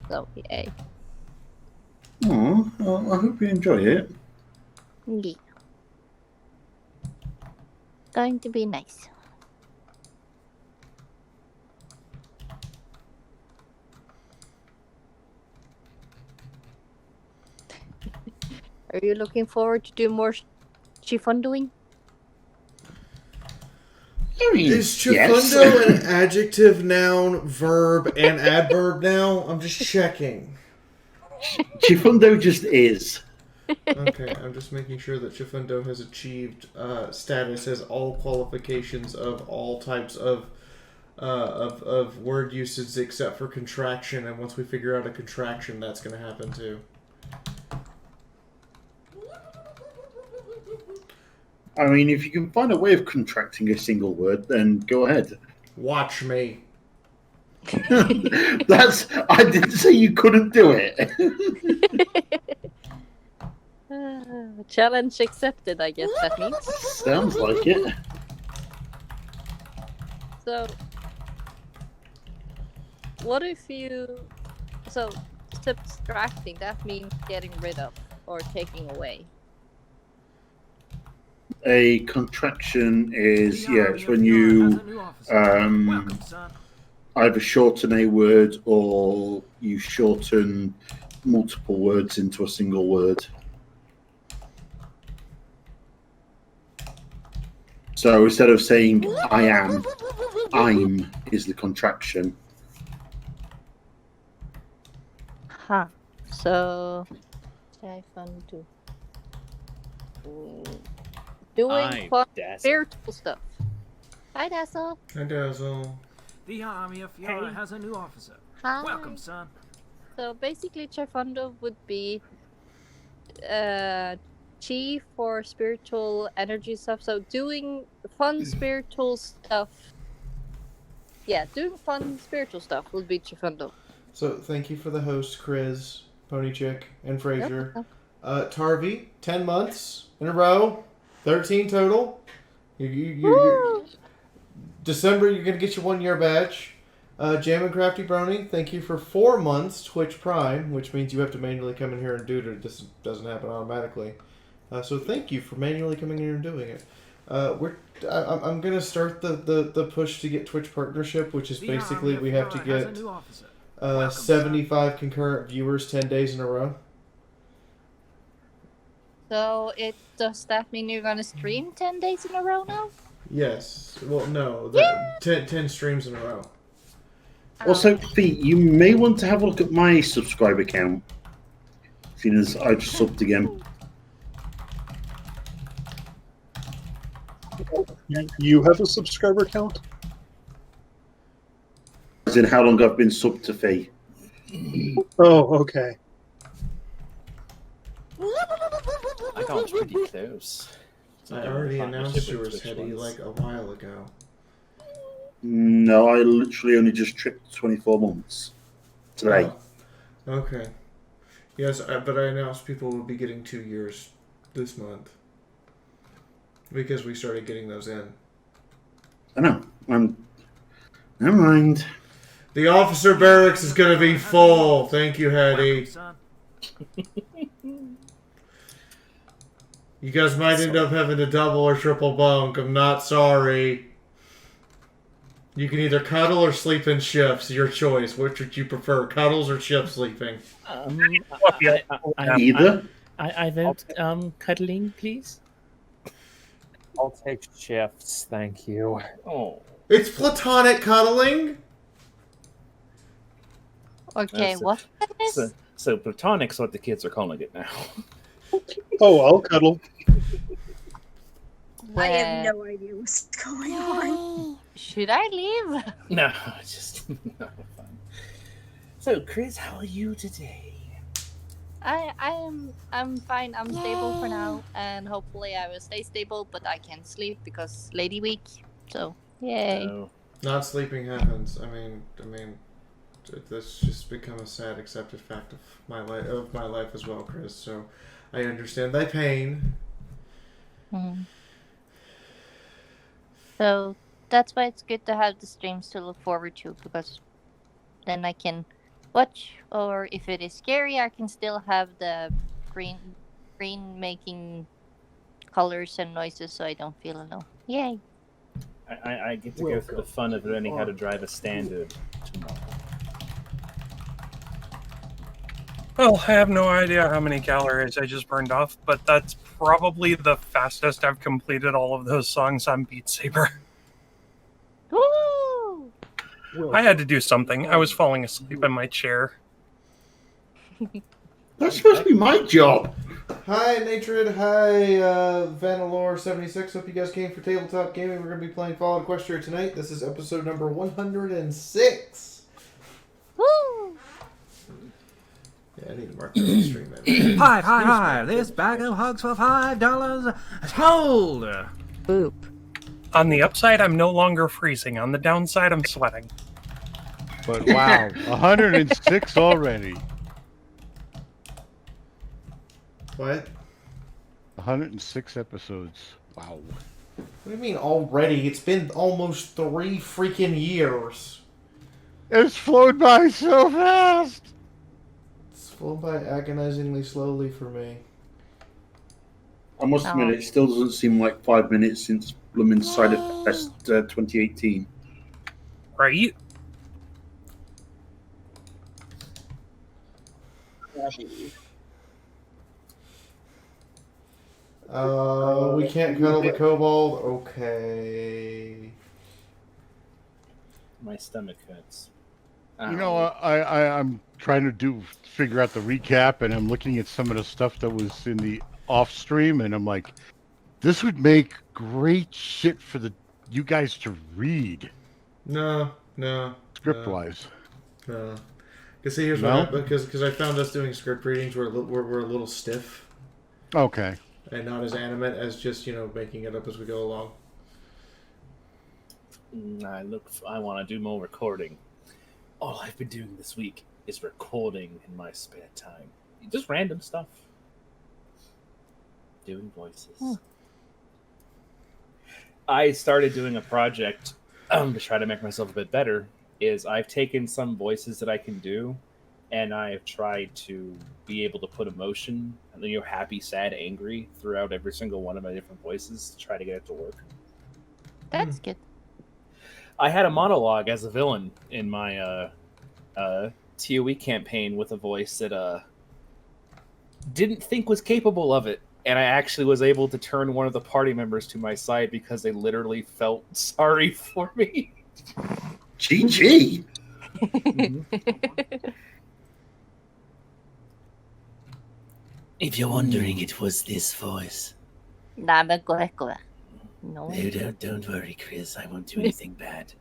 So, yay. Oh, I hope you enjoy it. Yeah. Going to be nice. Are you looking forward to do more chifundoing? I mean, Is yes. chifundo an adjective, noun, verb, and adverb now? I'm just checking. Chifundo just is. Okay, I'm just making sure that chifundo has achieved status as all qualifications of all types of word usage except for contraction. And once we figure out a contraction, that's going to happen too. I mean, if you can find a way of contracting a single word, then go ahead. Watch me. I didn't say you couldn't do it. Challenge accepted, I guess that means. Sounds like it. So, what if you... So, subtracting, that means getting rid of or taking away. A contraction is, it's when you either shorten a word or you shorten multiple words into a single word. So instead of saying I am, I'm is the contraction. Huh. So, chifundu. Doing fun spiritual stuff. Hi, Dazzle. Hi, Dazzle. The army of Fiaura has a new officer. Hi. Welcome, son. So basically, chifundo would be chi for spiritual energy stuff. So doing fun spiritual stuff. Yeah, doing fun spiritual stuff would be chifundo. So thank you for the host, Chris, Pony Chick, and Fraser. Tarvi, 10 months in a row, 13 total. December, you're going to get your 1 year badge. Jam and Crafty Brony, thank you for 4 months Twitch Prime, which means you have to manually come in here and do it. This doesn't happen automatically. So thank you for manually coming in here and doing it. I'm going to start the push to get Twitch partnership, which is basically we have to get 75 concurrent viewers 10 days in a row. So does that mean you're gonna stream 10 days in a row now? Yes. Well, no. 10 streams in a row. Also, Pete, you may want to have a look at my subscriber count, seeing as I just subbed again. You have a subscriber count? As in how long I've been subbed to Fee. Oh, okay. I got pretty close. I already announced yours, Hetty, like a while ago. No, I literally only just tripped 24 months today. Oh, okay. Yes, but I announced people will be getting 2 years this month. Because we started getting those in. I know. Never mind. The officer barracks is going to be full. Thank you, Hetty. You guys might end up having to double or triple bunk. I'm not sorry. You can either cuddle or sleep in shifts. Your choice. Which would you prefer, cuddles or shift sleeping? Either. I vote cuddling, please. I'll take shifts, thank you. Oh. It's platonic cuddling. Okay, what is? So platonic's what the kids are calling it now. Oh, I'll cuddle. I have no idea what's going on. Should I leave? No, just no fun. So, Chris, how are you today? I'm fine. I'm stable for now, and hopefully I will stay stable. But I can't sleep because Lady Week. So yay! No. Not sleeping happens. I mean, that's just become a sad accepted fact of my life as well, Chris. So I understand thy pain. So that's why it's good to have the streams to look forward to, because then I can watch, or if it is scary, I can still have the green making colors and noises, so I don't feel alone. Yay! I get to go through the fun of learning how to drive a standard tomorrow. Well, I have no idea how many calories I just burned off, but that's probably the fastest I've completed all of those songs on Beat Saber. Woo! I had to do something. I was falling asleep in my chair. That's supposed to be my job. Hi, Natrid. Hi, Vanilore76. Hope you guys came for tabletop gaming. We're going to be playing Fallout Equestria tonight. This is episode number 106. Woo! Yeah, I need to mark that on the stream, man. Hi. This bag of hugs for $5 sold. Boop. On the upside, I'm no longer freezing. On the downside, I'm sweating. But wow, 106 already. What? 106 episodes. Wow. What do you mean already? It's been almost 3 freaking years. It's flown by so fast. It's flown by agonizingly slowly for me. I must admit, it still doesn't seem like 5 minutes since Blooming Cider Fest 2018. Right? We can't cuddle the kobold. Okay. My stomach hurts. You know, I'm trying to figure out the recap, and I'm looking at some of the stuff that was in the off stream, and I'm like, this would make great shit for you guys to read. No. Script wise. No. Because see, here's what because I found us doing script readings were a little stiff. Okay. And not as animate as just, making it up as we go along. I want to do more recording. All I've been doing this week is recording in my spare time. Just random stuff. Doing voices. I started doing a project to try to make myself a bit better. I've taken some voices that I can do, and I've tried to be able to put emotion, happy, sad, angry, throughout every single one of my different voices to try to get it to work. That's good. I had a monologue as a villain in my TOE campaign with a voice that didn't think was capable of it, and I actually was able to turn one of the party members to my side because they literally felt sorry for me. GG! If you're wondering, it was this voice. No. No, don't worry, Chris. I won't do anything bad.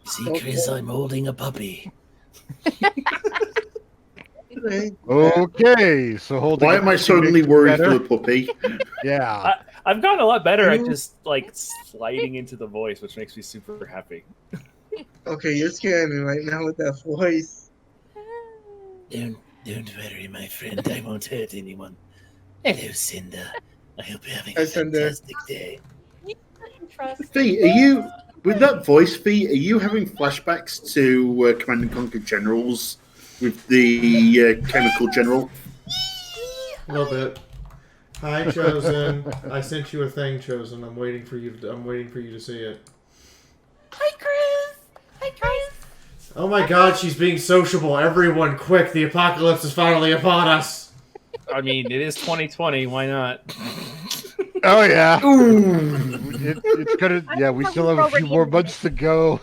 See, Chris, I'm holding a puppy. Okay, so holding. Why am I suddenly worried for the puppy? Yeah. I've gotten a lot better at just sliding into the voice, which makes me super happy. Okay, you're scaring me right now with that voice. Don't worry, my friend. I won't hurt anyone. Hello, Cinder. I hope you're having a fantastic day. Fee, are you with that voice? Fee, are you having flashbacks to Command and Conquer Generals with the chemical general? A little bit. Hi, Chosen. I sent you a thing, Chosen. I'm waiting for you to see it. Hi, Chris. Oh my God, she's being sociable. Everyone, quick! The apocalypse is finally upon us. I mean, it is 2020. Why not? Oh yeah. It's gonna. Yeah, we still have a few more months to go.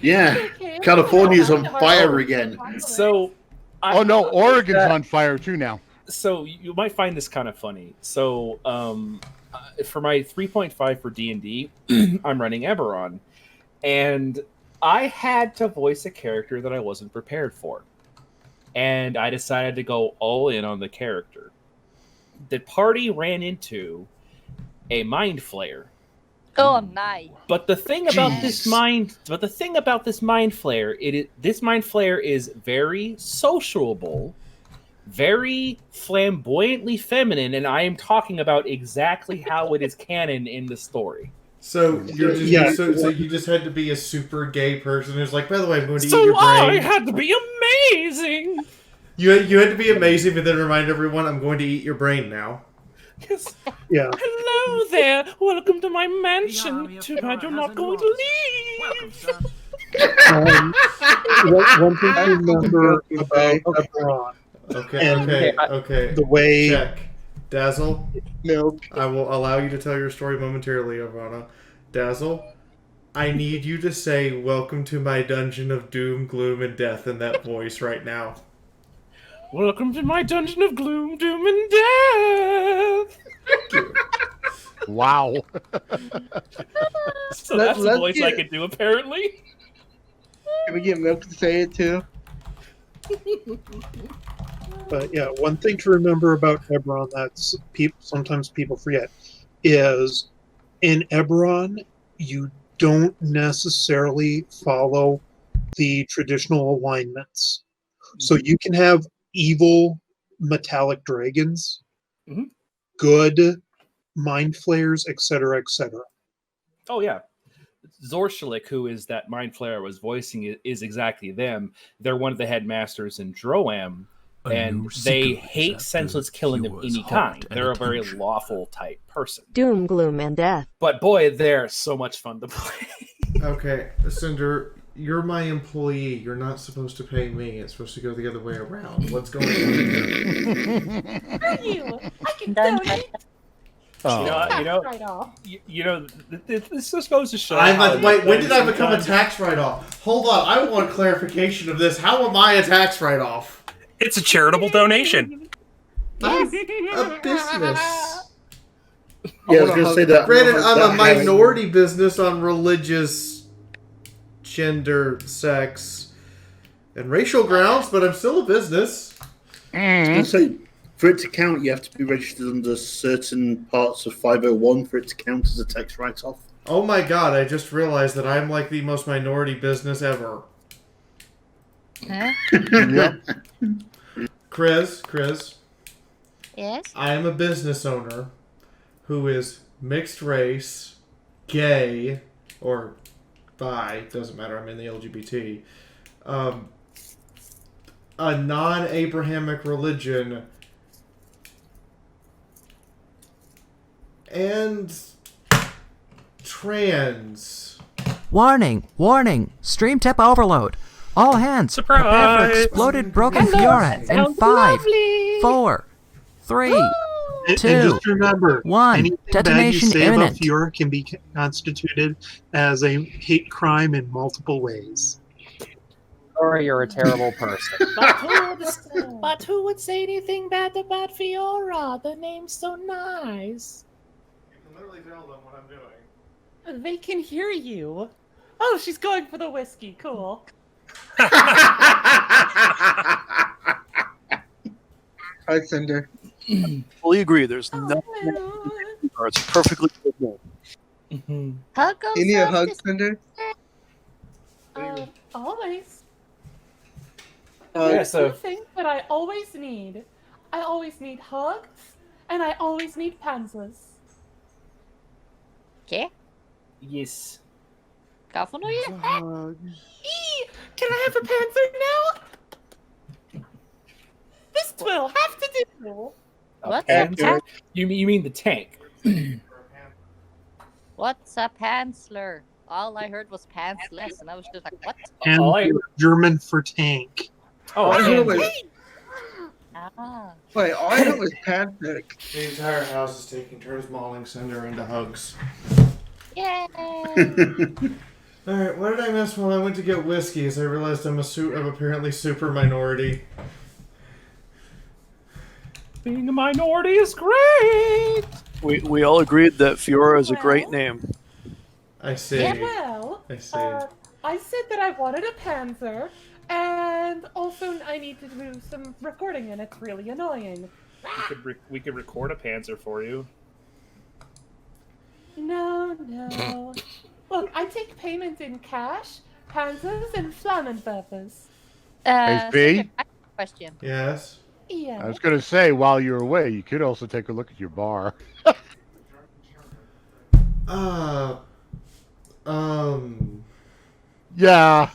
Yeah, California's on fire again. So. Oh no, Oregon's on fire too now. So you might find this kind of funny. So for my 3.5 for D&D, I'm running Eberron, and I had to voice a character that I wasn't prepared for, and I decided to go all in on the character. The party ran into a mind flayer. Oh, nice. But the thing about this mind flayer, this mind flayer is very sociable, very flamboyantly feminine, and I am talking about exactly how it is canon in the story. So you're just Yeah. so you just had to be a super gay person who's like, by the way, I'm going to eat So your brain. I had to be amazing. You had to be amazing, but then remind everyone, I'm going to eat your brain now. Yes. Yeah. Hello there. Welcome to my mansion. Too bad you're not going to leave. Welcome, son. One thing to remember about Eberron. Okay. The way Check. Dazzle, Nope. I will allow you to tell your story momentarily, Ivana. Dazzle, I need you to say, welcome to my dungeon of doom, gloom, and death in that voice right now. Welcome to my dungeon of gloom, doom, and death. Wow. So that's the let's voice I could do, apparently. Can we get Milk to say it too? But yeah, one thing to remember about Eberron that's sometimes people forget is in Eberron, you don't necessarily follow the traditional alignments. So you can have evil metallic dragons, good mind flayers, etc., etc. Oh, yeah. Zorshalik, who is that mind flayer I was voicing, is exactly them. They're one of the headmasters in Droam, and they hate senseless killing of any kind. They're a very lawful type person. Doom, gloom, and death. But boy, they're so much fun to play. Okay, Cinder, you're my employee. You're not supposed to pay me. It's supposed to go the other way around. What's going on here? Are you? I can donate. This just goes to show. Wait, when did I become a tax write-off? Hold on, I want clarification of this. How am I a tax write-off? It's a charitable donation. I'm a business. Yeah, I was going to say that. Granted, I'm a minority business on religious, gender, sex, and racial grounds, but I'm still a business. So, for it to count, you have to be registered under certain parts of 501 for it to count as a tax write-off. Oh my god, I just realized that I'm like the most minority business ever. Huh? Yep. Chris. Yes? I am a business owner who is mixed race, gay, or bi, doesn't matter, I'm in the LGBT, a non-Abrahamic religion, and trans. Warning! Stream tip overload. All hands, Surprise! prepare for exploded broken Fiaura in 5, 4, 3, 2, And just remember, 1. anything bad you Detonation say about imminent. Fiaura can be constituted as a hate crime in multiple ways. Sorry, you're a terrible person. But who would say anything bad about Fiaura? The name's so nice. You can literally tell them what I'm doing. They can hear you. Oh, she's going for the whiskey. Cool. Hi, Cinder. Fully agree. There's nothing. It's a perfectly good name. Hug You need a hug, Cinder? Always. Yeah, so Two things that I always need. I always need hugs, and I always need panzers. Okay. yes. Careful, no, yeah. Can I have a panzer now? This will have to do. What's a pan? You mean the tank? What's a pantsler? All I heard was pantsless, and I was just like, what? And German for tank. Oh, I know and- it. Ah. Wait, all I know is Patrick. The entire house is taking turns mauling Cinder into hugs. Yay! Alright, what did I miss when I went to get whiskey? As I realized I'm apparently super minority. Being a minority is great. We all agreed that Fiaura is a great name. I see. Well, I see. I said that I wanted a panzer, and also I need to do some recording, and it's really annoying. We could record a Panzer for you. No. Look, I take payment in cash, panzers, and Flammenwerfers. Hey, Fee? Question. Yes? Yeah. I was going to say, while you're away, you could also take a look at your bar. Yeah.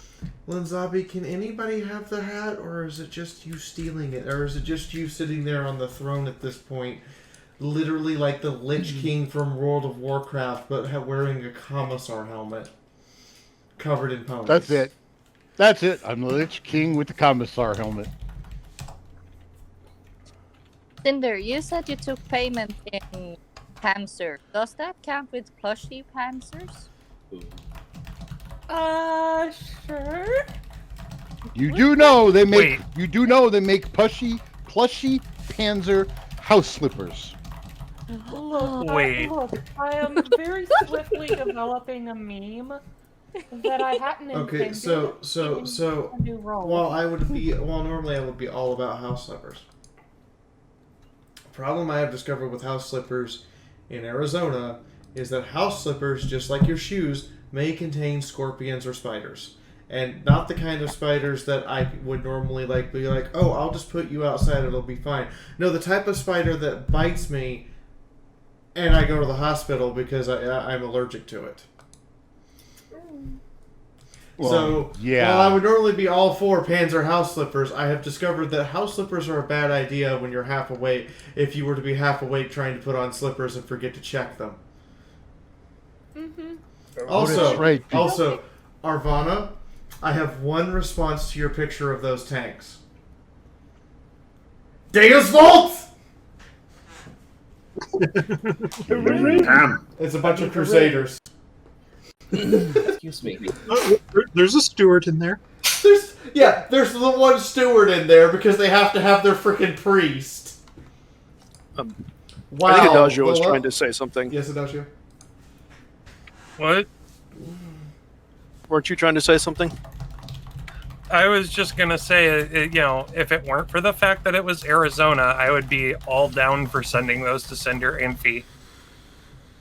Linzabi, can anybody have the hat, or is it just you stealing it? Or is it just you sitting there on the throne at this point, literally like the Lich King from World of Warcraft, but wearing a commissar helmet, covered in ponies? That's it. That's it. I'm the Lich King with the commissar helmet. Cinder, you said you took payment in Panzer. Does that count with plushie Panzers? Sure. You do know they make plushy Panzer house slippers. Look, I am very swiftly developing a meme that I hadn't intended. Okay, so a new role. Normally I would be all about house slippers. Problem I have discovered with house slippers in Arizona is that house slippers, just like your shoes, may contain scorpions or spiders. And not the kind of spiders that I would normally be like, oh, I'll just put you outside, it'll be fine. No, the type of spider that bites me and I go to the hospital because I'm allergic to it. While I would normally be all for Panzer house slippers, I have discovered that house slippers are a bad idea when you're half awake, if you were to be half awake trying to put on slippers and forget to check them. Also, Arvana, I have one response to your picture of those tanks. Deus Vault! It's a bunch of Crusaders. Excuse me. There's a steward in there. There's the one steward in there because they have to have their frickin' priest. Wow. I think Adagio was trying to say something. Yes, Adagio. What? Weren't you trying to say something? I was just gonna say, if it weren't for the fact that it was Arizona, I would be all down for sending those to Cinder and Fee.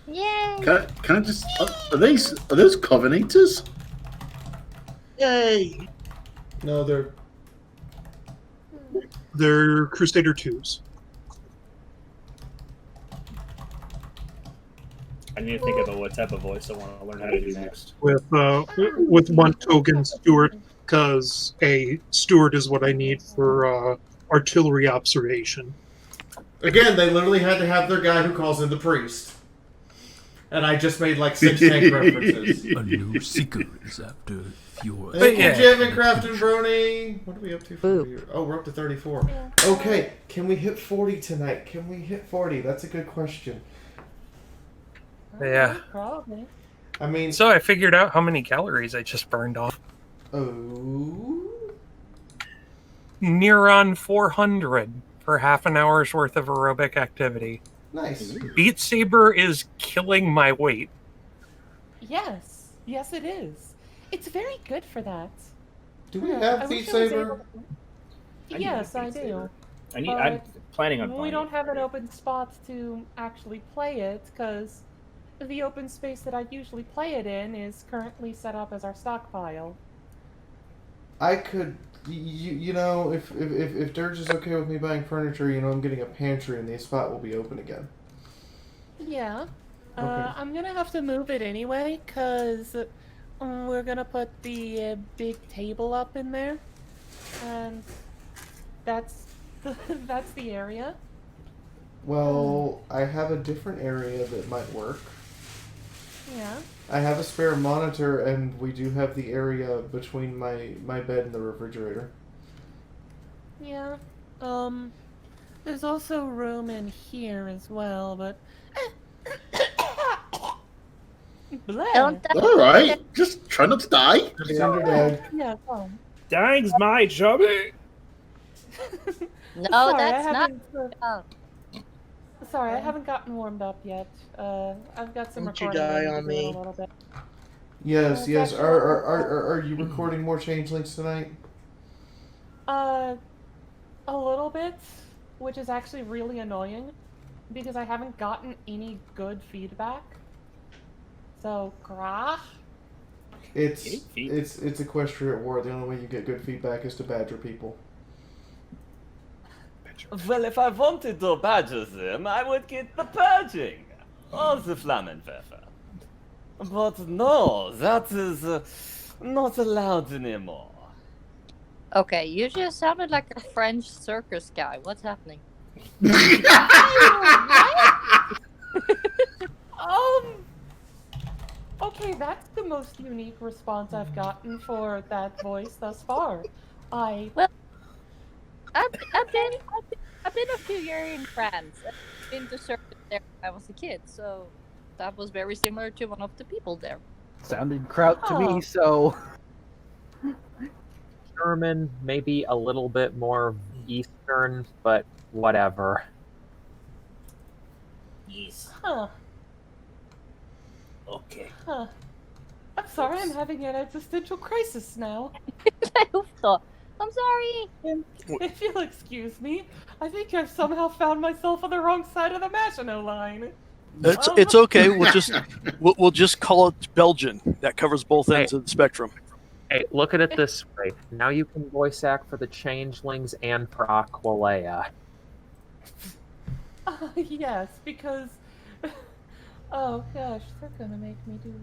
Yay! Can I just... Are those Covenanters? Yay! No, they're Crusader 2s. I need to think about what type of voice I want to learn how to do next. With one token steward, because a steward is what I need for artillery observation. Again, they literally had to have their guy who calls in the priest. And I just made like 6 tank references. A new seeker is after Fiaura. Thank you, Jim and Craft and Brony. What are we up to for here? Oh, we're up to 34. Okay, can we hit 40 tonight? Can we hit 40? That's a good question. Yeah. Probably. I mean... So I figured out how many calories I just burned off. Oh? Near on 400 for half an hour's worth of aerobic activity. Nice. Beat Saber is killing my weight. Yes. Yes, it is. It's very good for that. Do we have Beat Saber? Yes, I do. I'm planning on buying We don't have an open spot to actually play it, because the open space that I usually play it in is currently set up as our stockpile. I could... if Dirge is okay with me buying furniture, I'm getting a pantry and the spot will be open again. Yeah. Okay. I'm gonna have to move it anyway, because we're gonna put the big table up in there. And that's the area. Well, I have a different area that might work. Yeah. I have a spare monitor, and we do have the area between my bed and the refrigerator. Yeah. There's also room in here as well, but... Alright, just try not to die. Yeah, fine. Dying's my job. No, Sorry, that's not. Sorry, I haven't gotten warmed up yet. I've got some Don't you recording die to on do me. a little bit. Yes, yes. Are you recording more changelings tonight? A little bit, which is actually really annoying, because I haven't gotten any good feedback. So, grah. It's Equestria at war. The only way you get good feedback is to badger people. Well, if I wanted to badger them, I would get the purging or the Flammenwerfer. But no, that is not allowed anymore. Okay, you just sounded like a French circus guy. What's happening? Okay, that's the most unique response I've gotten for that voice thus far. Well, I've been a few years in France. I've been to circus there when I was a kid, so that was very similar to one of the people there. Sounded Kraut to me, so German, maybe a little bit more Eastern, but whatever. Yes. Huh. Okay. Huh. I'm sorry, I'm having an existential crisis now. I'm sorry. If you'll excuse me, I think I've somehow found myself on the wrong side of the Maginot Line. It's okay. We'll just call it Belgian. That covers both ends of the spectrum. Hey, look at it this way. Now you can voice act for the Changelings and for Aqualea. Yes, because oh gosh, they're gonna make me do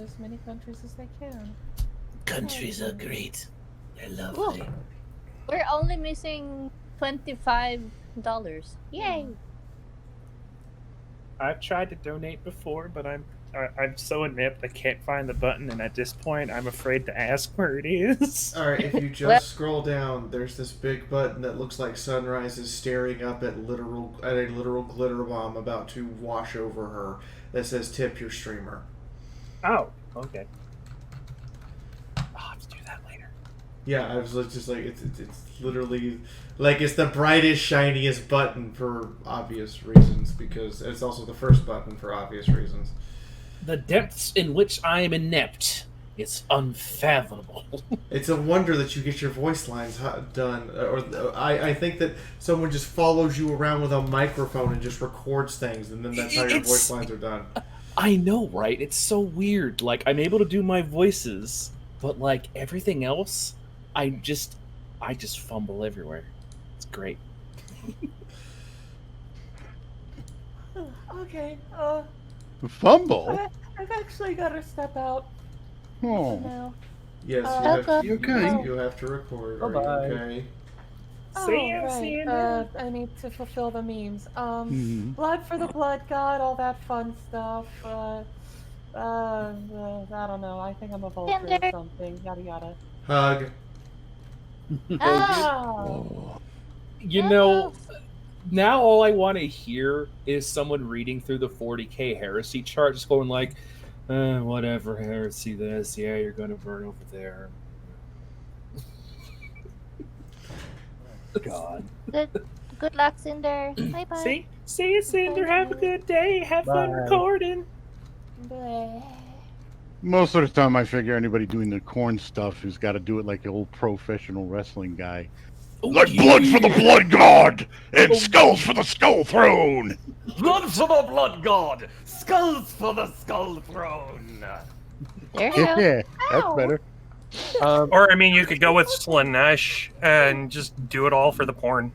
as many countries as they can. Countries are great. They're lovely. Ooh. We're only missing $25. Yay! I've tried to donate before, but I'm so inept I can't find the button, and at this point I'm afraid to ask where it is. Alright, if you just scroll down, there's this big button that looks like sunrise is staring up at a literal glitter bomb about to wash over her that says tip your streamer. Oh, okay. I'll have to do that later. Yeah, I was just like, it's literally, like, it's the brightest, shiniest button for obvious reasons, because it's also the first button for obvious reasons. The depths in which I am inept. It's unfathomable. It's a wonder that you get your voice lines done. Or I think that someone just follows you around with a microphone and just records things, and then that's how your voice lines are done. I know, right? It's so weird. Like, I'm able to do my voices, but like everything else, I just fumble everywhere. It's great. Okay, Fumble? I've actually got to step out. Oh. Now. Yes, you have to record. Bye-bye. Are you okay? Oh, See ya, right. I need to fulfill the memes. Blood for the blood god, all that fun stuff. I don't know. I think I'm a vulture or something. Yada yada. Hug. Oh. You know, now all I want to hear is someone reading through the 40k heresy chart, just going like, whatever, heresy this, yeah, you're gonna burn over there. God. Good luck, Cinder. Bye bye. See you, Cinder. Have a good day. Have fun recording. Most of the time, I figure anybody doing the corn stuff who's got to do it like an old professional wrestling guy. Like blood for the blood god and skulls for the skull throne. Blood for the blood god, skulls for the skull throne. Yeah, that's better. Or, I mean, you could go with Slanesh and just do it all for the porn.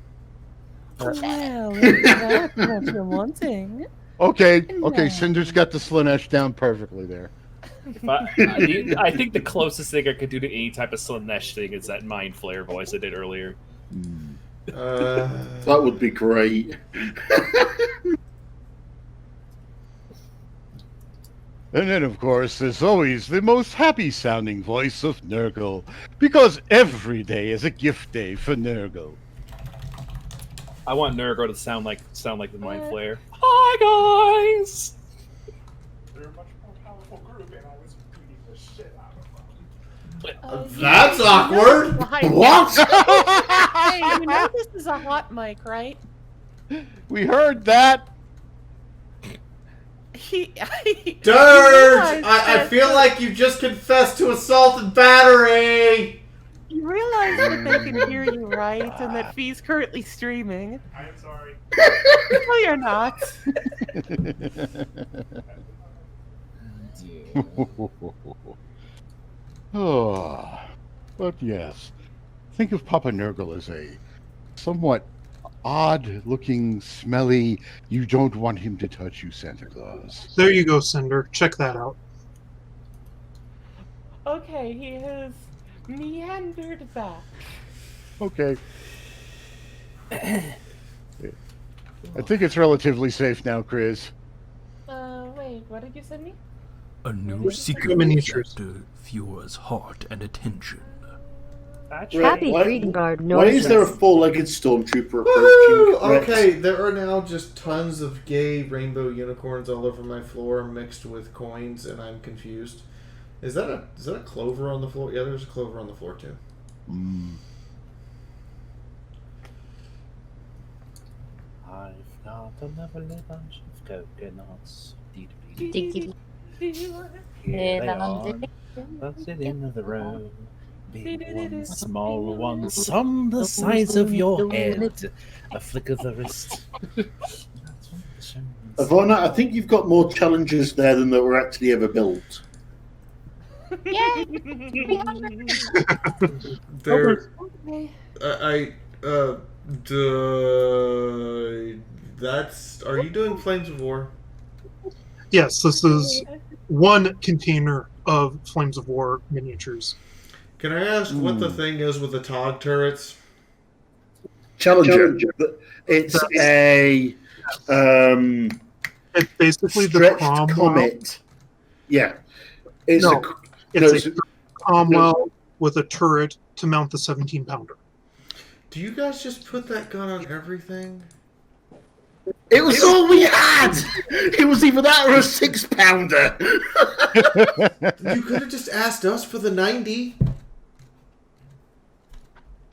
Well, that's what you're wanting. Okay, Cinder's got the Slanesh down perfectly there. I think the closest thing I could do to any type of Slanesh thing is that Mind Flare voice I did earlier. That would be great. And then, of course, there's always the most happy-sounding voice of Nurgle, because every day is a gift day for Nurgle. I want Nurgle to sound like the Mind Flare. Hi, guys! They're a much more powerful group, and I was beating the shit out of them. That's awkward! What? Hey, you know this is a hot mic, right? We heard that! Dirge! I feel like you just confessed to assault and battery! You realize that they can hear you, right? And that Fee's currently streaming. I am sorry. No, you're not. Oh, but yes, think of Papa Nurgle as a somewhat odd-looking, smelly. You don't want him to touch you, Santa Claus. There you go, Cinder. Check that out. Okay, he has meandered back. Okay. I think it's relatively safe now, Chris. Wait, what did you send me? A new secret is after Fiora's heart and attention. Happy greeting card. Why is there a four-legged stormtrooper Woo! approaching? Okay, there are now just tons of gay rainbow unicorns all over my floor, mixed with coins, and I'm confused. Is that a clover on the floor? Yeah, there's a clover on the floor too. I've got a lovely bunch of coconuts. Here Here they are, busted in the row. Big ones, small ones, some the size of your head. A flick of the wrist. Ivana, I think you've got more challenges there than that were actually ever built. There, that's. Are you doing Flames of War? Yes, this is one container of Flames of War miniatures. Can I ask what the thing is with the Tog turrets? Challenger. It's a it's basically the stretched Cromwell. comet. Yeah, it's it's a Cromwell with a turret to mount the 17-pounder. Do you guys just put that gun on everything? It was all we had. It was either that or a 6-pounder. You could have just asked us for the 90.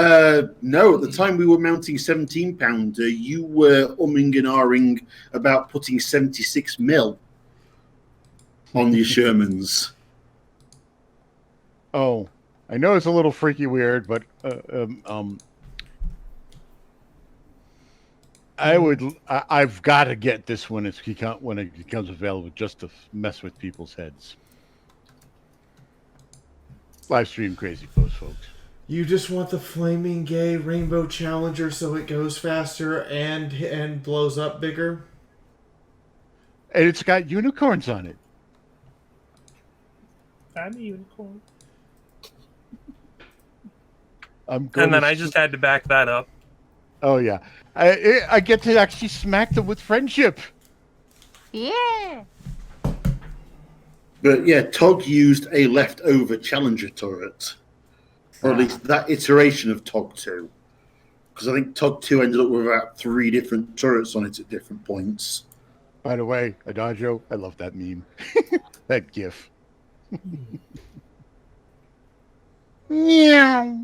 No, at the time we were mounting 17-pounder, you were umming and ahhing about putting 76 mil on your Shermans. Oh, I know it's a little freaky weird, but I've got to get this when it becomes available, just to mess with people's heads. Live stream Crazy Post, folks. You just want the flaming gay rainbow challenger so it goes faster and blows up bigger? And it's got unicorns on it. I'm a unicorn. And then I just had to back that up. Oh yeah, I get to actually smack them with friendship. Yeah. But yeah, Tog used a leftover Challenger turret. Or at least that iteration of Tog 2. Because I think Tog 2 ended up with about 3 different turrets on it at different points. By the way, Adagio, I love that meme. That gif. Meow.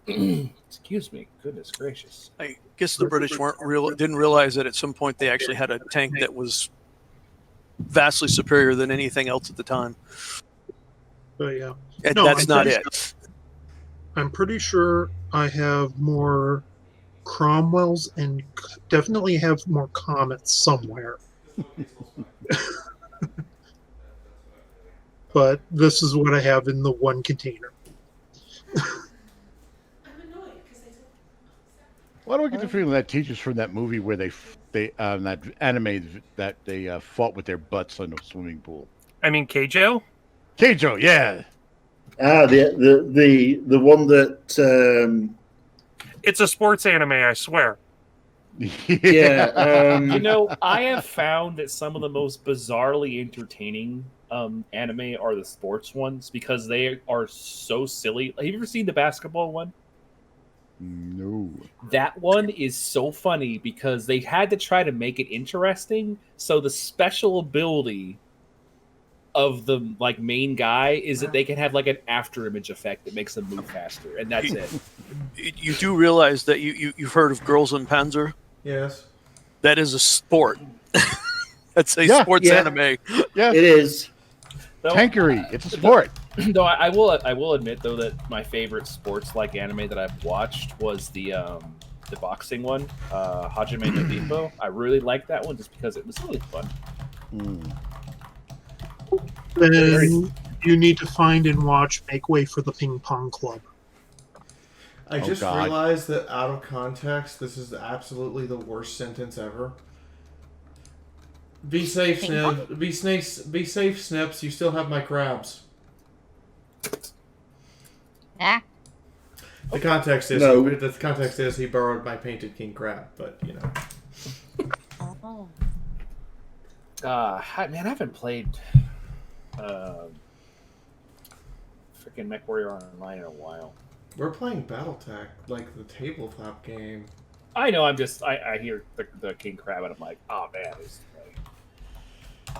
Excuse me. Goodness gracious. I guess the British didn't realize that at some point they actually had a tank that was vastly superior than anything else at the time. But yeah, And that's not it. I'm pretty sure I have more Cromwells and definitely have more Comets somewhere. But this is what I have in the one container. Why do I get the feeling that teaches from that movie where they that anime that they fought with their butts in a swimming pool? I mean, Keijo? Keijo, yeah. The one that It's a sports anime, I swear. Yeah. You know, I have found that some of the most bizarrely entertaining anime are the sports ones because they are so silly. Have you ever seen the basketball one? No. That one is so funny because they had to try to make it interesting. So the special ability of the main guy is that they can have like an after image effect that makes them move faster, and that's it. You do realize that you've heard of Girls in Panzer? Yes. That is a sport. That's a sports anime. Yeah, it is. Tankery. It's a sport. Though I will admit though that my favorite sports like anime that I've watched was the boxing one, Hajime no Ippo. I really liked that one just because it was really fun. Then you need to find and watch Make Way for the Ping Pong Club. I Oh, just God. realized that out of context, this is absolutely the worst sentence ever. Be safe, Snips. Be safe, Snips. You still have my crabs. Ah. The context is he borrowed my painted king crab, but you know. Oh. Man, I haven't played freaking MechWarrior Online in a while. We're playing BattleTech, like the tabletop game. I know. I hear the king crab and I'm like, oh man.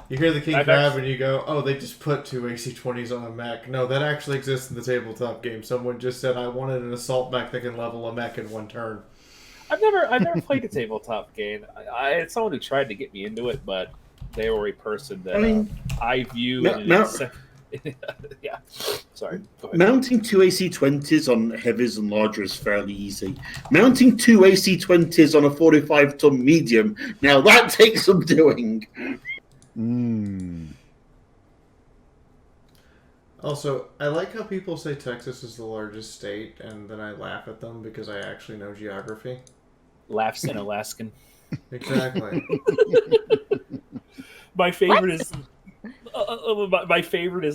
You hear the king crab and you go, oh, they just put 2 AC-20s on a mech. No, that actually exists in the tabletop game. Someone just said, I wanted an assault mech that can level a mech in 1 turn. I've never played a tabletop game. I had someone who tried to get me into it, but they were a person that I view. Yeah, sorry. Mounting 2 AC-20s on heavies and larger is fairly easy. Mounting 2 AC-20s on a 45-ton medium, now that takes some doing. Also, I like how people say Texas is the largest state, and then I laugh at them because I actually know geography. Laughs in Alaskan. Exactly. My favorite is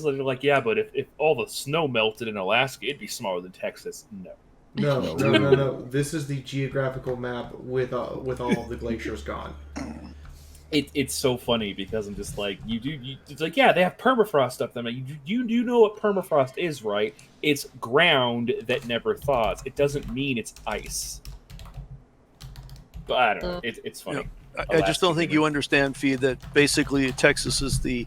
like, yeah, but if all the snow melted in Alaska, it'd be smaller than Texas. No. This is the geographical map with all of the glaciers gone. It's so funny because I'm just like, it's like, yeah, they have permafrost up there. Like, you know what permafrost is, right? It's ground that never thaws. It doesn't mean it's ice. But I don't know. It's funny. I just don't think you understand, Fee, that basically Texas is the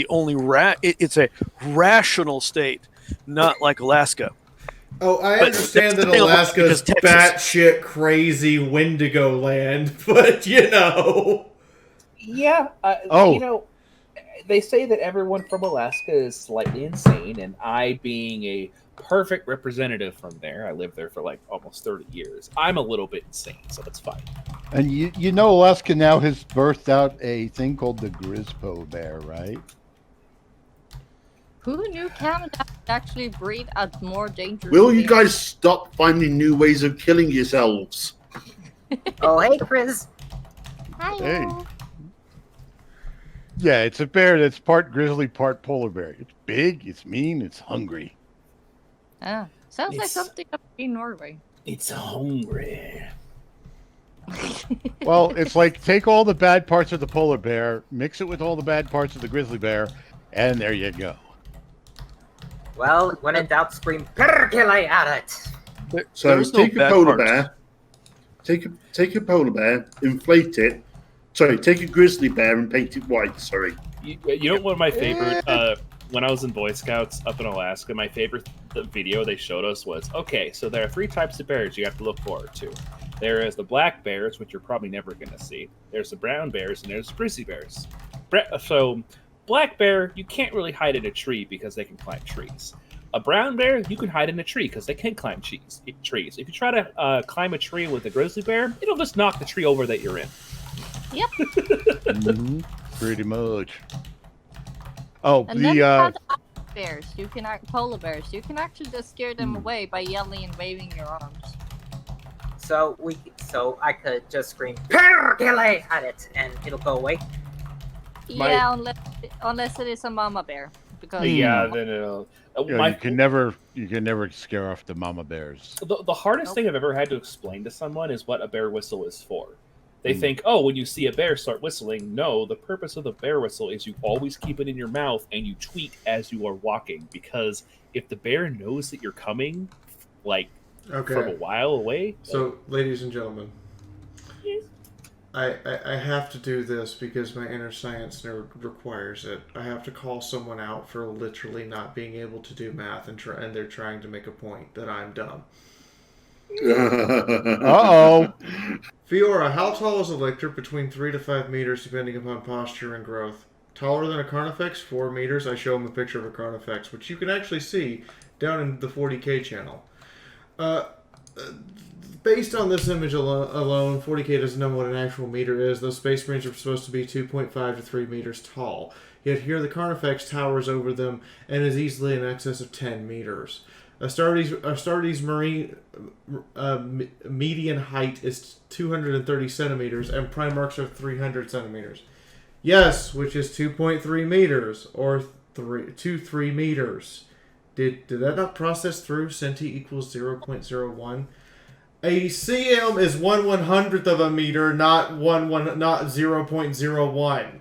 only it's a rational state, not like Alaska. Oh, I understand that Alaska's batshit crazy Wendigo land, but you know. Yeah. You know, they say that everyone from Alaska is slightly insane, and I, being a perfect representative from there, I lived there for like almost 30 years. I'm a little bit insane, so that's fine. And you know Alaska now has birthed out a thing called the grizzly bear, right? Who knew Canada actually breed at more dangerous? Will you guys stop finding new ways of killing yourselves? Oh, hey, Chris. Hi. Hey. Yeah, it's a bear that's part grizzly, part polar bear. It's big, it's mean, it's hungry. Sounds like something up in Norway. It's hungry. Well, it's like take all the bad parts of the polar bear, mix it with all the bad parts of the grizzly bear, and there you go. Well, when in doubt, scream percolate at it. So take a polar bear, take a polar bear, inflate it. Sorry, take a grizzly bear and paint it white. Sorry. You know, one of my favorite when I was in Boy Scouts up in Alaska, my favorite video they showed us was, okay, so there are 3 types of bears you have to look forward to. There is the black bears, which you're probably never going to see. There's the brown bears, and there's the grizzly bears. So black bear, you can't really hide in a tree because they can climb trees. A brown bear, you can hide in a tree because they can climb trees. If you try to climb a tree with a grizzly bear, it'll just knock the tree over that you're in. Yep. Pretty much. Oh, and then you have the bears. Polar bears. You can actually just scare them away by yelling and waving your arms. So I could just scream percolate at it, and it'll go away. Yeah, unless it is a mama bear. Because then it'll. You can never scare off the mama bears. The hardest thing I've ever had to explain to someone is what a bear whistle is for. They think, oh, when you see a bear, start whistling. No, the purpose of the bear whistle is you always keep it in your mouth and you tweak as you are walking. Because if the bear knows that you're coming, like, from a while away. So, ladies and gentlemen, I have to do this because my inner science nerd requires it. I have to call someone out for literally not being able to do math, and they're trying to make a point that I'm dumb. Uh-oh. Fiaura, how tall is a lictor? Between 3 to 5 meters, depending upon posture and growth. Taller than a Carnifex? 4 meters. I show him a picture of a Carnifex, which you can actually see down in the 40K channel. Based on this image alone, 40K doesn't know what an actual meter is. Those Space Marines are supposed to be 2.5 to 3 meters tall. Yet here the Carnifex towers over them and is easily in excess of 10 meters. Astartes marine median height is 230 centimeters, and Primarchs are 300 centimeters. Yes, which is 2.3 meters, or 3 meters. Did that not process through? Centi equals 0.01. A cm is 1/100th of a meter, not 0.01.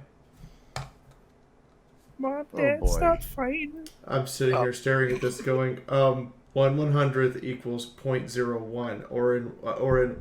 Mom, Dad, stop fighting. I'm sitting here staring at this going, 1/100th equals 0.01, or in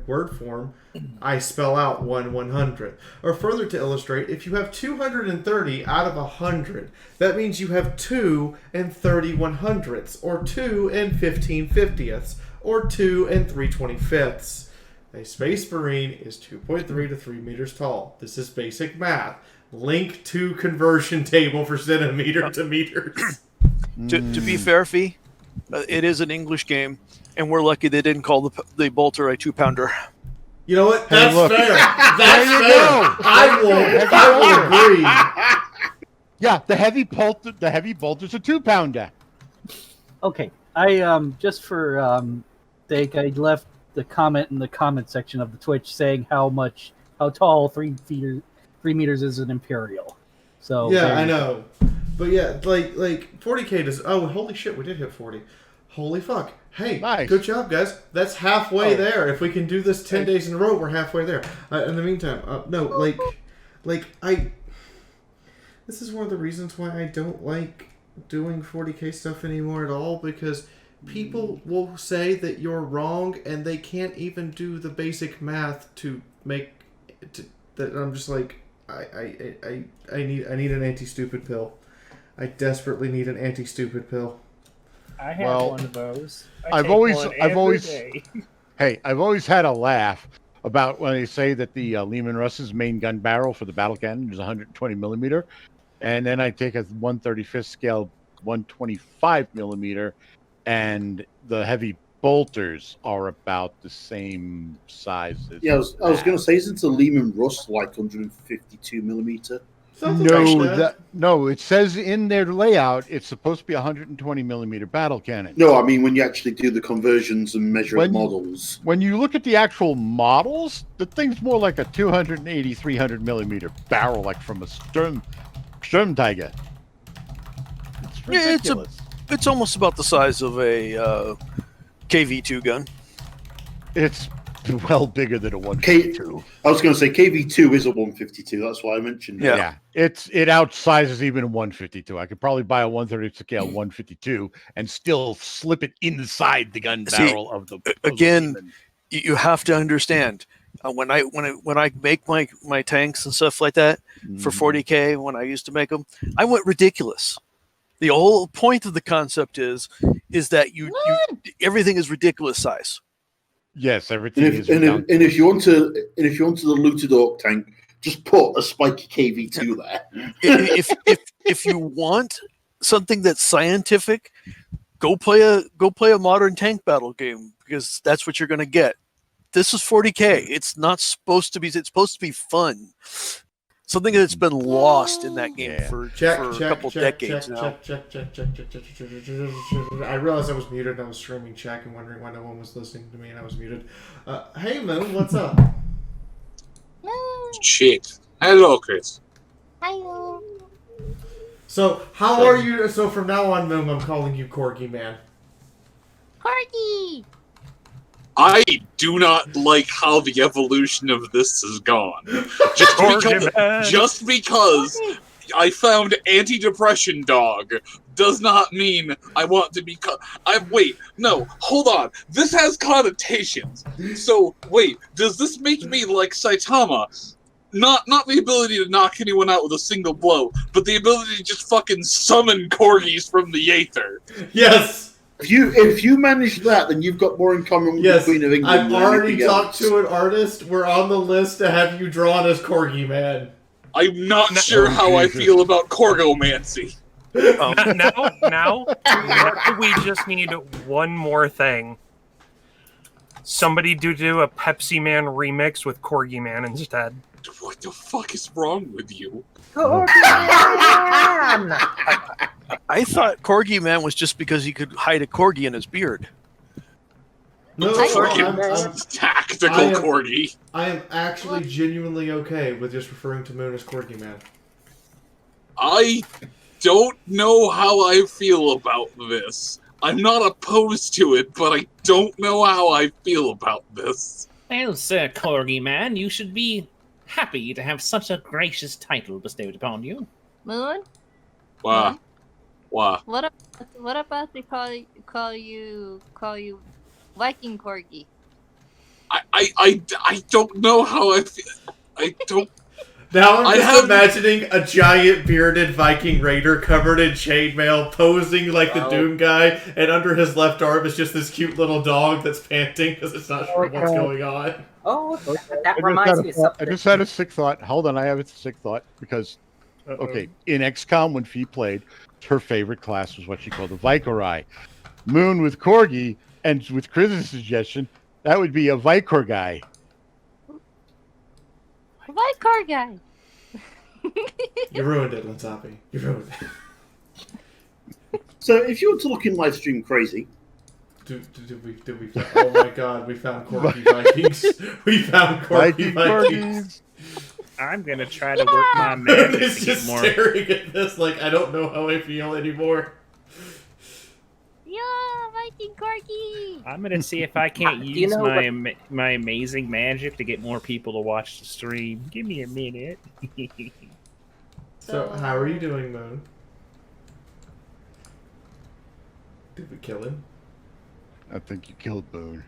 word form, I spell out 1/100th. Or further to illustrate, if you have 230 out of 100, that means you have 2 and 30/100ths, or 2 and 15/50ths, or 2 and 3/25ths. A Space Marine is 2.3 to 3 meters tall. This is basic math. Link to conversion table for centimeter to meters. To be fair, Fee, it is an English game, and we're lucky they didn't call the bolter a 2-pounder. You know what? That's look. fair. That's There you fair. go. I will agree. Yeah, the heavy bolter's a 2-pounder. Okay, I just for sake, I left the comment in the comment section of the Twitch saying how tall 3 meters is an Imperial. So Yeah, I know. But yeah, like 40K does. Oh, holy shit, we did hit 40. Holy fuck. Hey, nice. Good job, guys. That's halfway there. If we can do this 10 days in a row, we're halfway there. In the meantime, this is one of the reasons why I don't like doing 40K stuff anymore at all, because people will say that you're wrong, and they can't even do the basic math to make that. I'm just like, I need an anti-stupid pill. I desperately need an anti-stupid pill. I have one of those. I've always had a laugh about when they say that the Lehman Russ's main gun barrel for the battle cannon is 120 millimeter, and then I take a 1/35th scale 125 millimeter, and the heavy bolters are about the same size as I was going to say, isn't the Lehman Russ like 152 millimeter? No, it says in their layout it's supposed to be 120 millimeter battle cannon. No, I mean when you actually do the conversions and measure models. When you look at the actual models, the thing's more like a 280, 300 millimeter barrel, like from a Sturmtiger. It's ridiculous. It's almost about the size of a KV2 gun. It's well bigger than a 152. I was going to say KV2 is a 152. That's why I mentioned it. Yeah. It outsizes even a 152. I could probably buy a 130 scale 152 and still slip it inside the gun barrel of the. Again, you have to understand when I make my tanks and stuff like that for 40K, when I used to make them, I went ridiculous. The whole point of the concept is that you everything is ridiculous size. Yes, everything is. And if you want to the looted orc tank, just put a spiky KV2 there. if you want something that's scientific, go play a modern tank battle game, because that's what you're going to get. This is 40K. It's not supposed to be. It's supposed to be fun. Something that's been lost in that game for a couple decades now. I realized I was muted and I was streaming check and wondering why no one was listening to me, and I was muted. Hey, Moon, what's up? Shit. Hello, Chris. Hello. So, how are you? So, from now on, Moon, I'm calling you Corgi Man. Corgi! I do not like how the evolution of this has gone. Just because I found anti-depression dog does not mean I want to be. Wait, no, hold on. This has connotations. So wait, does this make me like Saitama? Not the ability to knock anyone out with a single blow, but the ability to just fucking summon corgis from the aether. Yes. If you manage that, then you've got more in common with the Queen of England. I've already talked to an artist. We're on the list to have you drawn as Corgi Man. I'm not sure how I feel about Corgomancy. Now we just need one more thing. Somebody do a Pepsi Man remix with Corgi Man instead. What the fuck is wrong with you? I I thought Corgi Man was just because he could hide a corgi in his beard. No, Tactical corgi. I am actually genuinely okay with just referring to Moon as Corgi Man. I don't know how I feel about this. I'm not opposed to it, but I don't know how I feel about this. Well, Sir Corgi Man, you should be happy to have such a gracious title bestowed upon you. Moon? Wow. Wow. What about they call you Viking Corgi? I don't know how I feel. I don't. Now I'm just imagining a giant bearded Viking raider covered in chainmail posing like the Doom guy, and under his left arm is just this cute little dog that's panting because it's not sure what's going on. Oh, that reminds me of something. I just had a sick thought. Hold on, I have a sick thought because, okay, in XCOM when Fee played, her favorite class was what she called the Vicorai. Moon with Corgi, and with Chris's suggestion, that would be a Vicor guy. Vicor guy. You ruined it, Lanzapi. You ruined it. So if you were to look in livestream crazy. Did we oh my god, we found Corgi Vikings. We found Corgi Vikings. I'm gonna try to work my magic It's to just get more. staring at this like I don't know how I feel anymore. Yeah, Viking Corgi. I'm gonna see if I can't Do you use know my amazing magic to get more people to watch the stream. Give me a minute. So how are you doing, Moon? Did we kill him? I think you killed Moon.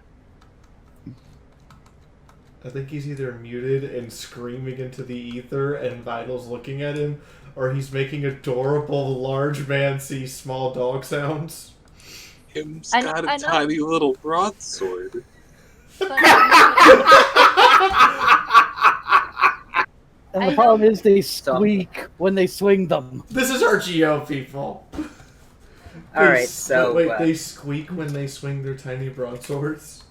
I think he's either muted and screaming into the ether and Vital's looking at him, or he's making adorable large man see small dog sounds. Him's got a tiny little broadsword. And the problem is they squeak when they swing them. This is our Geo people. Alright, so... Wait, they squeak when they swing their tiny broadswords?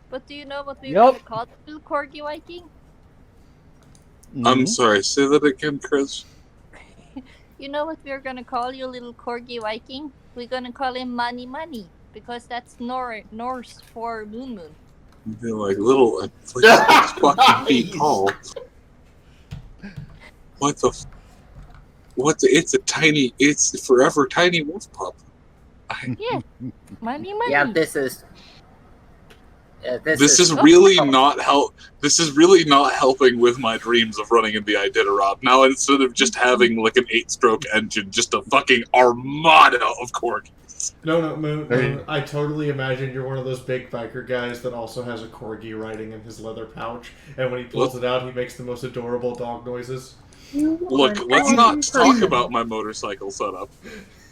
But do you know what we're gonna call the little Corgi Viking? I'm sorry, say that again, Chris. You know what we're gonna call you, little Corgi Viking? We're gonna call him Money Money, because that's Norse for Moon Moon. They're like little, like 6 fucking feet tall. What the? It's a forever tiny wolf pup. Yeah, Money Money. Yeah, this is really not help. This is really not helping with my dreams of running in the Iditarod. Now instead of just having like an 8-stroke engine, just a fucking armada of corgis. No, Moon. I totally imagine you're one of those big biker guys that also has a corgi riding in his leather pouch, and when he pulls it out, he makes the most adorable dog noises. Look, let's not talk about my motorcycle setup.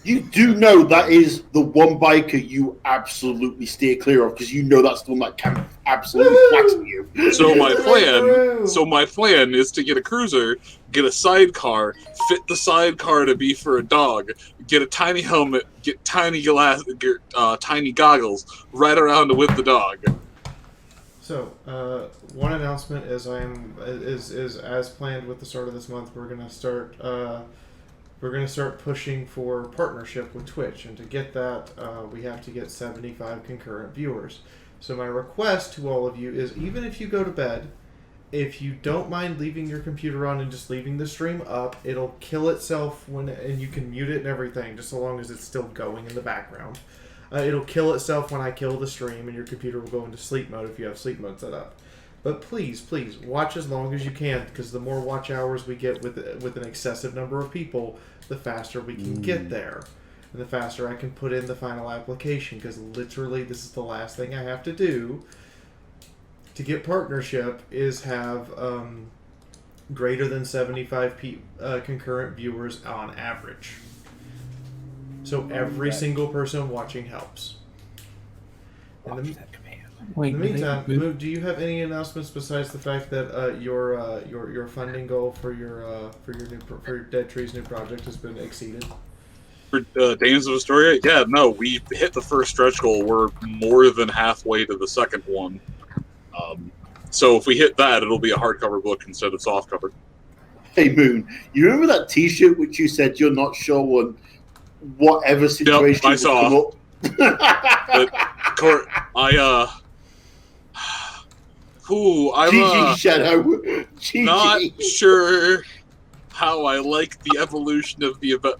You do know that is the one biker you absolutely steer clear of because you know that's the one that can absolutely flatten you. So my plan is to get a cruiser, get a sidecar, fit the sidecar to be for a dog, get a tiny helmet, get tiny tiny goggles, ride around with the dog. So, one announcement is is as planned with the start of this month. We're gonna start pushing for partnership with Twitch, and to get that, we have to get 75 concurrent viewers. So my request to all of you is, even if you go to bed, if you don't mind leaving your computer on and just leaving the stream up, it'll kill itself and you can mute it and everything, just so long as it's still going in the background. It'll kill itself when I kill the stream, and your computer will go into sleep mode if you have sleep mode set up. But please, watch as long as you can, because the more watch hours we get with an excessive number of people, the faster we can get there. And the faster I can put in the final application, because literally this is the last thing I have to do to get partnership is have greater than 75 concurrent viewers on average. So every single person watching helps. In the meantime, Moon, do you have any announcements besides the fact that your funding goal for your Dead Tree's new project has been exceeded? For Dames of Astoria, yeah, no, we hit the first stretch goal. We're more than halfway to the second one. So if we hit that, it'll be a hardcover book instead of softcover. Hey Moon, you remember that T-shirt which you said you're not sure whatever situation I would saw. come up. I'm GG Shadow. GG. not sure how I like the evolution of the event.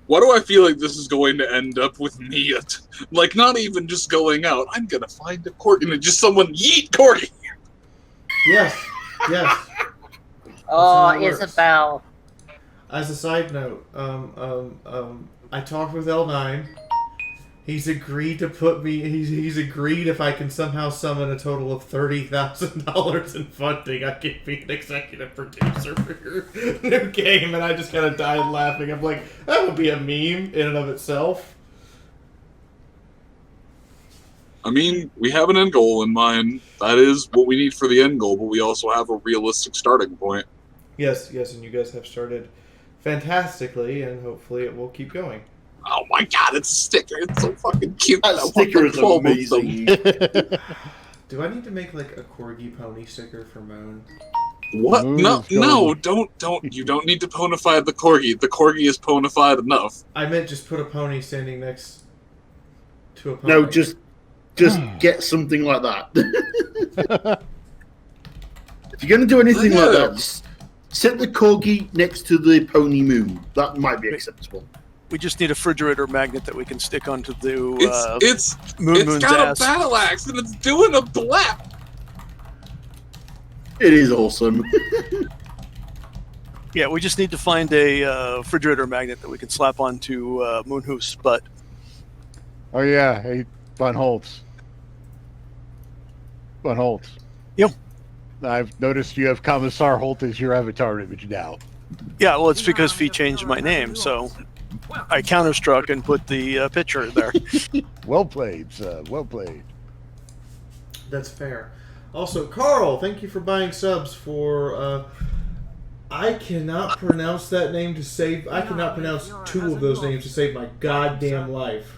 Why do I feel like this is going to end up with me? Like, not even just going out. I'm gonna find a corgi and just someone yeet corgi. Yes. Oh, Isabel. As a side note, I talked with L9. He's agreed to put me. He's agreed if I can somehow summon a total of $30,000 in funding, I can be an executive producer for your new game. And I just kind of died laughing. I'm like, that would be a meme in and of itself. I mean, we have an end goal in mind. That is what we need for the end goal, but we also have a realistic starting point. Yes, and you guys have started fantastically, and hopefully it will keep going. Oh my god, it's a sticker. It's so fucking cute. That sticker is amazing. Do I need to make like a corgi pony sticker for Moon? What? No, don't. You don't need to ponify the corgi. The corgi is ponified enough. I meant just put a pony standing next to a pony. No, just get something like that. If you're going to do anything like that, just set the corgi next to the pony Moon. That might be acceptable. We just need a refrigerator magnet that we can stick onto the It's Moon's got ass. a battle axe and it's doing a blap. It is awesome. Yeah, we just need to find a refrigerator magnet that we can slap onto Moonhoof's butt. Oh yeah, hey, Von Holtz. Yep. I've noticed you have Commissar Holt as your avatar image now. Yeah, well, it's because Fee changed my name, so I counterstruck and put the picture there. Well played, sir. Well played. That's fair. Also, Carl, thank you for buying subs for. I cannot pronounce that name to save. I cannot pronounce two of those names to save my goddamn life.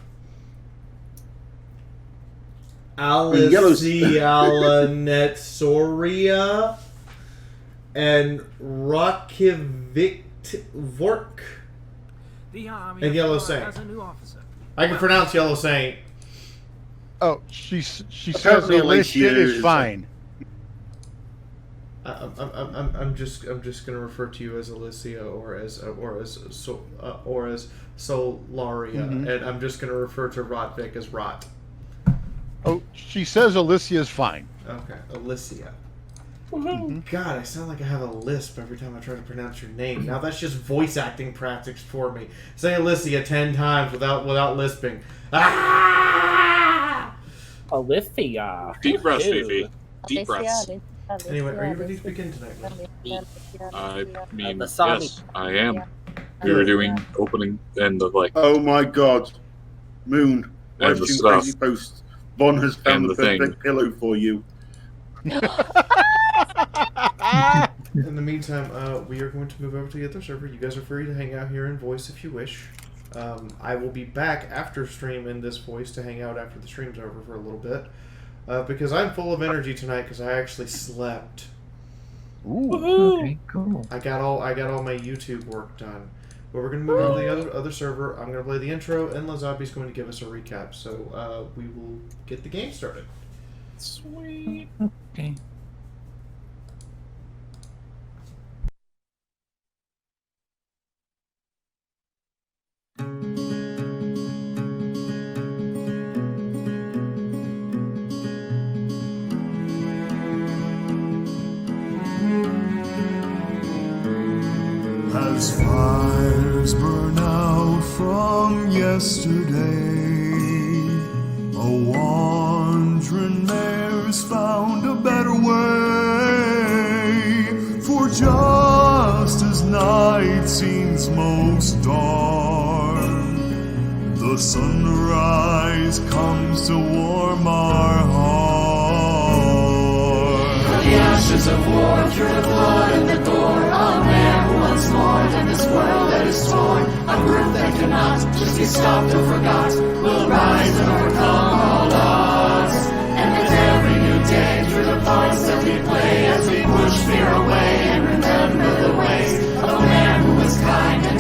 Alessialanetsoria and Rakivitvork and Yellow Saint. I can pronounce Yellow Saint. Oh, she says Apparently Alicia Alicia is is- fine. I'm just gonna refer to you as Alicia or as Solaria, and I'm just gonna refer to Rotvik as Rot. Oh, she says Alicia is fine. Okay, Alicia. God, I sound like I have a lisp every time I try to pronounce your name. Now that's just voice acting practice for me. Say Alicia 10 times without lisping. Ah! Alicia. Deep breaths, Ew. Fifi. Deep breaths. Anyway, are you ready to begin tonight? I mean, Masami. yes, I am. We were doing opening and like. Oh my god. Moon. And I've the seen stuff. crazy posts. Von has found And the the thing. perfect pillow for you. In the meantime, we are going to move over to the other server. You guys are free to hang out here in voice if you wish. I will be back after stream in this voice to hang out after the stream's over for a little bit. Because I'm full of energy tonight because I actually slept. Ooh. Okay, cool. I got all my YouTube work done. But we're going to move on to the other server. I'm going to play the intro, and Lazabi's going to give us a recap. So we will get the game started. Sweet. Okay. As fires burn out from yesterday, a wandering mare's found a better way. For just as night seems most dark, the sunrise comes to warm our hearts. From the ashes of war, through the blood and the gore, a man who once more than this world that is torn, a group that cannot just be stopped or forgot, will rise and overcome all odds. And with every new day, through the parts that we play, as we push fear away and remember the ways of a man who was kind and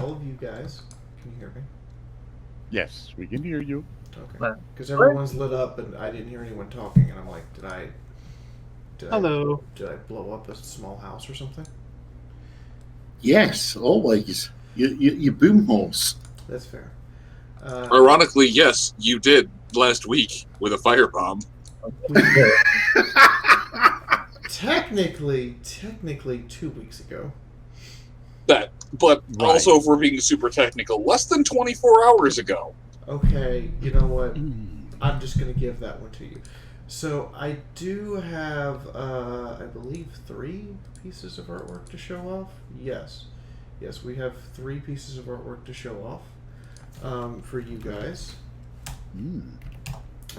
all of you guys can hear me. Yes, we can hear you. Okay. Because everyone's lit up and I didn't hear anyone talking, and I'm like, did I blow up a small house or something? Yes, always. You boom horse. That's fair. Ironically, yes, you did last week with a firebomb. Technically 2 weeks ago. But also, if we're being super technical, less than 24 hours ago. Okay, you know what? I'm just going to give that one to you. So I do have, I believe, 3 pieces of artwork to show off. Yes, we have 3 pieces of artwork to show off for you guys.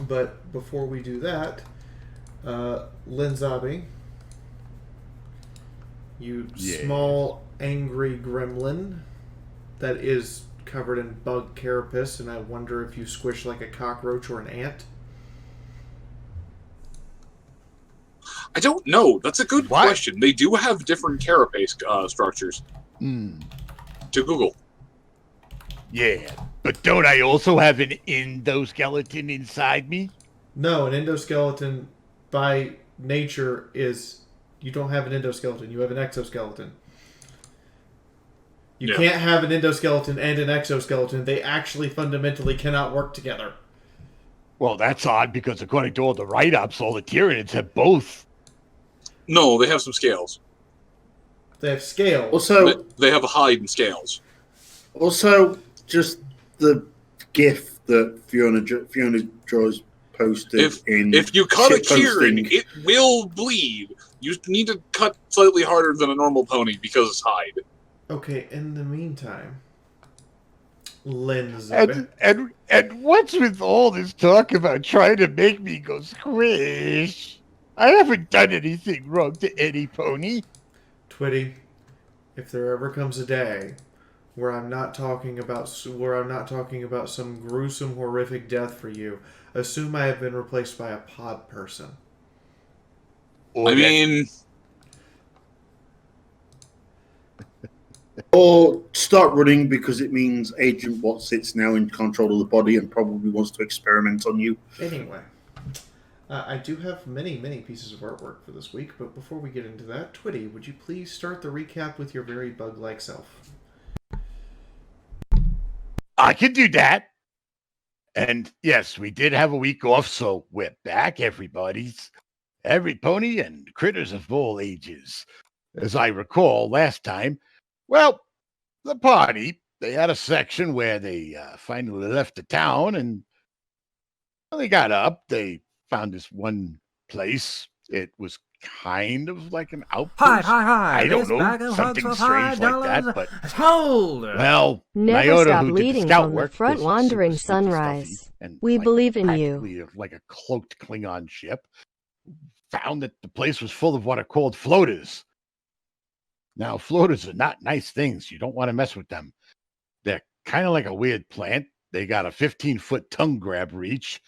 But before we do that, Linzabi, you small angry gremlin that is covered in bug carapace, and I wonder if you squish like a cockroach or an ant. I don't know. That's a good question. They do have different carapace structures. To Google. Yeah, but don't I also have an endoskeleton inside me? No, an endoskeleton by nature is... You don't have an endoskeleton. You have an exoskeleton. You can't have an endoskeleton and an exoskeleton. They actually fundamentally cannot work together. Well, that's odd because according to all the write-ups, all the Tyranids have both. No, they have some scales. They have scales. Also, they have a hide and scales. Also, just the GIF that Fiona draws posted if you cut a Kieran, it will bleed. You need to cut slightly harder than a normal pony because it's hide. Okay, in the meantime, Lindsay. And what's with all this talk about trying to make me go squish? I haven't done anything wrong to any pony. Twitty, if there ever comes a day where I'm not talking about some gruesome, horrific death for you, assume I have been replaced by a pod person. I mean... Or start running because it means Agent Watsit's now in control of the body and probably wants to experiment on you. Anyway, I do have many, many pieces of artwork for this week, but before we get into that, Twitty, would you please start the recap with your very bug-like self? I can do that. And yes, we did have a week off, so we're back, every pony and critters of all ages. As I recall last time, well, the party, they had a section where they finally left the town, and when they got up, they found this one place. It was kind of like an outpost. Hi. I don't This bag know, of something hugs for strange like that, $5. but... Hold! Well, Never Nyota, stop who did the leading scout from the work, front was wandering super sneaky sunrise. stuffy, and We like believe in practically you. like a cloaked Klingon ship. Found that the place was full of what are called floaters. Now, floaters are not nice things. You don't want to mess with them. They're kind of like a weird plant. They got a 15-foot tongue grab reach,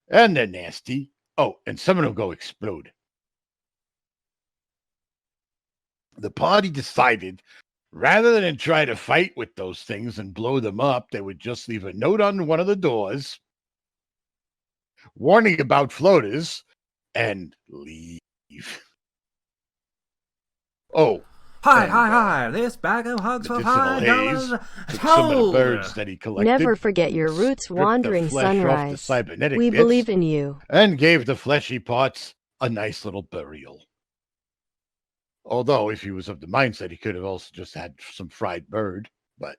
and they're nasty. Oh, and some of them go explode. The party decided, rather than try to fight with those things and blow them up, they would just leave a note on one of the doors, warning about floaters, and leave. Oh. Hi. This bag of hugs for $5. Took some of the birds that he collected. Never forget your roots, wandering sunrise. We believe in you. And gave the fleshy parts a nice little burial. Although, if he was of the mindset, he could have also just had some fried bird. But,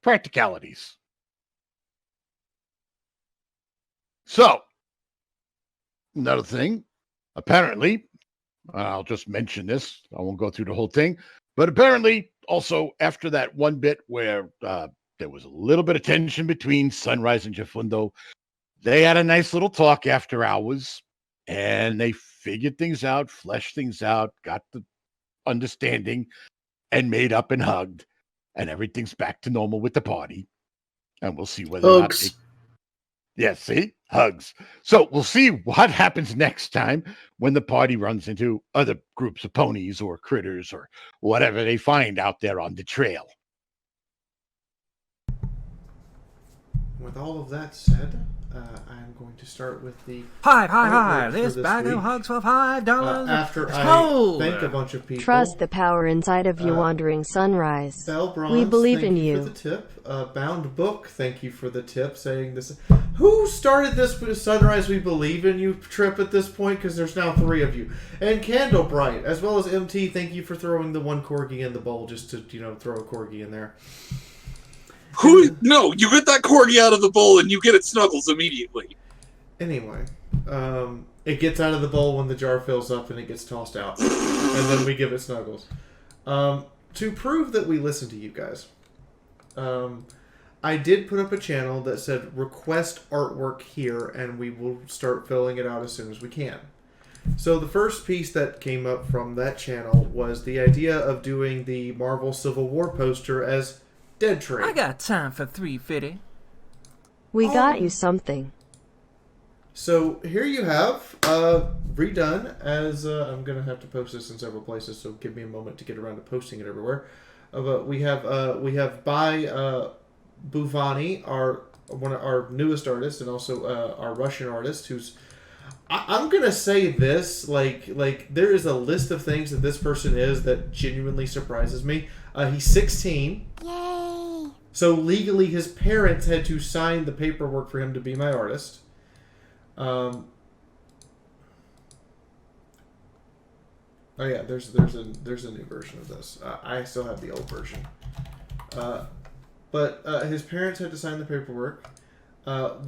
practicalities. So, another thing, apparently, I'll just mention this. I won't go through the whole thing. But apparently, also, after that one bit where there was a little bit of tension between Sunrise and Jafundo, they had a nice little talk after hours, and they figured things out, fleshed things out, got the understanding, and made up and hugged. And everything's back to normal with the party. And we'll see whether or not they... Yeah, see? Hugs. So we'll see what happens next time when the party runs into other groups of ponies or critters or whatever they find out there on the trail. with all of that said, I'm going to start with the Hi! artwork This for bag week. of hugs for $5. After It's I cold. thank a bunch of people. Trust the power inside of you, wandering sunrise. Bell Bronze, We believe thank in you you. for the tip. Bound Book, thank you for the tip, saying this. Who started this Sunrise We Believe in You trip at this point? Because there's now 3 of you. And Candlebright, as well as MT, thank you for throwing the one corgi in the bowl just to, throw a corgi in there. No, you get that corgi out of the bowl and you get it Snuggles immediately. Anyway, it gets out of the bowl when the jar fills up and it gets tossed out. And then we give it Snuggles. To prove that we listen to you guys, I did put up a channel that said request artwork here and we will start filling it out as soon as we can. So the first piece that came up from that channel was the idea of doing the Marvel Civil War poster as Dead Tree. I got time for $3.50. We got you something. So here you have redone as I'm gonna have to post this in several places, so give me a moment to get around to posting it everywhere. But we have by Buvani, one of our newest artists, and also our Russian artist, who's I'm gonna say this like there is a list of things that this person is that genuinely surprises me. He's 16. Yay! So legally, his parents had to sign the paperwork for him to be my artist. Oh yeah, there's a new version of this. I still have the old version. But his parents had to sign the paperwork.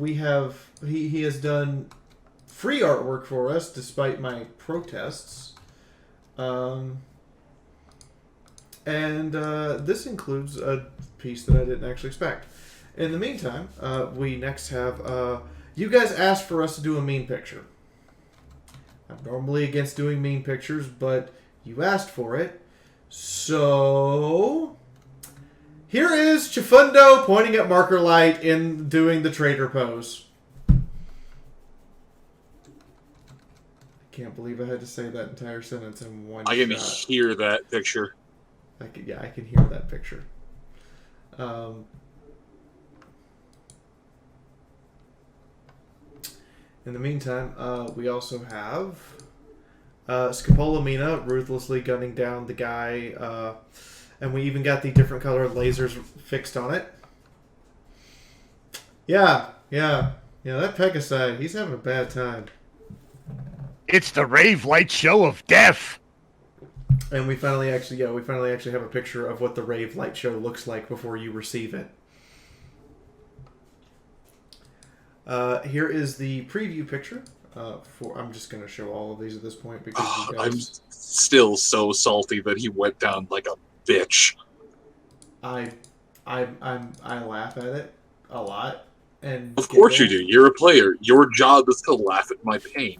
He has done free artwork for us despite my protests. And this includes a piece that I didn't actually expect. In the meantime, we next have... you guys asked for us to do a meme picture. I'm normally against doing meme pictures, but you asked for it. So... here is Chifundo pointing at marker light in doing the traitor pose. I can't believe I had to say that entire sentence in one I can shot. hear that picture. I can hear that picture. In the meantime, we also have Scapola Mina ruthlessly gunning down the guy, and we even got the different colored lasers fixed on it. Yeah, that Pegasi, he's having a bad time. It's the rave light show of death. And we finally actually have a picture of what the rave light show looks like before you receive it. Here is the preview picture. I'm just going to show all of these at this point because you guys... I'm still so salty that he went down like a bitch. I laugh at it a lot, and of course you do. You're a player. Your job is to laugh at my pain.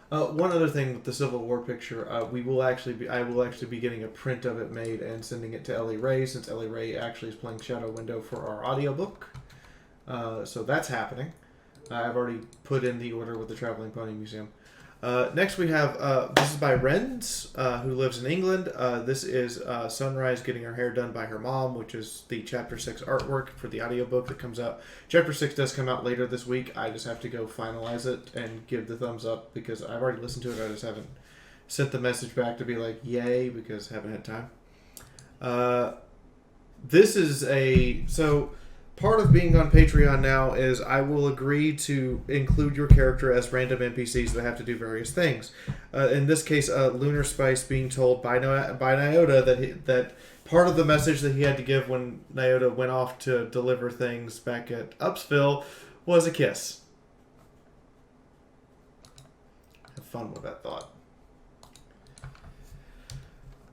One other thing with the Civil War picture, I will actually be getting a print of it made and sending it to Ellie Ray, since Ellie Ray actually is playing Shadow Window for our audiobook. So that's happening. I've already put in the order with the Traveling Pony Museum. Next we have, this is by Renz, who lives in England. This is Sunrise getting her hair done by her mom, which is the Chapter 6 artwork for the audiobook that comes out. Chapter 6 does come out later this week. I just have to go finalize it and give the thumbs up because I've already listened to it. I just haven't sent the message back to be like, yay, because I haven't had time. This is so... part of being on Patreon now is I will agree to include your character as random NPCs that have to do various things. In this case, Lunar Spice being told by Nyota that part of the message that he had to give when Nyota went off to deliver things back at Upsville was a kiss. Have fun with that thought.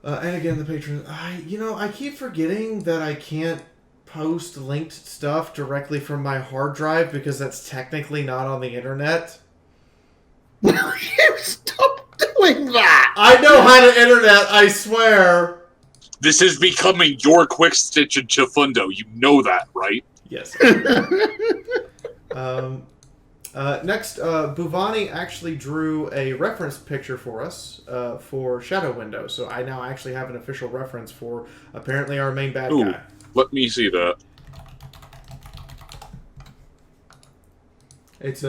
And again, the Patreon... I keep forgetting that I can't post linked stuff directly from my hard drive because that's technically not on the internet. You stop doing that! I know how to internet, I swear! This is becoming your quick stitch and Chifundo. You know that, right? Yes. Next, Buvani actually drew a reference picture for us for Shadow Window, so I now actually have an official reference for apparently our main bad guy. Let me see that. It's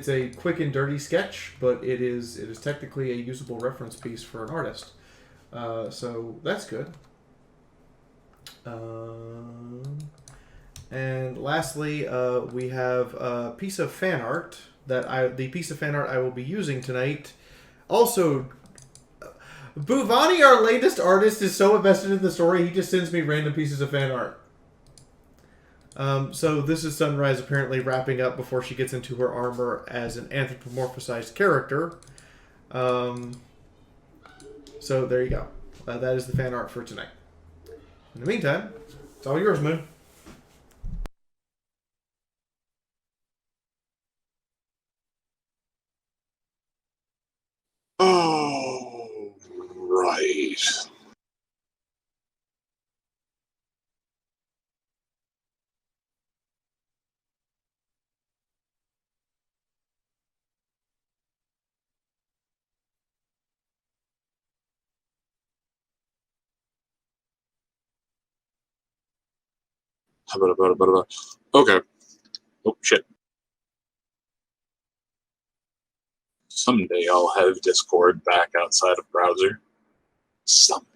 a quick and dirty sketch, but it is technically a usable reference piece for an artist. So that's good. And lastly, we have a piece of fan art the piece of fan art I will be using tonight. Also, Buvani, our latest artist, is so invested in the story, he just sends me random pieces of fan art. So this is Sunrise apparently wrapping up before she gets into her armor as an anthropomorphized character. So there you go. That is the fan art for tonight. In the meantime, it's all yours, Moon. Oh, right. Okay. Oh, shit. Someday I'll have Discord back outside of browser. Someday.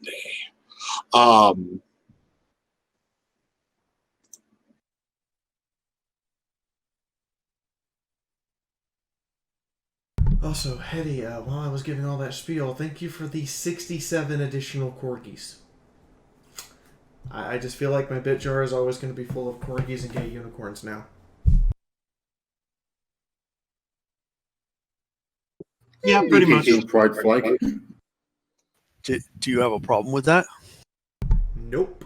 Also, Hetty, while I was giving all that spiel, thank you for the 67 additional corgis. I just feel like my bit jar is always going to be full of corgis and gay unicorns now. Yeah, pretty much. Pride flag. Do you have a problem with that? Nope.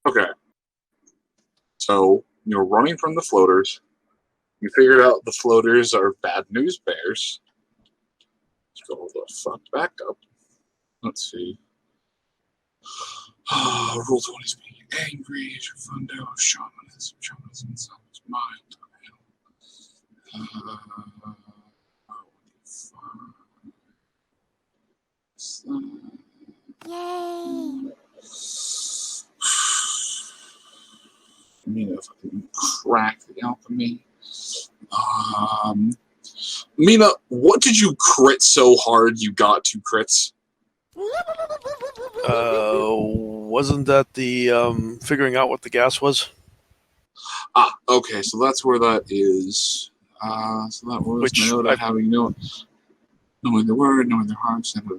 Okay. So you're running from the floaters. You figured out the floaters are bad news bears. Let's go the fuck back up. Let's see. Rule 20 is being angry. Is your fundo of shamanism. Shamanism itself is mild. Yay! Mina fucking crack the alchemy. Mina, what did you crit so hard you got 2 crits? Wasn't that the figuring out what the gas was? Ah, okay, so that's where that is. So that was Naota having knowing the word, knowing their hearts, and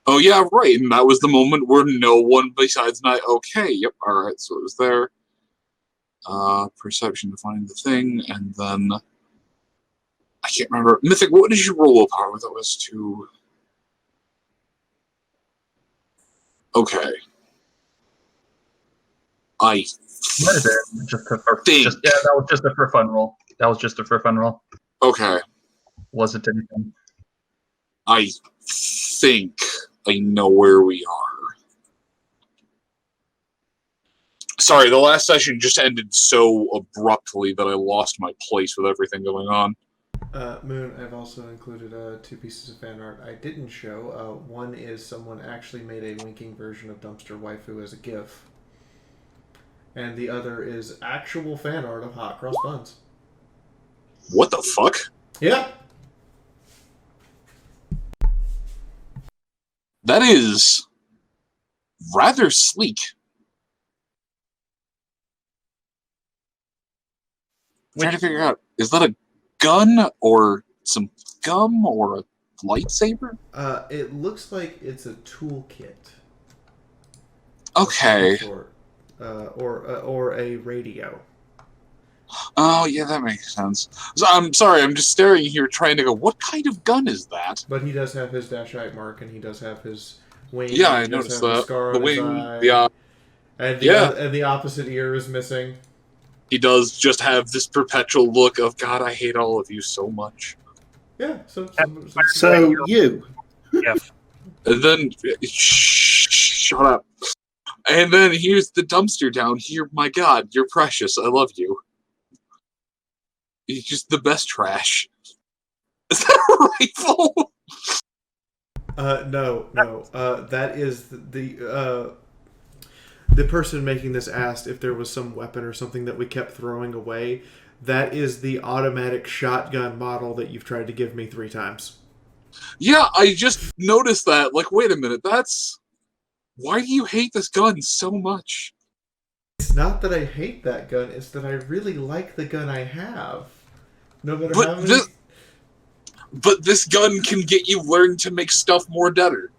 oh yeah, right, and that was the moment where no one besides Night. Okay, yep, all right, so it was there. Perception to find the thing, and then I can't remember. Mythic, what did you roll willpower? That was to. Okay. I might have been just that was just a for fun roll. That was just a for fun roll. Okay. Was it anything? I think I know where we are. Sorry, the last session just ended so abruptly that I lost my place with everything going on. Moon, I've also included 2 pieces of fan art I didn't show. One is someone actually made a winking version of Dumpster Waifu as a GIF. And the other is actual fan art of Hot Cross Buns. What the fuck? Yeah. That is rather sleek. I'm trying to figure out, is that a gun or some gum or a lightsaber? It looks like it's a toolkit. Okay. Or a radio. Oh, yeah, that makes sense. So, I'm sorry, I'm just staring here trying to go, what kind of gun is that? But he does have his Dashite mark, and he does have his wing. Yeah, I noticed that. Scar The on his wing, eye, and and the opposite ear is missing. He does just have this perpetual look of, God, I hate all of you so much. Yeah, so you. Yes. And then, shut up. And then here's the dumpster down here. My God, you're precious. I love you. It's just the best trash. Is that a rifle? No. That is the person making this asked if there was some weapon or something that we kept throwing away. That is the automatic shotgun model that you've tried to give me 3 times. Yeah, I just noticed that. Like, wait a minute, that's... Why do you hate this gun so much? It's not that I hate that gun, it's that I really like the gun I have. No matter how many... But this gun can get you learning to make stuff more better.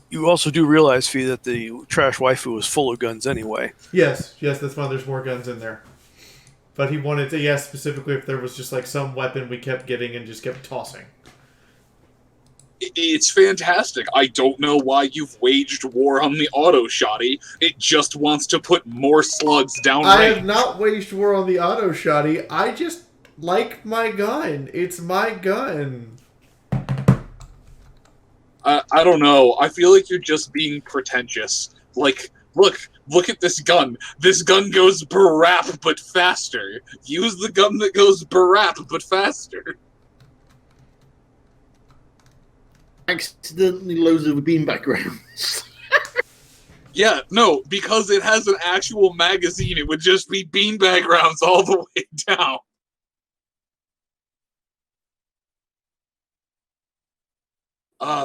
You also do realize, Fee, that the trash waifu was full of guns anyway. Yes, that's why there's more guns in there. But he wanted to, specifically if there was just like some weapon we kept getting and just kept tossing. It's fantastic. I don't know why you've waged war on the auto shotty. It just wants to put more slugs down range. I have not waged war on the auto shotty. I just like my gun. It's my gun. I don't know. I feel like you're just being pretentious. Like, look at this gun. This gun goes barap, but faster. Use the gun that goes barap, but faster. Accidentally loads of beanbag rounds. Yeah, no, because it has an actual magazine, it would just be beanbag rounds all the way down.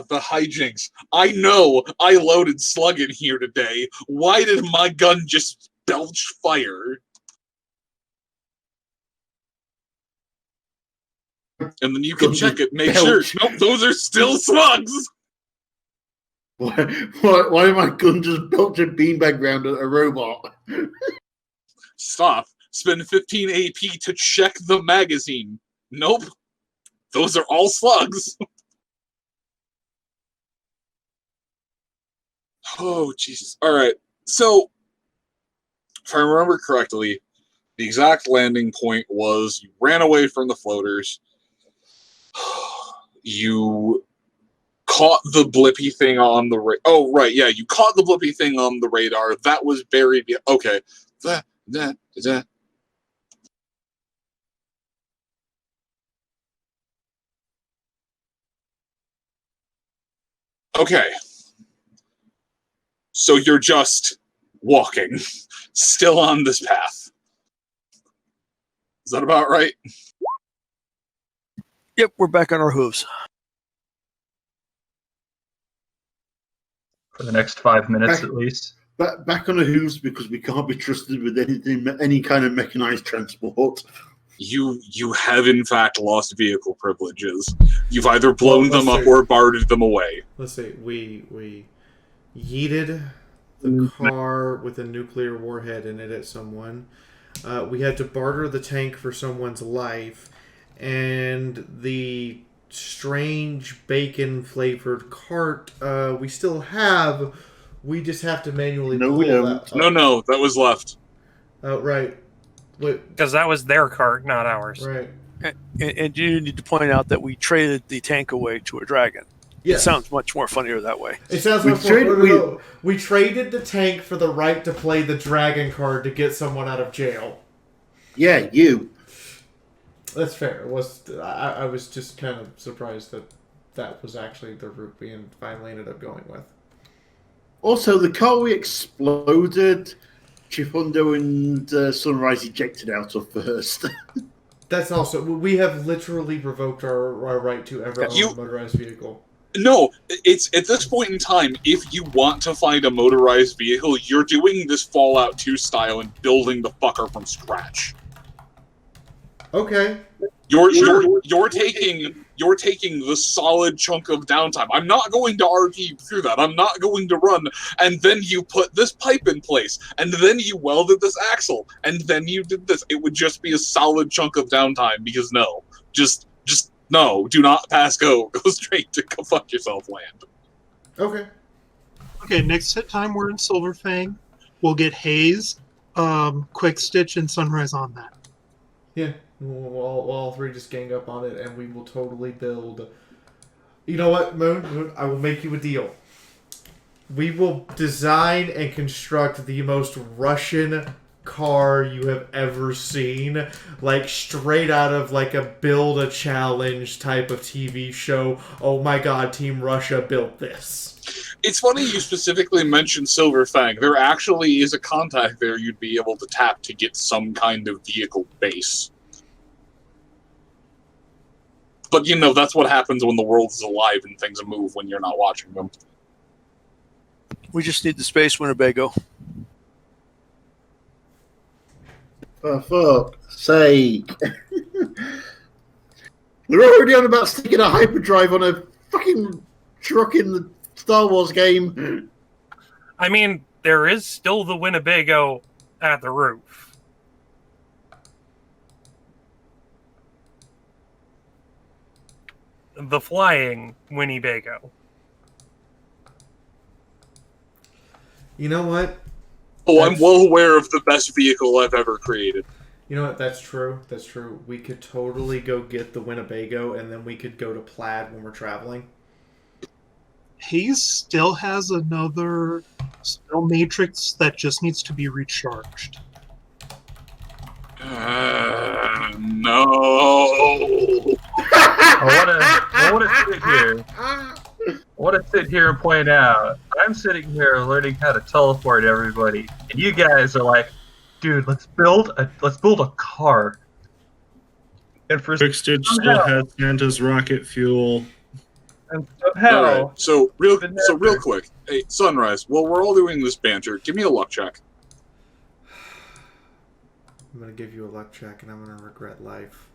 The hijinks. I know I loaded slug in here today. Why did my gun just belch fire? And then you can check it, make sure. Nope, those are still slugs! Why am I gun just belch a beanbag round at a robot? Stop. Spend 15 AP to check the magazine. Nope. Those are all slugs. Oh, Jesus. Alright, so, if I remember correctly, the exact landing point was you ran away from the floaters, you caught the blippy thing on the you caught the blippy thing on the radar, that was buried, okay. Okay. So you're just walking, still on this path. Is that about right? Yep, we're back on our hooves. For the next 5 minutes at least. Back on the hooves because we can't be trusted with any kind of mechanized transport. You have in fact lost vehicle privileges. You've either blown them up or bartered them away. Let's see. We yeeted the car with a nuclear warhead in it at someone. We had to barter the tank for someone's life, and the strange bacon-flavored cart we still have. We just have to manually pull that. No, that was left. Oh, right. Because that was their cart, not ours. Right. And you need to point out that we traded the tank away to a dragon. Yes. It sounds much more funnier that way. It sounds much more. We traded the tank for the right to play the dragon card to get someone out of jail. Yeah, you. That's fair. It was. I was just kind of surprised that was actually the route we finally ended up going with. Also, the car we exploded, Chifundo and Sunrise ejected out of first. That's also. We have literally revoked our right to ever own a motorized vehicle. No, it's at this point in time, if you want to find a motorized vehicle, you're doing this Fallout 2 style and building the fucker from scratch. Okay. You're taking the solid chunk of downtime. I'm not going to RP through that. I'm not going to run. And then you put this pipe in place, and then you welded this axle, and then you did this. It would just be a solid chunk of downtime because no, just no, do not pass go. Go straight to go fuck yourself land. Okay. Okay, next time we're in Silverfang, we'll get Haze, Quick Stitch, and Sunrise on that. Yeah, we'll all three just gang up on it, and we will totally build... You know what, Moon? I will make you a deal. We will design and construct the most Russian car you have ever seen. Like, straight out of, like, a build-a-challenge type of TV show. Oh my god, Team Russia built this. It's funny you specifically mentioned Silver Fang. There actually is a contact there you'd be able to tap to get some kind of vehicle base. But, you know, that's what happens when the world is alive and things move when you're not watching them. We just need the space, Winnebago. For fuck's sake. They're already on about sticking a hyperdrive on a fucking truck in the Star Wars game. I mean, there is still the Winnebago at the roof. The flying Winnebago. You know what? Oh, I'm well aware of the best vehicle I've ever created. You know what? That's true. That's true. We could totally go get the Winnebago, and then we could go to Plaid when we're traveling. Hayes still has another spell matrix that just needs to be recharged. No. I want to sit here and point out, I'm sitting here learning how to teleport everybody, and you guys are like, dude, let's build a car. And for Quickstitch still has Santa's rocket fuel. And somehow, all right, so real quick, hey Sunrise. While we're all doing this banter, give me a luck check. I'm gonna give you a luck check, and I'm gonna regret life.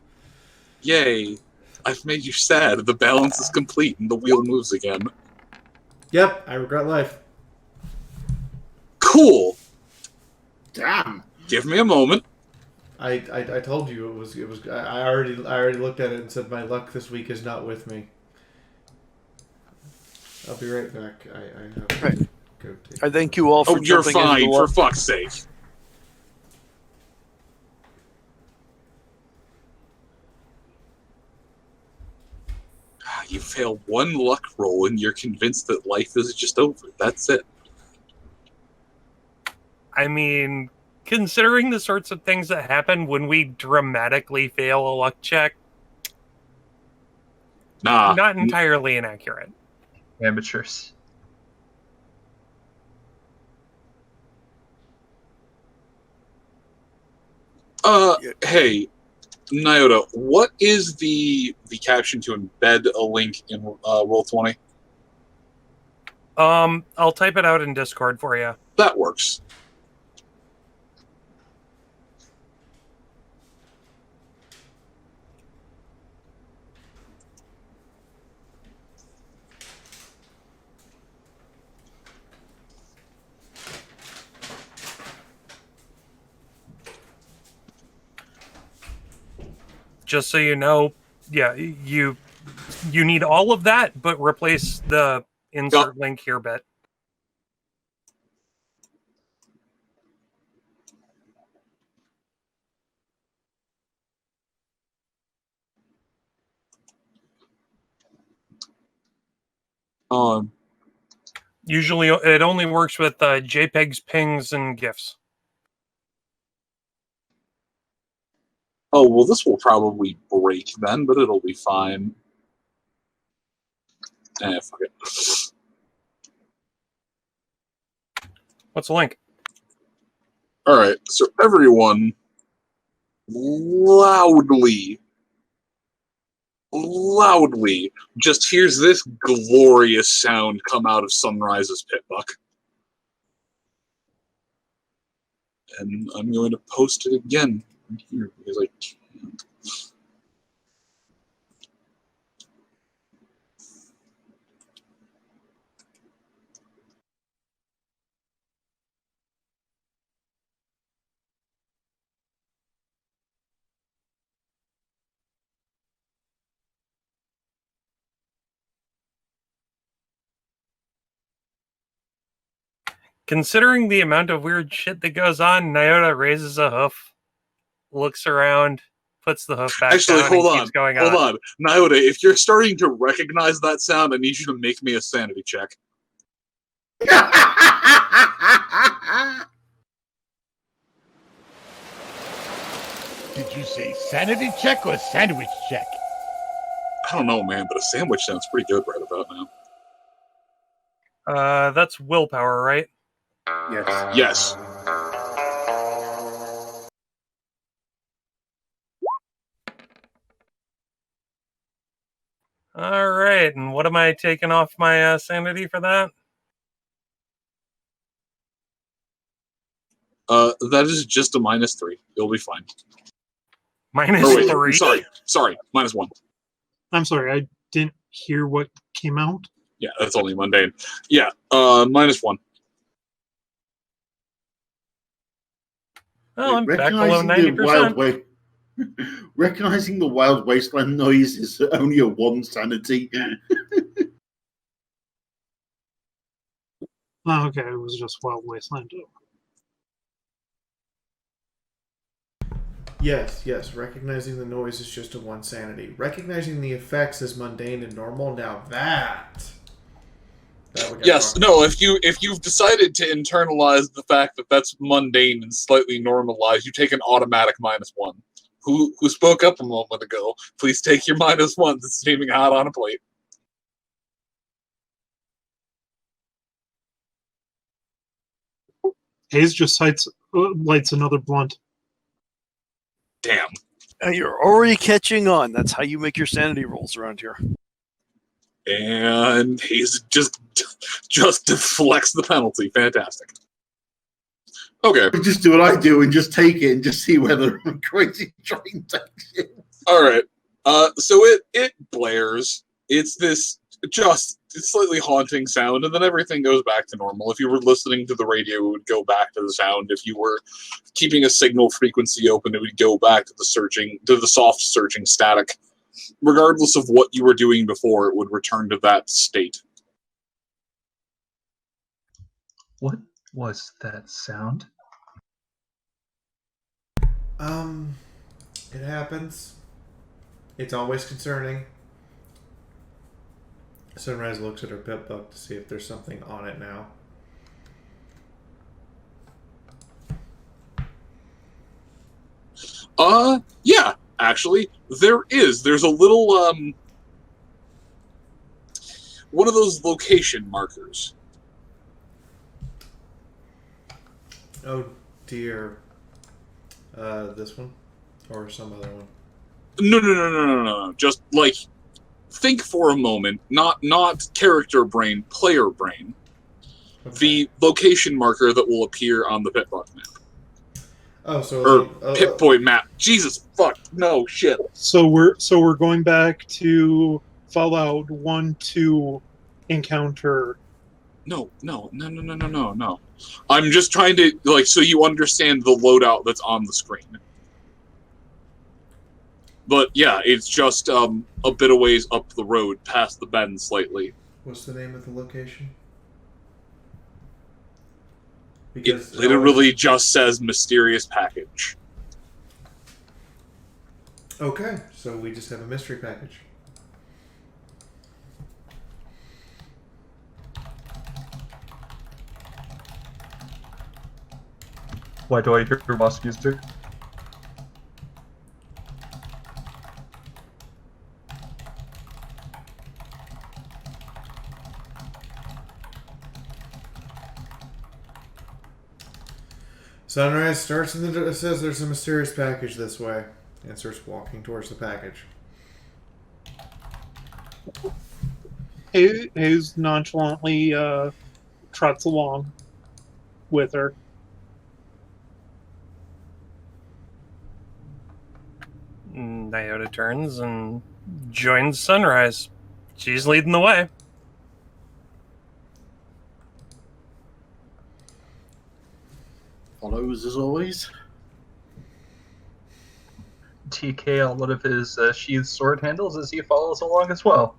Yay! I've made you sad. The balance is complete, and the wheel moves again. Yep, I regret life. Cool. Damn. Give me a moment. I told you it was. I already looked at it and said my luck this week is not with me. I'll be right back. I have to go take. I thank you all for you're jumping into fine, the for war. fuck's sake. You fail one luck roll and you're convinced that life is just over. That's it. I mean, considering the sorts of things that happen when we dramatically fail a luck check, not entirely inaccurate. Amateurs. Hey, Nyota, what is the caption to embed a link in Roll20? I'll type it out in Discord for you. That works. Just so you know, yeah, you need all of that, but replace the insert link here bit. Usually, it only works with JPEGs, pings, and GIFs. Oh, well, this will probably break then, but it'll be fine. Fuck it. What's the link? Alright, so everyone loudly just hears this glorious sound come out of Sunrise's pitbuck. And I'm going to post it again here because I can't. Considering the amount of weird shit that goes on, Nyota raises a hoof, looks around, puts the hoof back Actually, down, hold and on. keeps going Hold on. on. Nyota, if you're starting to recognize that sound, I need you to make me a sanity check. Did you say sanity check or sandwich check? I don't know, man, but a sandwich sounds pretty good right about now. That's willpower, right? Yes. Yes. All right, and what am I taking off my sanity for that? That is just a -3. You'll be fine. -3? Sorry, -1. I'm sorry, I didn't hear what came out. Yeah, that's only mundane. Yeah, -1. Oh, I'm back below 90%. Recognizing the wild wasteland noise is only a 1 sanity. Oh, okay, it was just Wild Wasteland. Yes. Recognizing the noise is just a 1 sanity. Recognizing the effects as mundane and normal, now that Yes, no. If you've decided to internalize the fact that that's mundane and slightly normalized, you take an automatic -1. Who spoke up a moment ago? Please take your -1s. It's steaming hot on a plate. Hayes just lights another blunt. Damn. You're already catching on. That's how you make your sanity rolls around here. And he's just deflects the penalty. Fantastic. Okay. Just do what I do and just take it and just see whether a crazy train takes you. All right. So it blares. It's this just slightly haunting sound, and then everything goes back to normal. If you were listening to the radio, it would go back to the sound. If you were keeping a signal frequency open, it would go back to the soft searching static. Regardless of what you were doing before, it would return to that state. What was that sound? It happens. It's always concerning. Sunrise looks at her pet book to see if there's something on it now. Yeah, actually, there is. There's a little, one of those location markers. Oh dear. This one? Or some other one? No. Just, like, think for a moment, not character brain, player brain. Okay. The location marker that will appear on the Pip-Boy map. Oh, so Pip-Boy map. Jesus fuck, no shit. So we're going back to Fallout 1-2 encounter. No. I'm just trying to, like, so you understand the loadout that's on the screen. But yeah, it's just a bit of ways up the road, past the bend slightly. What's the name of the location? Because it literally just says mysterious package. Okay, so we just have a mystery package. Why do I hear boss music? Sunrise starts in the... It says there's a mysterious package this way. And starts walking towards the package. Hayes nonchalantly trots along with her. Iota turns and joins Sunrise. She's leading the way. Follows as always. TK on one of his sheathed sword handles as he follows along as well.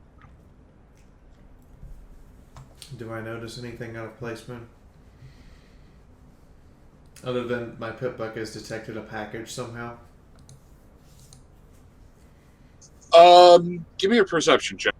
Do I notice anything out of placement? Other than my Pip-Buck has detected a package somehow? Give me a perception check.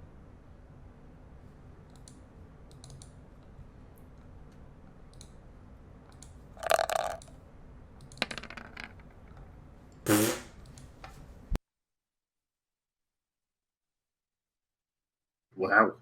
Wow.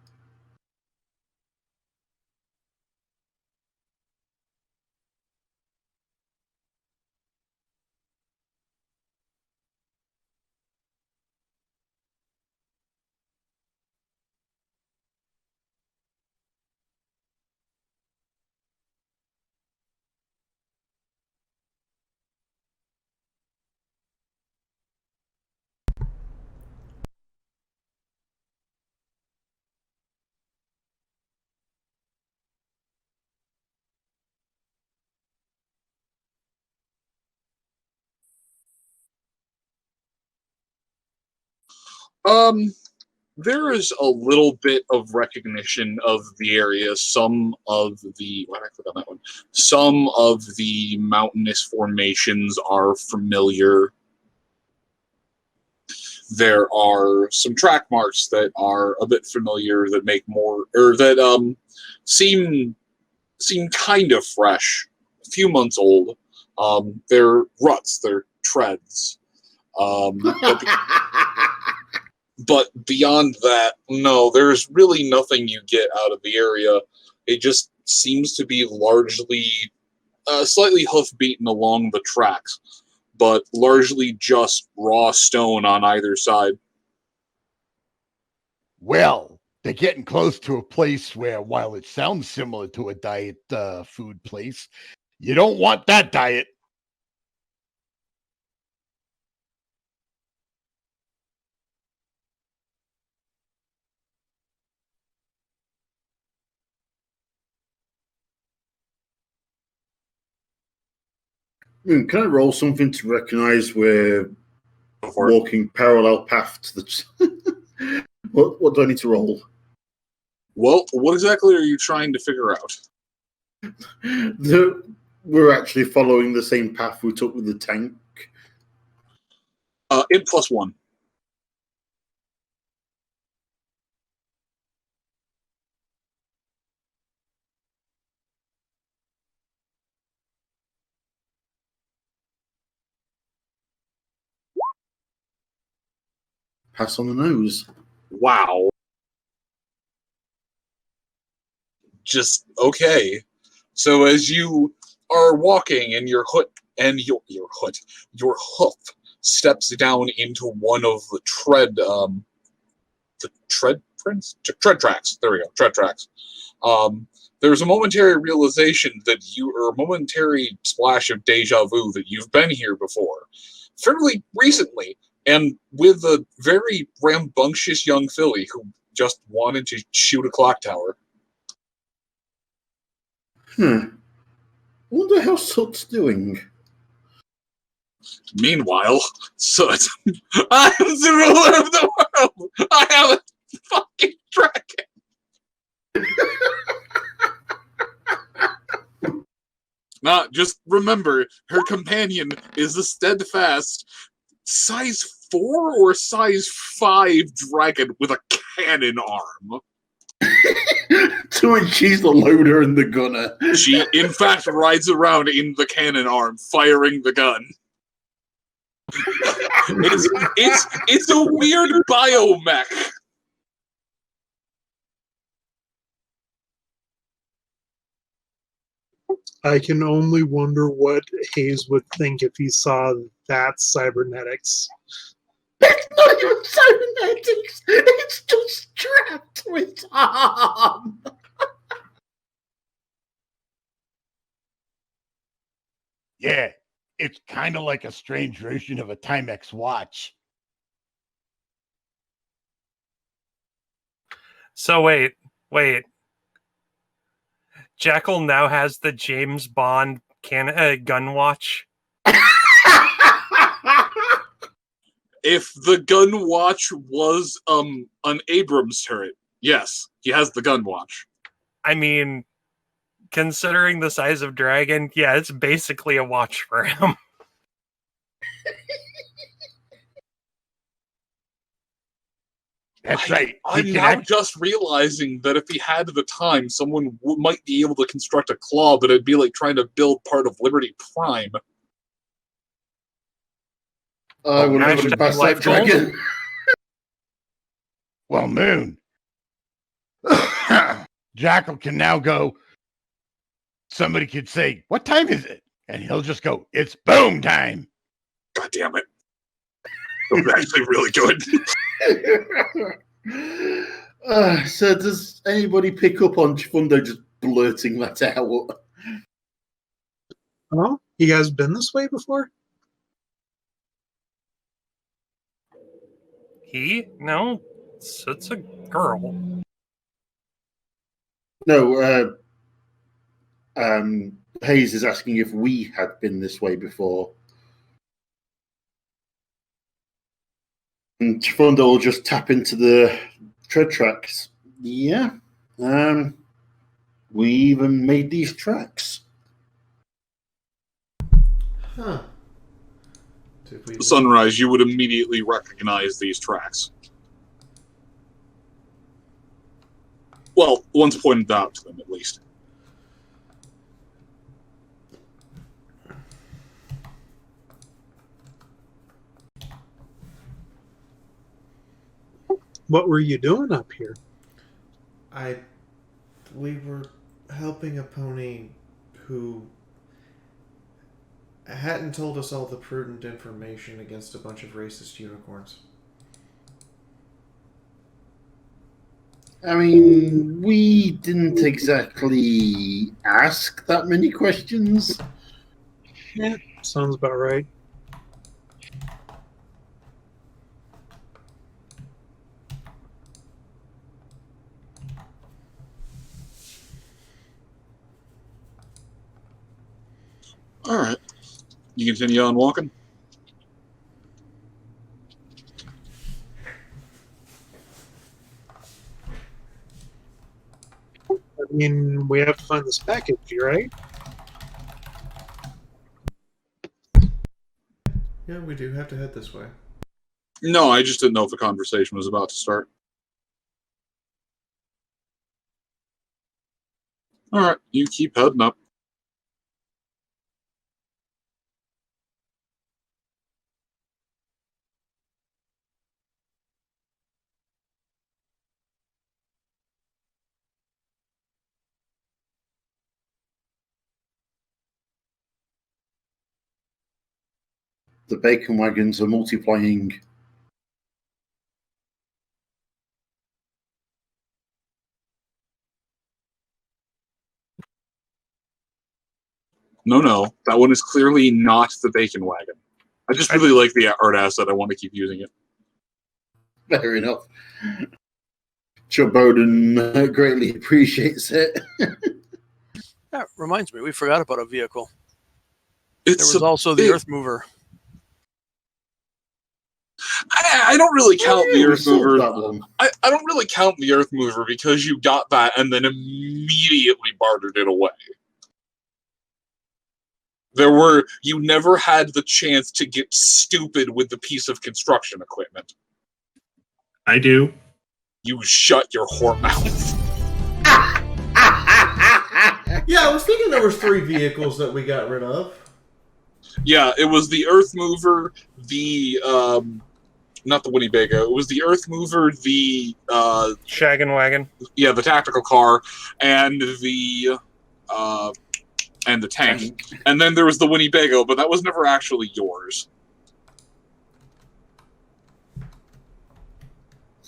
There is a little bit of recognition of the area. Some of the I forgot that one. Some of the mountainous formations are familiar. There are some track marks that are a bit familiar that make more or that seem kind of fresh, a few months old. They're ruts, they're treads. But beyond that, no, there's really nothing you get out of the area. It just seems to be largely slightly hoof-beaten along the tracks, but largely just raw stone on either side. Well, they're getting close to a place where, while it sounds similar to a diet food place, you don't want that diet. Can I roll something to recognize we're walking parallel path to the... what do I need to roll? Well, what exactly are you trying to figure out? We're actually following the same path we took with the tank. It +1. Pass on the nose. Wow. Just okay. So as you are walking and your hoof steps down into one of the tread tracks. There we go, tread tracks. There's a momentary realization that a momentary splash of deja vu that you've been here before, fairly recently, and with a very rambunctious young filly who just wanted to shoot a clock tower. Wonder how Soot's doing. Meanwhile, Soot, I am the ruler of the world! I have a fucking dragon! Just remember, her companion is a steadfast size 4 or size 5 dragon with a cannon arm. To which she's the loader and the gunner. She, in fact, rides around in the cannon arm, firing the gun. It's a weird biomech. I can only wonder what Hayes would think if he saw that cybernetics. It's not even cybernetics. It's just strapped to its arm. Yeah, it's kind of like a strange version of a Timex watch. So wait. Jackal now has the James Bond gun watch. If the gun watch was an Abrams turret, yes, he has the gun watch. I mean, considering the size of Dragon, yeah, it's basically a watch for him. That's right. I'm now just realizing that if he had the time, someone might be able to construct a claw, but it'd be like trying to build part of Liberty Prime. I would have to pass that dragon. Well, Moon, Jackal can now go. Somebody could say, "What time is it?" And he'll just go, "It's boom time." God damn it. That was actually really good. So does anybody pick up on Chifundo just blurting that out? Oh, you guys been this way before? No, it's a girl. No, Hayes is asking if we had been this way before. And Chifundo will just tap into the tread tracks. Yeah. We even made these tracks. Huh. Sunrise, you would immediately recognize these tracks. Well, once pointed out to them, at least. What were you doing up here? We were helping a pony who hadn't told us all the prudent information against a bunch of racist unicorns. I mean, we didn't exactly ask that many questions. Yeah, sounds about right. All right. You continue on walking? I mean, we have to find this package, right? Yeah, we do have to head this way. No, I just didn't know if the conversation was about to start. All right, you keep heading up. The bacon wagons are multiplying. No, that one is clearly not the bacon wagon. I just really like the art asset. I want to keep using it. Fair enough. Joe Bowden greatly appreciates it. That reminds me, we forgot about a vehicle. There was also the Earth Mover. I don't really count the Earth Mover. That one. I don't really count the Earth Mover because you got that and then immediately bartered it away. You never had the chance to get stupid with the piece of construction equipment. I do. You shut your whore mouth. Yeah, I was thinking there was 3 vehicles that we got rid of. Yeah, it was the Earth Mover, the not the Winnebago. It was the Earth Mover, the Shaggin' Wagon. Yeah, the tactical car, and the tank. And then there was the Winnebago, but that was never actually yours.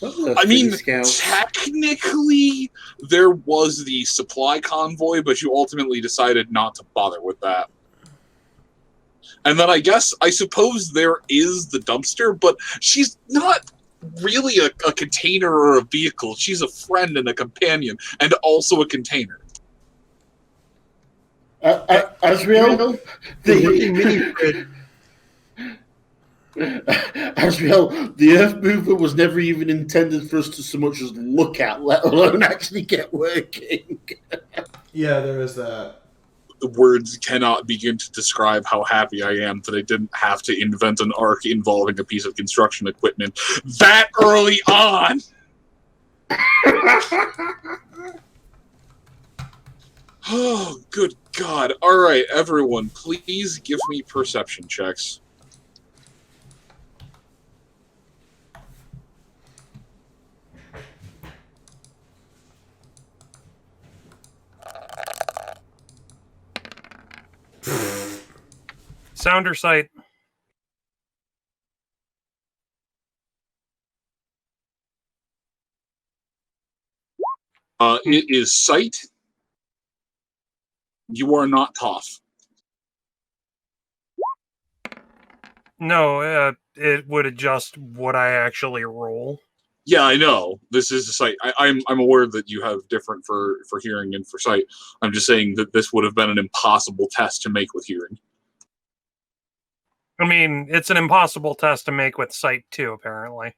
I mean, technically, there was the supply convoy, but you ultimately decided not to bother with that. And then I suppose there is the dumpster, but she's not really a container or a vehicle. She's a friend and a companion, and also a container. Asriel, Asriel, the Earth Mover was never even intended for us to so much as look at, let alone actually get working. Yeah, there is that. The words cannot begin to describe how happy I am that I didn't have to invent an arc involving a piece of construction equipment that early on. Oh, good God. All right, everyone, please give me perception checks. Sound or sight? It is sight. You are not tough. No, it would adjust what I actually roll. Yeah, I know. This is a sight. I'm aware that you have different for hearing and for sight. I'm just saying that this would have been an impossible test to make with hearing. I mean, it's an impossible test to make with sight too, apparently.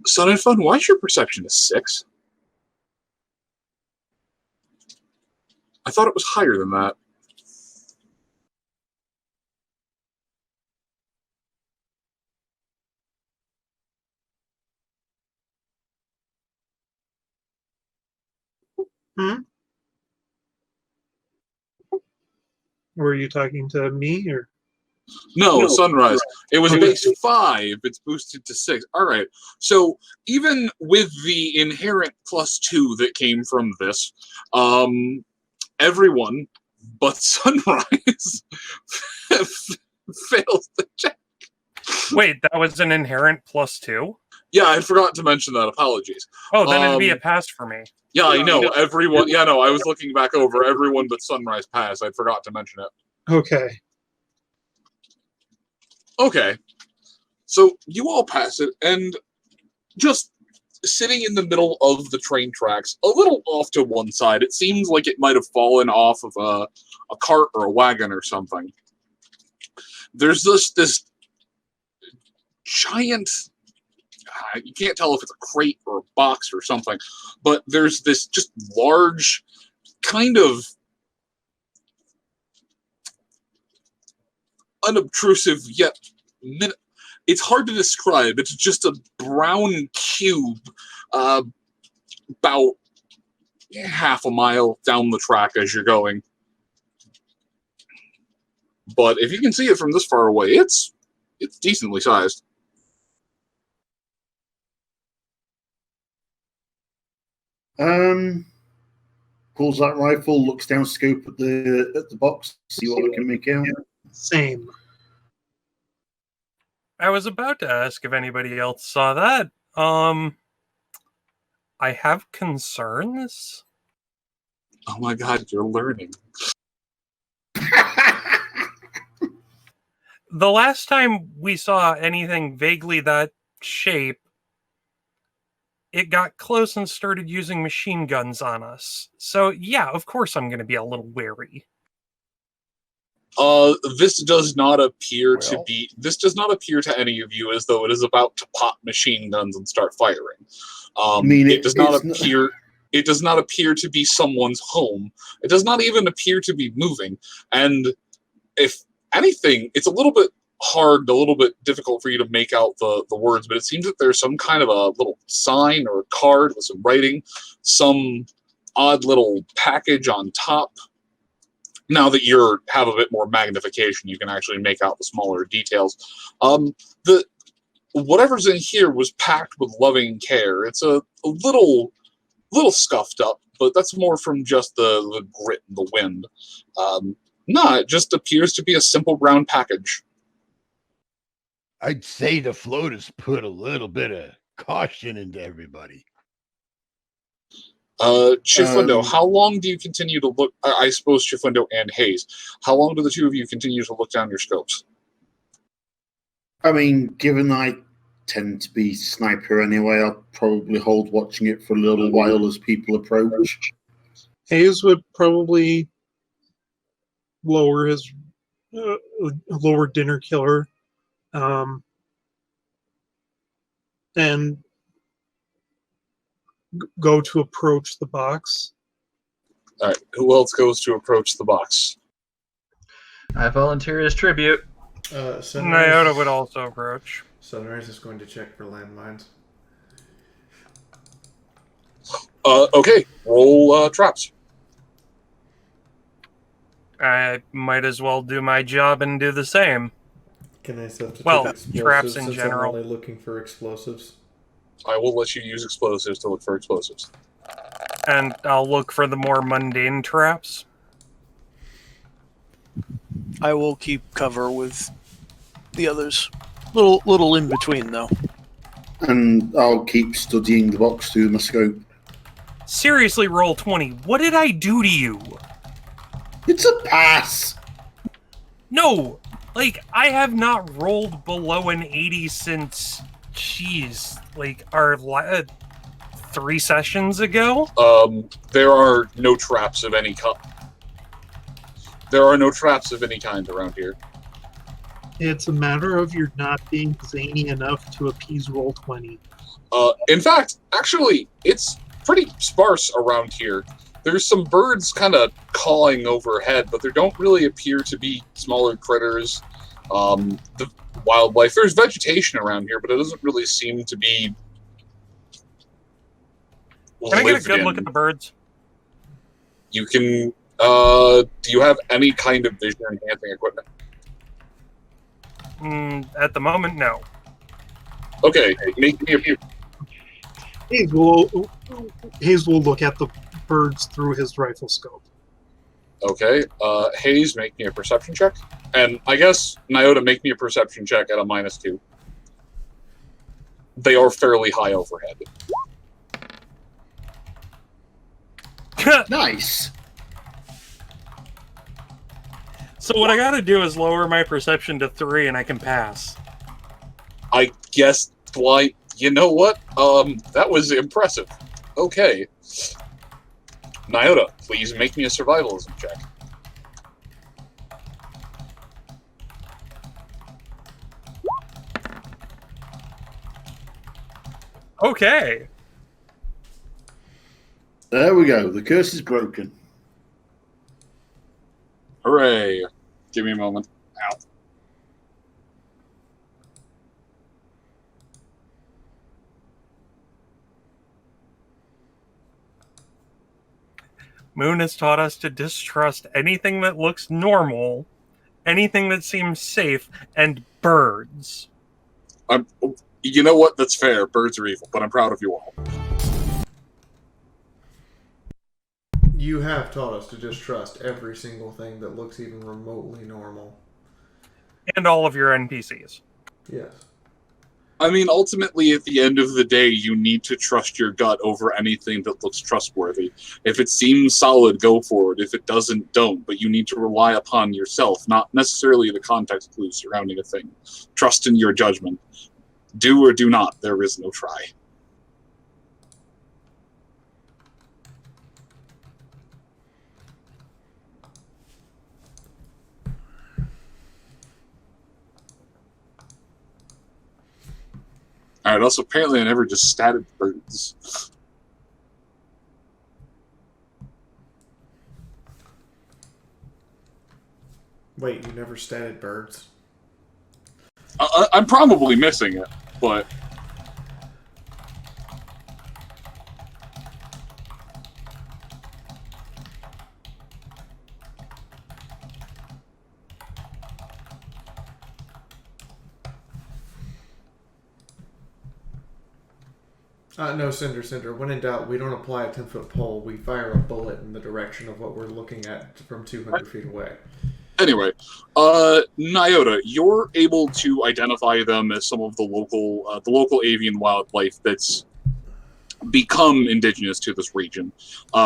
Sun and Fun, why is your perception a 6? I thought it was higher than that. Were you talking to me or? No, Sunrise. It was base 5. It's boosted to 6. All right. So even with the inherent +2 that came from this, everyone but Sunrise fails the check. Wait, that was an inherent +2? Yeah, I forgot to mention that. Apologies. Oh, then it'd be a pass for me. Yeah, I know. Everyone. Yeah, no, I was looking back over. Everyone but Sunrise passed. I forgot to mention it. Okay. Okay. So you all pass it, and just sitting in the middle of the train tracks, a little off to one side, it seems like it might have fallen off of a cart or a wagon or something. There's this giant, you can't tell if it's a crate or a box or something, but there's this just large kind of unobtrusive yet it's hard to describe. It's just a brown cube about half a mile down the track as you're going. But if you can see it from this far away, it's decently sized. Pulls that rifle, looks down scope at the box, see what I can make out. Same. I was about to ask if anybody else saw that. I have concerns. Oh my god, you're learning. The last time we saw anything vaguely that shape, it got close and started using machine guns on us. So yeah, of course I'm going to be a little wary. This does not appear to any of you as though it is about to pop machine guns and start firing. It does not appear to be someone's home. It does not even appear to be moving. And if anything, it's a little bit hard, a little bit difficult for you to make out the words, but it seems that there's some kind of a little sign or a card with some writing, some odd little package on top. Now that you have a bit more magnification, you can actually make out the smaller details. Whatever's in here was packed with loving care. It's a little scuffed up, but that's more from just the grit and the wind. No, it just appears to be a simple brown package. I'd say the float has put a little bit of caution into everybody. Chifundo, how long do you continue to look? I suppose Chifundo and Hayes. How long do the two of you continue to look down your scopes? I mean, given I tend to be sniper anyway, I'll probably hold watching it for a little while as people approach. Hayes would probably lower his lower dinner killer, and go to approach the box. All right. Who else goes to approach the box? I volunteer as tribute. Nyota would also approach. Sunrise is going to check for landmines. Okay. Roll traps. I might as well do my job and do the same. Can I substitute well, explosives traps in since general. I'm only looking for explosives? I will let you use explosives to look for explosives. And I'll look for the more mundane traps. I will keep cover with the others. Little in between, though. And I'll keep studying the box through my scope. Seriously, roll 20. What did I do to you? It's a pass. No, like, I have not rolled below an 80 since, jeez, like, our 3 sessions ago? There are no traps of any kind. There are no traps of any kind around here. It's a matter of you're not being zany enough to appease roll 20. In fact, actually, it's pretty sparse around here. There's some birds kind of cawing overhead, but there don't really appear to be smaller critters. The wildlife. There's vegetation around here, but it doesn't really seem to be. Can I get a good look at the birds? You can. Do you have any kind of vision enhancing equipment? At the moment, no. Okay, make me a few. Hayes will look at the birds through his rifle scope. Okay, Hayes, make me a perception check. And I guess, Nyota, make me a perception check at a -2. They are fairly high overhead. Nice. So what I gotta do is lower my perception to 3 and I can pass. I guess, why, you know what? That was impressive. Okay. Nyota, please make me a survivalism check. Okay. There we go. The curse is broken. Hooray. Give me a moment. Ow. Moon has taught us to distrust anything that looks normal, anything that seems safe, and birds. You know what? That's fair. Birds are evil, but I'm proud of you all. You have taught us to distrust every single thing that looks even remotely normal. And all of your NPCs. Yes. I mean, ultimately, at the end of the day, you need to trust your gut over anything that looks trustworthy. If it seems solid, go for it. If it doesn't, don't. But you need to rely upon yourself, not necessarily the context clues surrounding a thing. Trust in your judgment. Do or do not. There is no try. Alright, also, apparently I never just statted birds. Wait, you never statted birds? I'm probably missing it, but... No, Cinder. When in doubt, we don't apply a 10-foot pole. We fire a bullet in the direction of what we're looking at from 200 feet away. Anyway, Nyota, you're able to identify them as some of the local avian wildlife that's become indigenous to this region.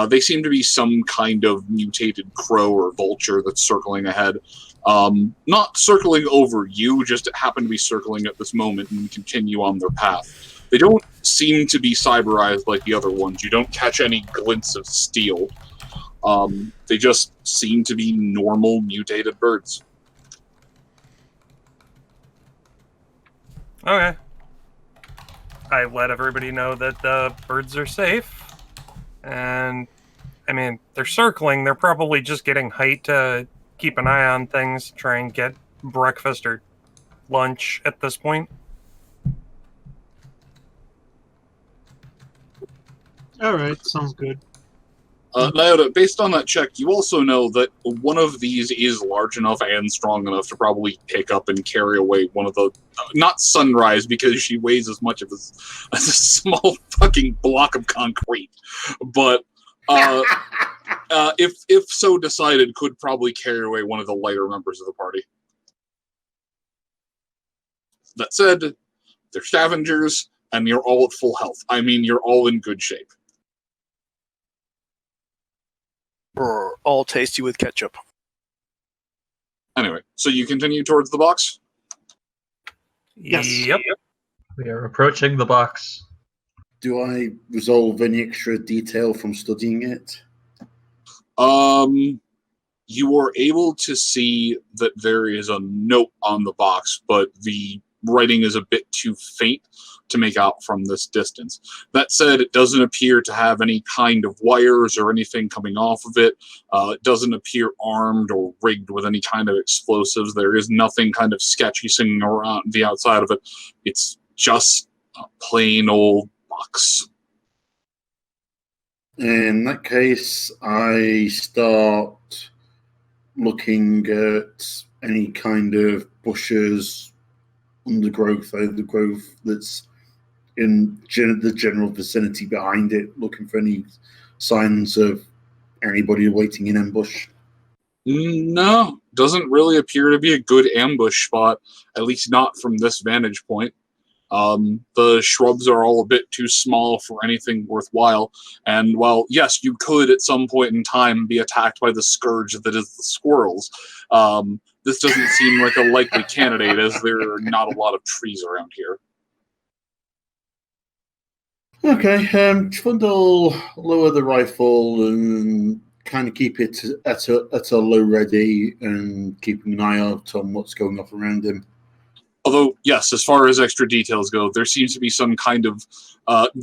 They seem to be some kind of mutated crow or vulture that's circling ahead. Not circling over you, just happen to be circling at this moment and continue on their path. They don't seem to be cyberized like the other ones. You don't catch any glints of steel. They just seem to be normal mutated birds. Okay. I let everybody know that the birds are safe. And, I mean, they're circling. They're probably just getting height to keep an eye on things, try and get breakfast or lunch at this point. Alright, sounds good. Now, based on that check, you also know that one of these is large enough and strong enough to probably pick up and carry away one of the... not Sunrise, because she weighs as much of as a small fucking block of concrete. But if so decided, could probably carry away one of the lighter members of the party. That said, they're scavengers, and you're all at full health. I mean, you're all in good shape. All tasty with ketchup. Anyway, so you continue towards the box? Yes. Yep. We are approaching the box. Do I resolve any extra detail from studying it? You were able to see that there is a note on the box, but the writing is a bit too faint to make out from this distance. That said, it doesn't appear to have any kind of wires or anything coming off of it. It doesn't appear armed or rigged with any kind of explosives. There is nothing kind of sketchy sitting around the outside of it. It's just a plain old box. In that case, I start looking at any kind of bushes, undergrowth, overgrowth that's in the general vicinity behind it, looking for any signs of anybody waiting in ambush. No, doesn't really appear to be a good ambush spot, at least not from this vantage point. The shrubs are all a bit too small for anything worthwhile, and while, yes, you could at some point in time be attacked by the scourge that is the squirrels, this doesn't seem like a likely candidate, as there are not a lot of trees around here. Okay, Trundle, lower the rifle and kind of keep it at a low ready and keeping an eye out on what's going off around him. Although, yes, as far as extra details go, there seems to be some kind of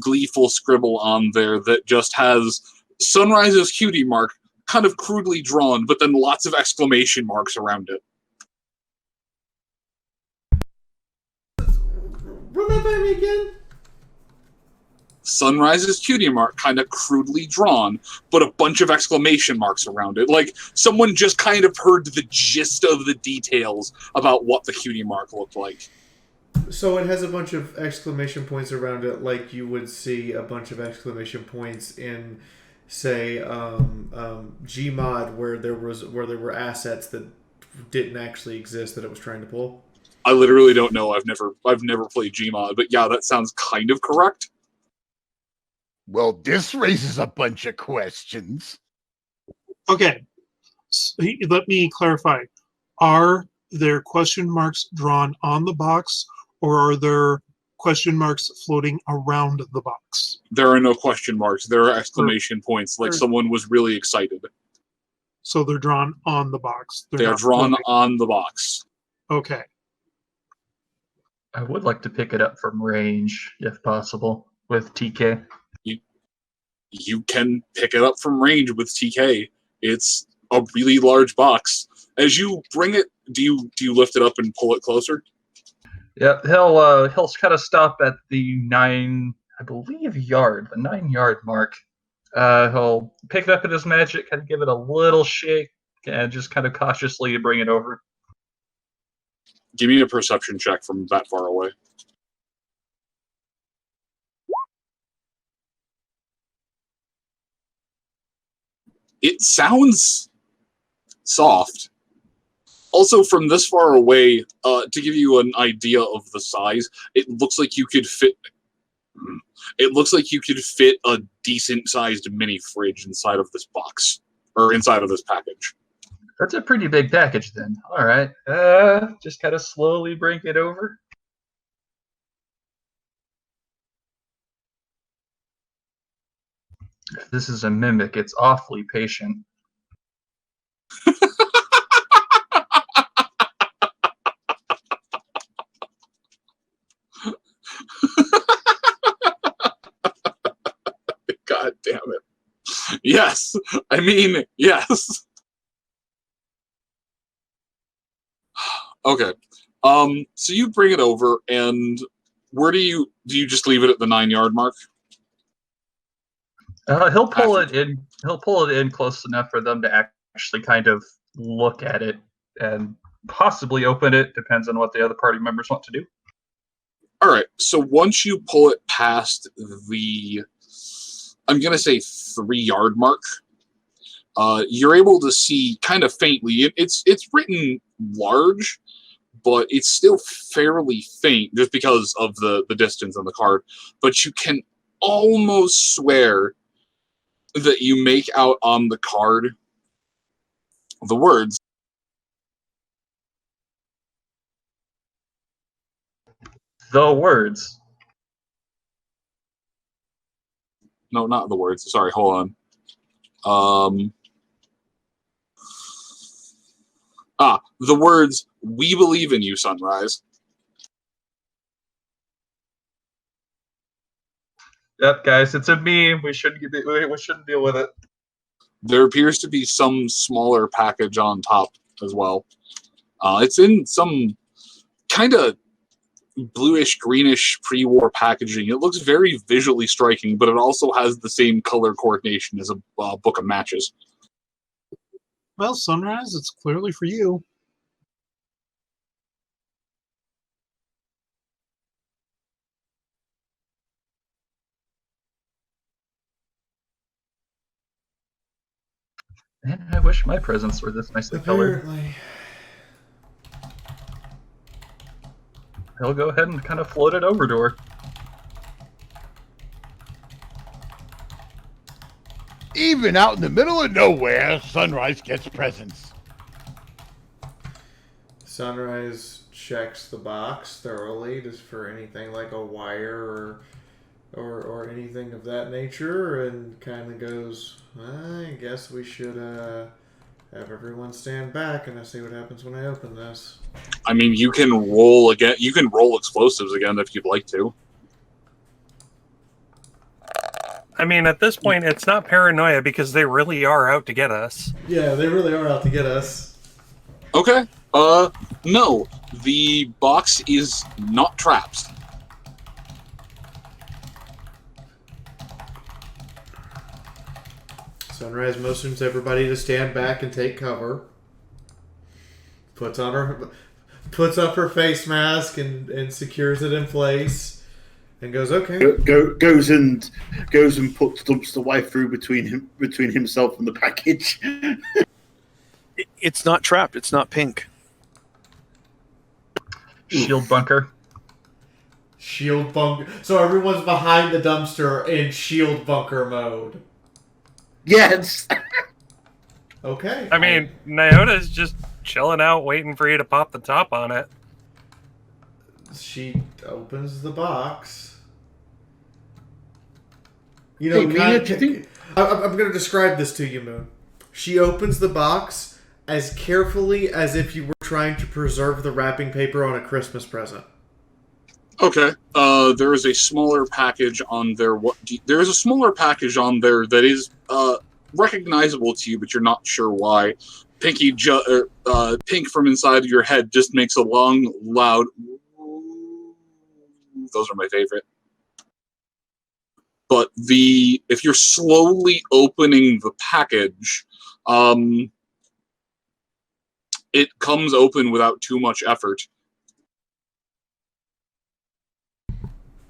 gleeful scribble on there that just has Sunrise's cutie mark kind of crudely drawn, but then lots of exclamation marks around it. Run that by me again? Sunrise's cutie mark kind of crudely drawn, but a bunch of exclamation marks around it. Like someone just kind of heard the gist of the details about what the cutie mark looked like. So it has a bunch of exclamation points around it, like you would see a bunch of exclamation points in, say, Gmod, where there were assets that didn't actually exist that it was trying to pull. I literally don't know. I've never played Gmod, but yeah, that sounds kind of correct. Well, this raises a bunch of questions. Okay, so let me clarify. Are there question marks drawn on the box, or are there question marks floating around the box? There are no question marks. There are exclamation points, like someone was really excited. So they're drawn on the box. They are drawn on the box. Okay. I would like to pick it up from range, if possible, with TK. You can pick it up from range with TK. It's a really large box. As you bring it, do you lift it up and pull it closer? Yeah, he'll kind of stop at the 9 yard mark. He'll pick it up in his magic, kind of give it a little shake, and just kind of cautiously bring it over. Give me a perception check from that far away. It sounds soft. Also, from this far away, to give you an idea of the size, it looks like you could fit. It looks like you could fit a decent-sized mini fridge inside of this box, or inside of this package. That's a pretty big package, then. All right, just kind of slowly bring it over. If this is a mimic, it's awfully patient. God damn it. Yes. I mean, yes. Okay. So you bring it over, and where do you just leave it at the 9 yard mark? He'll pull it in He'll pull it in close enough for them to actually kind of look at it and possibly open it. Depends on what the other party members want to do. All right. So once you pull it past the, I'm going to say 3-yard mark, you're able to see kind of faintly. It's written large, but it's still fairly faint just because of the distance on the card. But you can almost swear that you make out on the card the words. The words. No, not the words. Sorry, hold on. The words, "We believe in you, Sunrise." Yep, guys, it's a meme. We shouldn't deal with it. There appears to be some smaller package on top as well. It's in some kind of bluish, greenish pre-war packaging. It looks very visually striking, but it also has the same color coordination as a book of matches. Well, Sunrise, it's clearly for you. Man, I wish my presents were this nicely colored. He'll go ahead and kind of float it over to her. Even out in the middle of nowhere, Sunrise gets presents. Sunrise checks the box thoroughly just for anything like a wire or anything of that nature, and kind of goes, I guess we should have everyone stand back, and I see what happens when I open this. I mean, you can roll again. You can roll explosives again if you'd like to. I mean, at this point, it's not paranoia because they really are out to get us. Yeah, they really are out to get us. Okay. No. The box is not trapped. Sunrise motions everybody to stand back and take cover. Puts up her face mask and secures it in place, and goes okay. Goes and dumps the wife through between himself and the package. It's not trapped. It's not pink. Shield bunker. Shield bunker. So everyone's behind the dumpster in shield bunker mode. Yes. Okay. I mean, Nyota's just chilling out, waiting for you to pop the top on it. She opens the box. You know, hey, Mina, do you think... I'm going to describe this to you, Moon. She opens the box as carefully as if you were trying to preserve the wrapping paper on a Christmas present. Okay. There is a smaller package on there. There is a smaller package on there that is recognizable to you, but you're not sure why. Pink from inside of your head just makes a long, loud. Those are my favorite. But if you're slowly opening the package, it comes open without too much effort.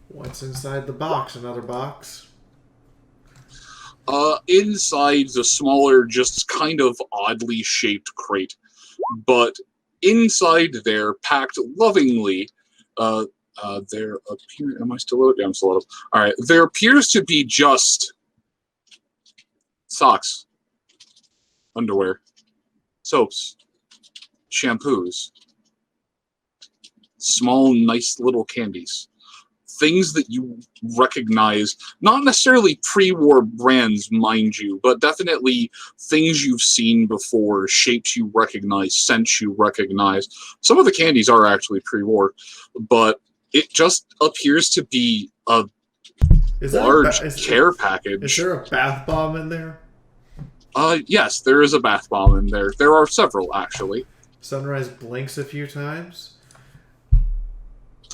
What's inside the box? Another box? Inside the smaller, just kind of oddly shaped crate. But inside there, packed lovingly, am I still loaded? Yeah, I'm still loaded. Alright, there appears to be just socks, underwear, soaps, shampoos, small, nice little candies. Things that you recognize, not necessarily pre-war brands, mind you, but definitely things you've seen before, shapes you recognize, scents you recognize. Some of the candies are actually pre-war, but it just appears to be a large care package. Is there a bath bomb in there? Yes, there is a bath bomb in there. There are several, actually. Sunrise blinks a few times.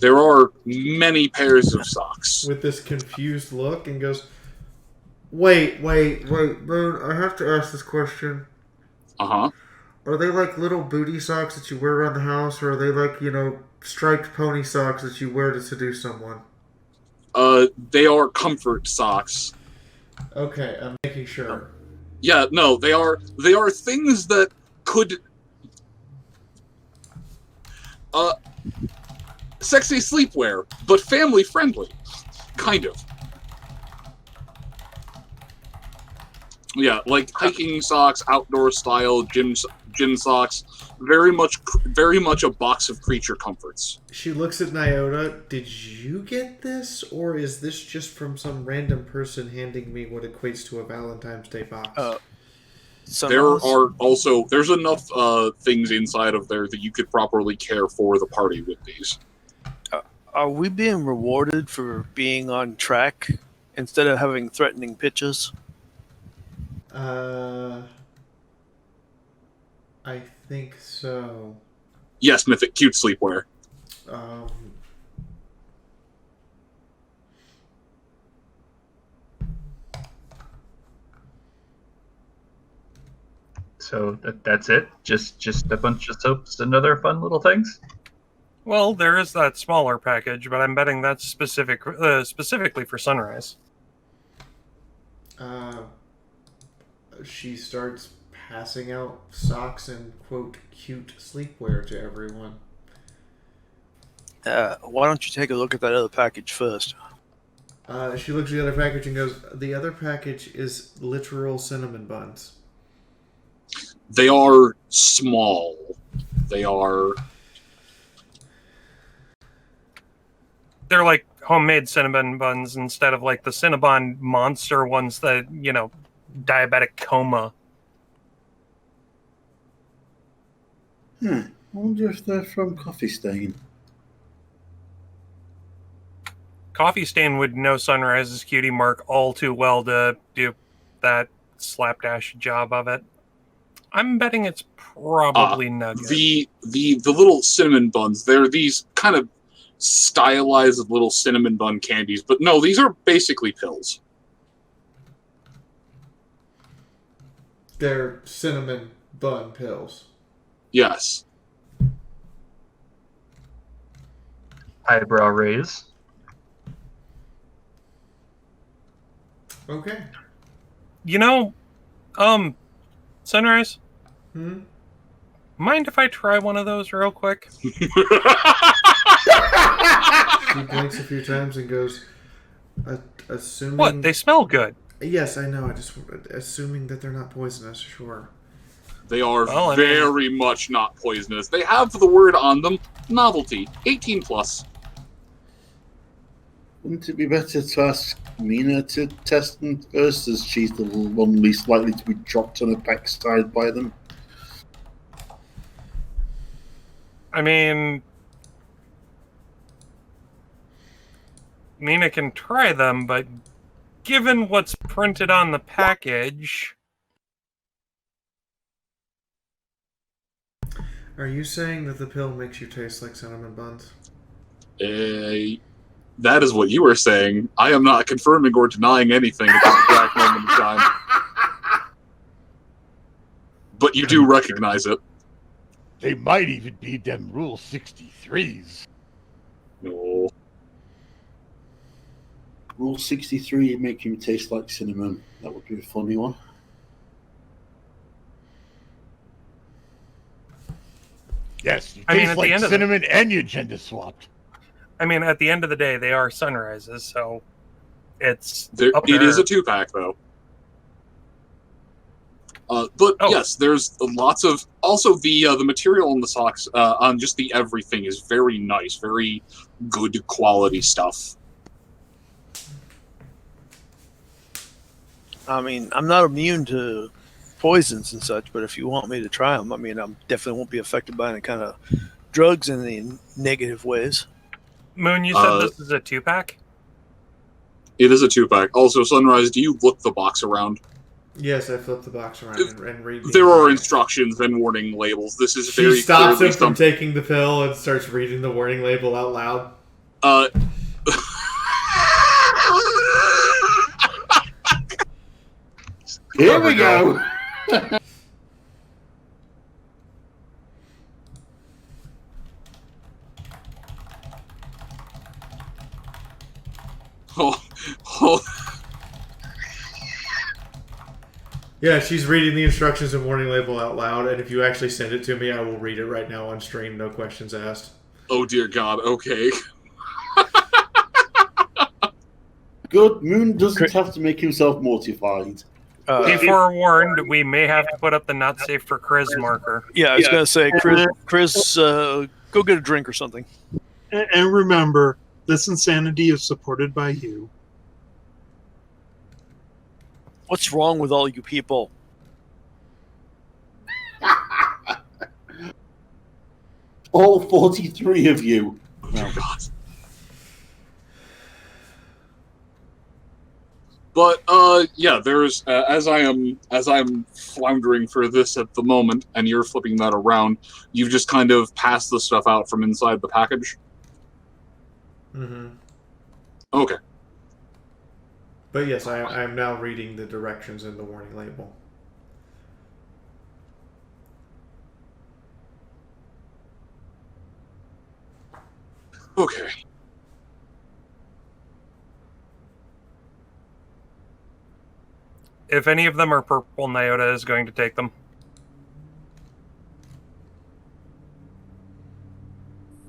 There are many pairs of socks. With this confused look and goes, Wait, Moon, I have to ask this question. Uh-huh. Are they like little booty socks that you wear around the house, or are they like, striped pony socks that you wear to seduce someone? They are comfort socks. Okay, I'm making sure. Yeah, no, they are things that could sexy sleepwear, but family friendly. Kind of. Yeah, like hiking socks, outdoor style, gym socks. Very much a box of creature comforts. She looks at Nyota. Did you get this, or is this just from some random person handing me what equates to a Valentine's Day box? There's enough things inside of there that you could properly care for the party with these. Are we being rewarded for being on track instead of having threatening pitches? I think so. Yes, Mythic, cute sleepwear. So that's it? Just a bunch of soaps and other fun little things? Well, there is that smaller package, but I'm betting that's specifically for Sunrise. She starts passing out socks and, quote, cute sleepwear to everyone. Why don't you take a look at that other package first? She looks at the other package and goes, the other package is literal cinnamon buns. They are small. They're like homemade cinnamon buns instead of like the Cinnabon monster ones that, diabetic coma. I wonder if they're from Coffee Stain. Coffee Stain would know Sunrise's cutie mark all too well to do that slapdash job of it. I'm betting it's probably Nugget. The little cinnamon buns, they're these kind of stylized little cinnamon bun candies, but no, these are basically pills. They're cinnamon bun pills. Yes. Eyebrow raise. Okay. Sunrise? Mind if I try one of those real quick? He blinks a few times and goes, assuming... What? They smell good. Yes, I know. Assuming that they're not poisonous, sure. They are very much not poisonous. They have the word on them, novelty, 18 plus. Wouldn't it be better to ask Mina to test them first, as she's the one least likely to be dropped on her backside by them? I mean, Mina can try them, but given what's printed on the package... Are you saying that the pill makes you taste like cinnamon buns? That is what you were saying. I am not confirming or denying anything at this exact moment in time. But you do recognize it. They might even be them Rule 63s. No. Rule 63, make him taste like cinnamon. That would be a funny one. Yes, you taste like cinnamon and you're gender swapped. I mean, at the end of the day, they are Sunrises, so it's it is a 2-pack, though. Yes, there's lots of... Also, the material on the socks, on just the everything, is very nice, very good quality stuff. I mean, I'm not immune to poisons and such, but if you want me to try them, I mean, I definitely won't be affected by any kind of drugs in the negative ways. Moon, you said this is a 2-pack? It is a 2-pack. Also, Sunrise, do you look the box around? Yes, I flipped the box around and read. There are instructions and warning labels. This is very... She stops him from taking the pill and starts reading the warning label out loud. Here we go. Oh. Yeah, she's reading the instructions and warning label out loud, and if you actually send it to me, I will read it right now on stream, no questions asked. Oh dear God, okay. Good, Moon doesn't have to make himself mortified. Be forewarned, we may have to put up the not safe for Chris marker. Yeah, I was going to say, Chris, go get a drink or something. And remember, this insanity is supported by you. What's wrong with all you people? All 43 of you. Oh God. But yeah, there's as I'm floundering for this at the moment, and you're flipping that around, you've just kind of passed the stuff out from inside the package. Mm-hmm. Okay. But yes, I am now reading the directions in the warning label. Okay. If any of them are purple, Nyota is going to take them.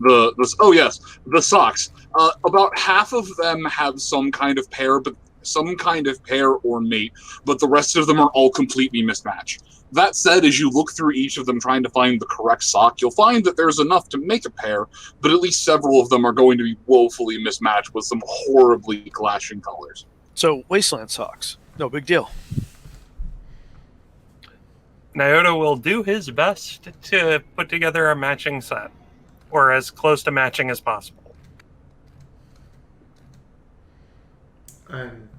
Oh yes, the socks. About half of them have some kind of pair or mate, but the rest of them are all completely mismatched. That said, as you look through each of them trying to find the correct sock, you'll find that there's enough to make a pair, but at least several of them are going to be woefully mismatched with some horribly clashing colors. So, Wasteland socks. No big deal. Nyota will do his best to put together a matching set, or as close to matching as possible. I'm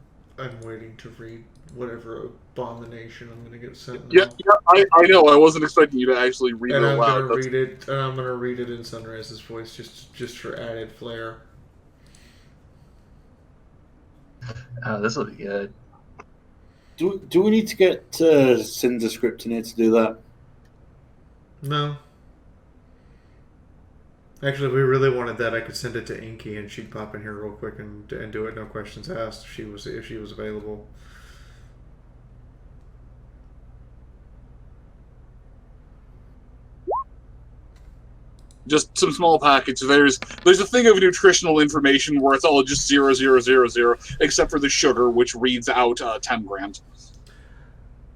waiting to read whatever abomination I'm going to get sent. Yeah, I know. I wasn't expecting you to actually read it aloud. I'm going to read it in Sunrise's voice just for added flair. Oh, this will be good. Do we need to get Cinder script in here to do that? No. Actually, if we really wanted that, I could send it to Inky and she'd pop in here real quick and do it, no questions asked, if she was available. Just some small packets. There's a thing of nutritional information where it's all just 0, 0, 0, 0, except for the sugar, which reads out 10 grams.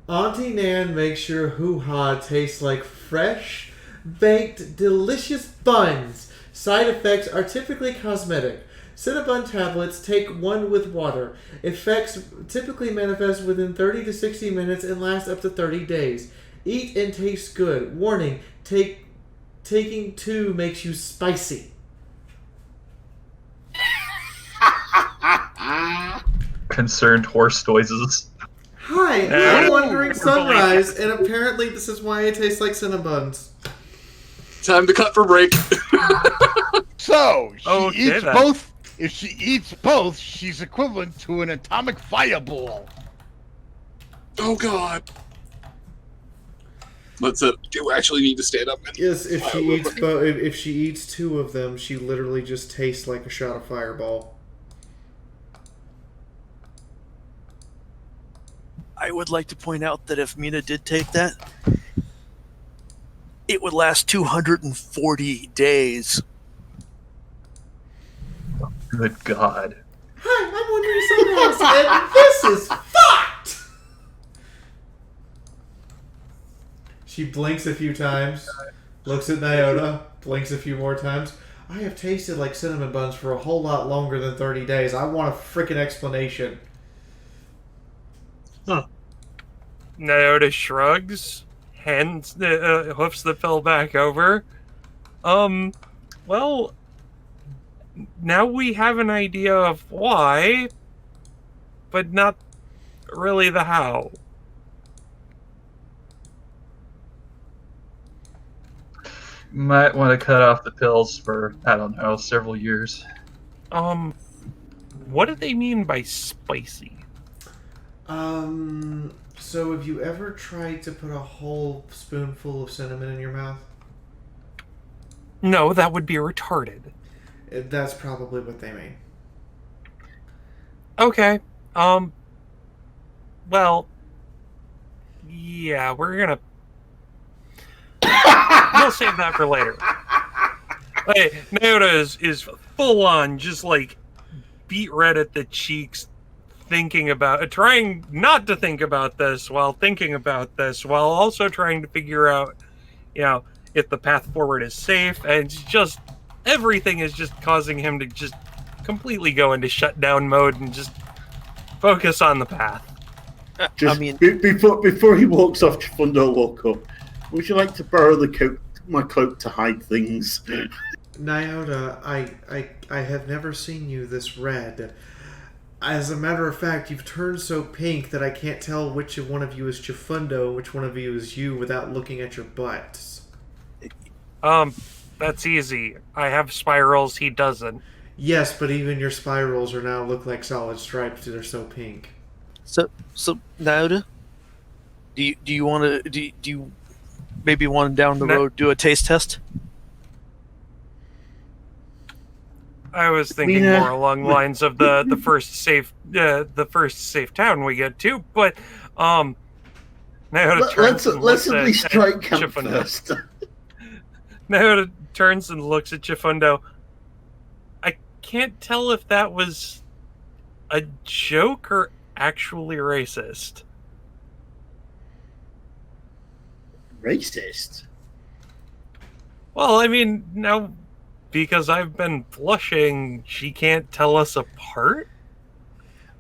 Auntie Nan makes your hoo-ha taste like fresh, baked, delicious buns. Side effects are typically cosmetic. Cinnabon tablets, take one with water. Effects typically manifest within 30 to 60 minutes and last up to 30 days. Eat and taste good. Warning, taking two makes you spicy. Concerned horse noises. Hi, I'm Wandering Sunrise, and apparently this is why it tastes like Cinnabuns. Time to cut for break. So, she eats both. If she eats both, she's equivalent to an atomic fireball. Oh God. Let's do actually need to stand up. Yes, if she eats two of them, she literally just tastes like a shot of fireball. I would like to point out that if Mina did take that, it would last 240 days. Good God. Hi, I'm Wandering Sunrise, and this is fucked! She blinks a few times, looks at Nyota, blinks a few more times. I have tasted like cinnamon buns for a whole lot longer than 30 days. I want a freaking explanation. Huh. Nyota shrugs, hoofs the pill back over. Well, now we have an idea of why, but not really the how. Might want to cut off the pills for, I don't know, several years. What do they mean by spicy? So have you ever tried to put a whole spoonful of cinnamon in your mouth? No, that would be retarded. That's probably what they mean. Okay. Well, yeah, we're gonna... we'll save that for later. Hey, Naota is full on, just like beat red at the cheeks, thinking about, trying not to think about this while thinking about this, while also trying to figure out, if the path forward is safe, and just everything is just causing him to just completely go into shutdown mode and just focus on the path. Before he walks off, Chifundo walk up. Would you like to borrow my cloak to hide things? Naota, I have never seen you this red. As a matter of fact, you've turned so pink that I can't tell which one of you is Chifundo and which one of you is you without looking at your butts. That's easy. I have spirals, he doesn't. Yes, but even your spirals now look like solid stripes. They're so pink. So Naota, do you want to do you maybe want to down the road do a taste test? I was thinking more along the lines of the first safe town we get to, but Naota let's at least strike camp first. Naota turns and looks at Chifundo. I can't tell if that was a joke or actually racist. Racist? Well, I mean, now because I've been blushing, she can't tell us apart?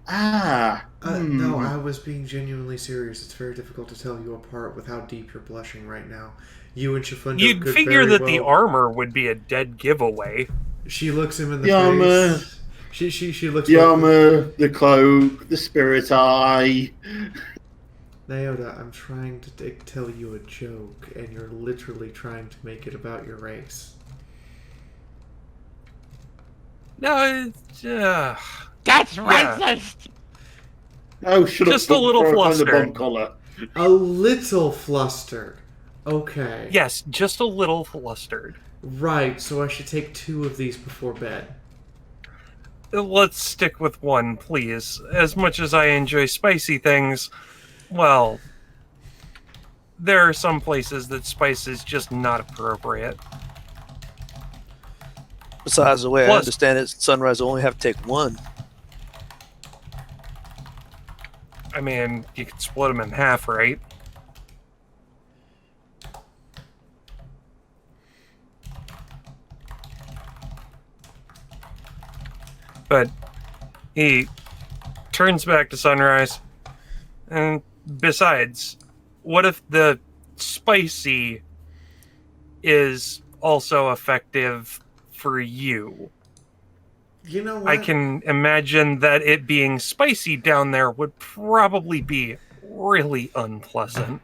No, I was being genuinely serious. It's very difficult to tell you apart with how deep you're blushing right now. You and Chifundo You'd could figure very that the well... armor would be a dead giveaway. She looks him in the face. She looks the armor, the cloak, the spirit eye. Naota, I'm trying to tell you a joke, and you're literally trying to make it about your race. No, it's that's racist. Oh, shut just a little flustered. A little flustered. Okay. Yes, just a little flustered. Right, so I should take 2 of these before bed. Let's stick with 1, please. As much as I enjoy spicy things, well, there are some places that spice is just not appropriate. Besides, the way I understand it, Sunrise will only have to take 1. I mean, you could split them in half, right? But he turns back to Sunrise. And besides, what if the spicy is also effective for you? You know what? I can imagine that it being spicy down there would probably be really unpleasant.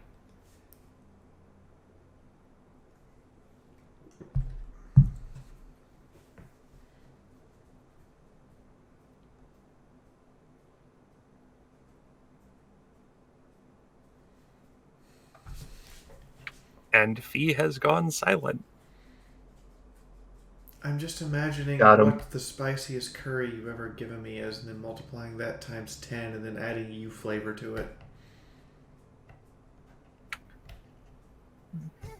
And Fee has gone silent. I'm just imagining Got him. what the spiciest curry you've ever given me is, and then multiplying that times 10, and then adding you flavor to it.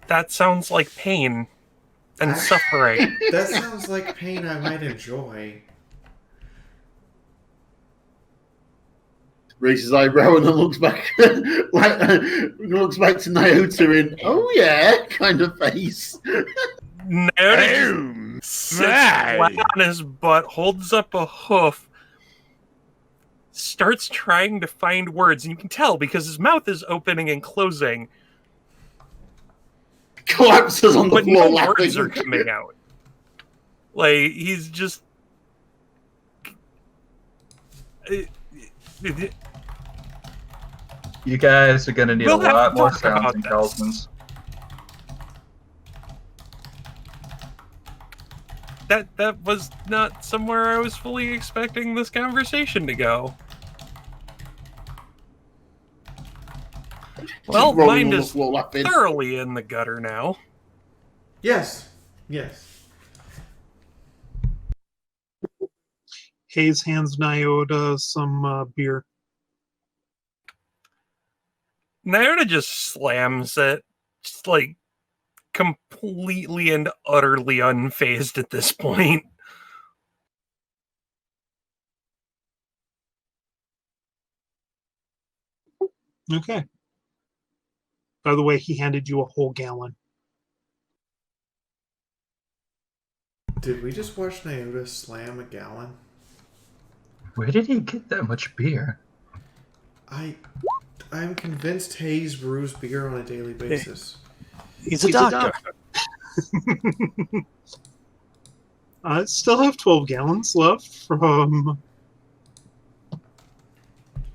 That sounds like pain and suffering. That sounds like pain I might enjoy. Raises his eyebrow and then looks back, looks back to Naota in "oh yeah" kind of face. Naota sits flat on his butt, holds up a hoof, starts trying to find words, and you can tell because his mouth is opening and closing. Collapses on the floor. No words are coming out. Like he's just. You guys are gonna need a lot more sounds and talismans. That was not somewhere I was fully expecting this conversation to go. Well, mine is thoroughly in the gutter now. Yes. Yes. Hayes hands Nyota some beer. Nyota just slams it, just like completely and utterly unfazed at this point. Okay. By the way, he handed you a whole gallon. Did we just watch Nyota slam a gallon? Where did he get that much beer? I'm convinced Hayes brews beer on a daily basis. He's a doctor. I still have 12 gallons left from...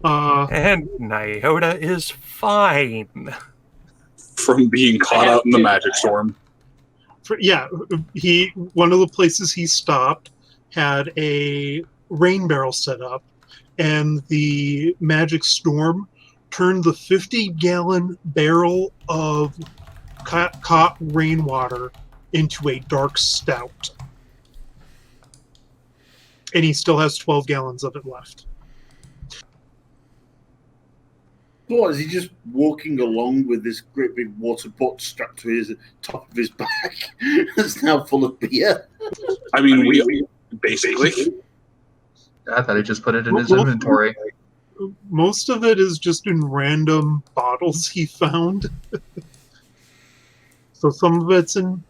And Nyota is fine. From being caught out in the magic storm. One of the places he stopped had a rain barrel set up, and the magic storm turned the 50-gallon barrel of caught rainwater into a dark stout. And he still has 12 gallons of it left. What, is he just walking along with this great big water pot strapped to his top of his back that's now full of beer? I mean, we basically. I thought he just put it in his inventory. Most of it is just in random bottles he found. So some of it's in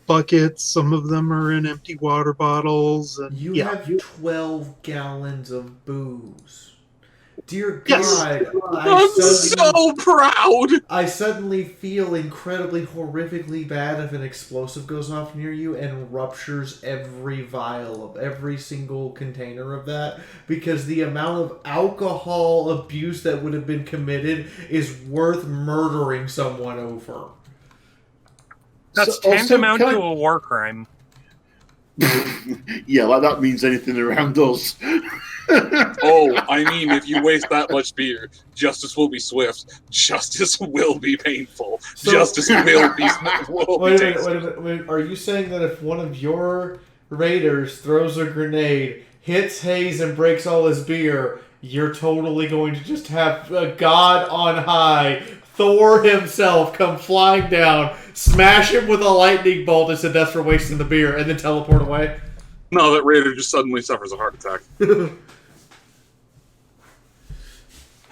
buckets. Some of them are in empty water bottles. And You have 12 gallons of booze. Dear Yes. God, I'm so proud. I suddenly feel incredibly horrifically bad if an explosive goes off near you and ruptures every vial of every single container of that, because the amount of alcohol abuse that would have been committed is worth murdering someone over. That's tantamount to a war crime. Yeah, like that means anything around us. Oh, I mean, if you waste that much beer, justice will be swift. Justice will be painful. Justice will be Wait a minute. Are you saying that if one of your raiders throws a grenade, hits Hayes, and breaks all his beer, you're totally going to just have a god on high, Thor himself, come flying down, smash him with a lightning bolt and say that's for wasting the beer, and then teleport away? No, that raider just suddenly suffers a heart attack.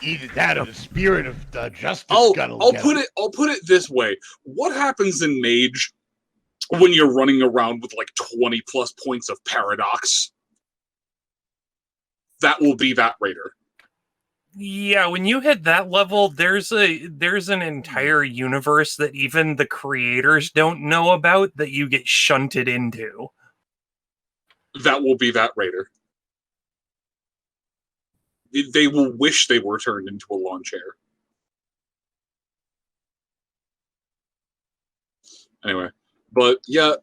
Either that or the spirit of justice. I'll put it this way. What happens in Mage when you're running around with like 20 plus points of paradox? That will be that raider. Yeah, when you hit that level, there's an entire universe that even the creators don't know about that you get shunted into. That will be that raider. They will wish they were turned into a lawn chair. Anyway, but yeah,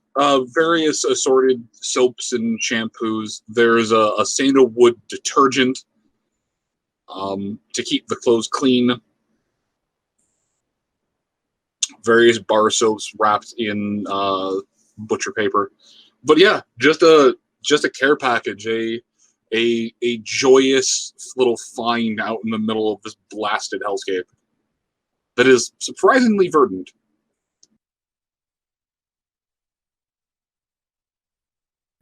various assorted soaps and shampoos. There's a sandalwood detergent to keep the clothes clean. Various bar soaps wrapped in butcher paper. But yeah, just a care package, a joyous little find out in the middle of this blasted hellscape that is surprisingly verdant.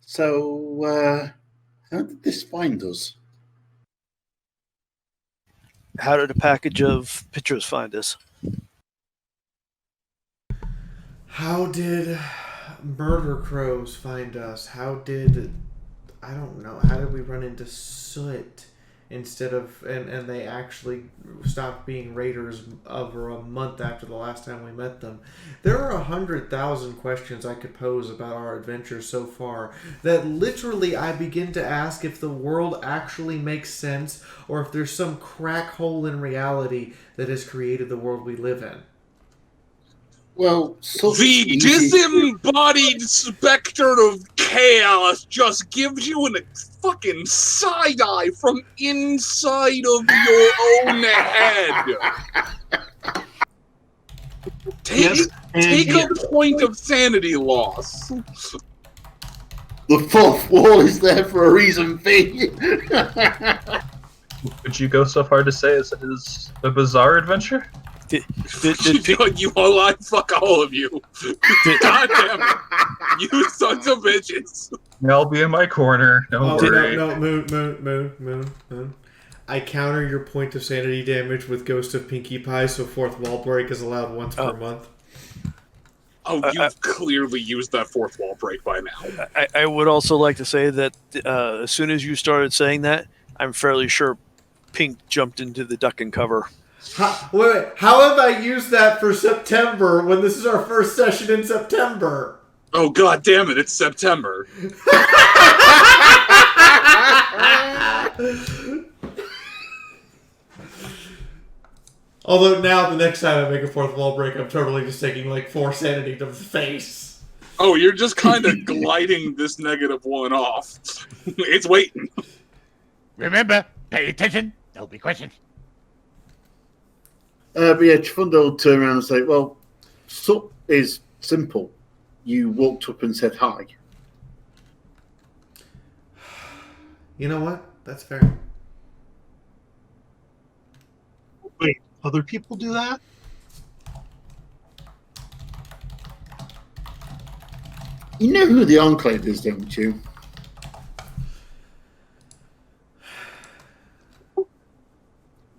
So, how did this find us? How did a package of pictures find us? How did murder crows find us? How did... I don't know. How did we run into Soot instead of... And they actually stopped being raiders over a month after the last time we met them. There are 100,000 questions I could pose about our adventure so far that literally I begin to ask if the world actually makes sense or if there's some crack hole in reality that has created the world we live in. Well, the disembodied specter of Alice just gives you a fucking side eye from inside of your own head. Take a point of sanity loss. The fourth wall is there for a reason, V. Would you go so far to say as it is a bizarre adventure? You all fuck all of you. God damn it. You sons of bitches. I'll be in my corner. Don't worry. No, Moon. I counter your point of sanity damage with Ghost of Pinkie Pie, so fourth wall break is allowed once per month. Oh, you've clearly used that fourth wall break by now. I would also like to say that as soon as you started saying that, I'm fairly sure Pink jumped into the duck and cover. Wait, how have I used that for September when this is our first session in September? Oh, god damn it, it's September. Although now, the next time I make a fourth wall break, I'm totally just taking like 4 sanity to the face. Oh, you're just kind of gliding this negative one off. It's waiting. Remember, pay attention. There'll be questions. But yeah, Chifundo will turn around and say, well, sup is simple. You walked up and said hi. You know what? That's fair. Wait, other people do that? You know who the Enclave is, don't you?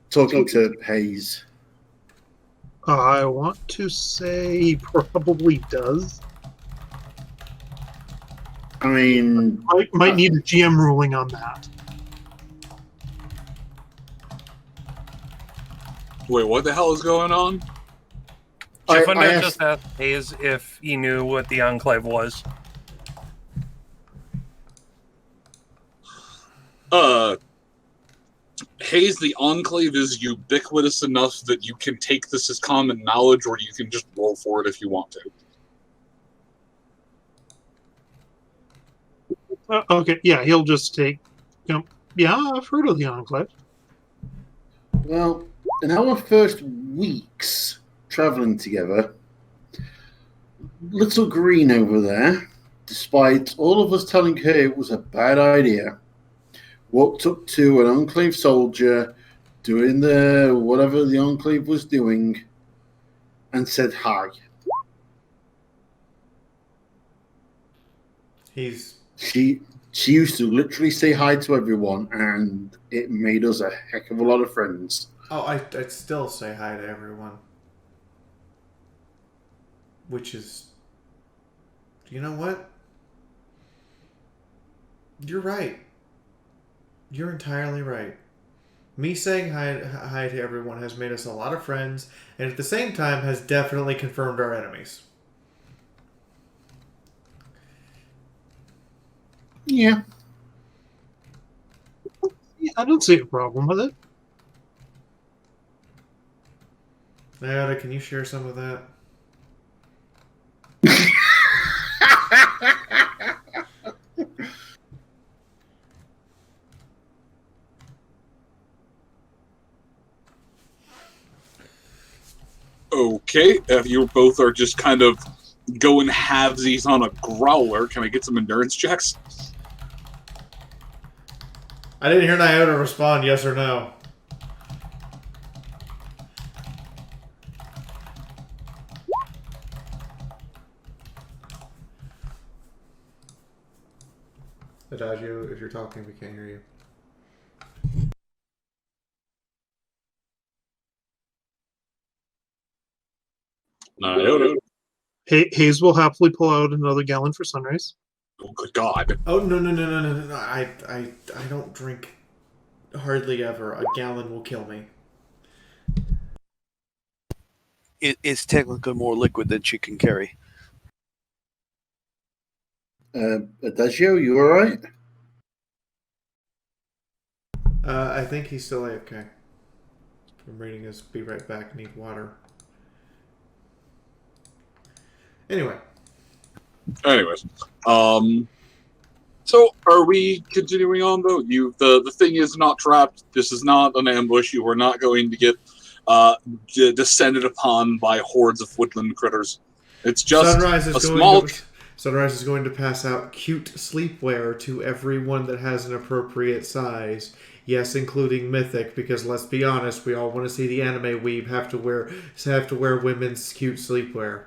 Talking to Hayes. I want to say he probably does. I mean... Might need a GM ruling on that. Wait, what the hell is going on? Chifundo just asked Hayes if he knew what the Enclave was. Hayes, the Enclave is ubiquitous enough that you can take this as common knowledge, or you can just roll for it if you want to. Okay, yeah, he'll just take... yeah, I've heard of the Enclave. Well, in our first weeks traveling together, little Green over there, despite all of us telling her it was a bad idea, walked up to an Enclave soldier doing whatever the Enclave was doing and said hi. She used to literally say hi to everyone, and it made us a heck of a lot of friends. Oh, I'd still say hi to everyone. Which is... You know what? You're right. You're entirely right. Me saying hi to everyone has made us a lot of friends, and at the same time has definitely confirmed our enemies. Yeah. I don't see a problem with it. Iota, can you share some of that? Okay, if you both are just kind of going halvesies on a growler, can I get some endurance checks? I didn't hear Iota respond yes or no. Adagio, if you're talking, we can't hear you. No. Hayes will happily pull out another gallon for Sunrise. Oh, good God. Oh, no. I don't drink hardly ever. A gallon will kill me. It's technically more liquid than she can carry. Adagio, you alright? I think he's still okay. I'm reading his be right back, need water. Anyways, So, are we continuing on though? The thing is not trapped. This is not an ambush. You are not going to get descended upon by hordes of woodland critters. It's just Sunrise is going to pass out cute sleepwear to everyone that has an appropriate size. Yes, including Mythic, because let's be honest, we all want to see the anime weeb have to wear women's cute sleepwear.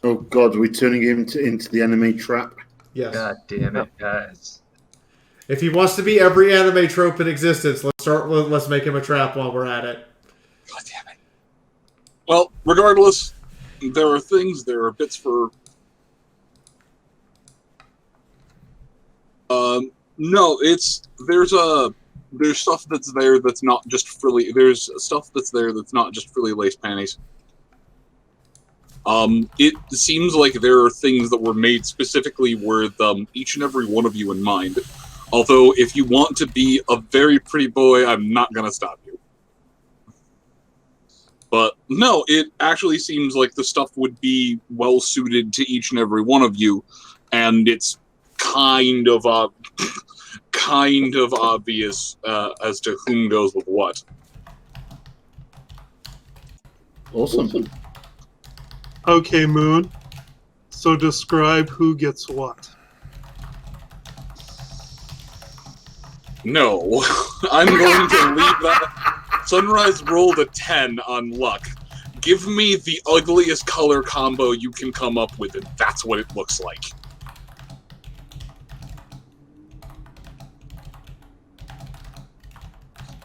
Oh God, are we turning him into the anime trap? Yes. God damn it, guys. If he wants to be every anime trope in existence, let's make him a trap while we're at it. God damn it. Well, regardless, there are bits for... No, there's stuff that's there that's not just frilly... There's stuff that's there that's not just frilly lace panties. It seems like there are things that were made specifically with each and every one of you in mind. Although, if you want to be a very pretty boy, I'm not gonna stop you. But no, it actually seems like the stuff would be well suited to each and every one of you, and it's kind of obvious as to whom goes with what. Awesome. Okay, Moon. So describe who gets what. No, I'm going to leave that. Sunrise rolled a 10 on luck. Give me the ugliest color combo you can come up with, and that's what it looks like.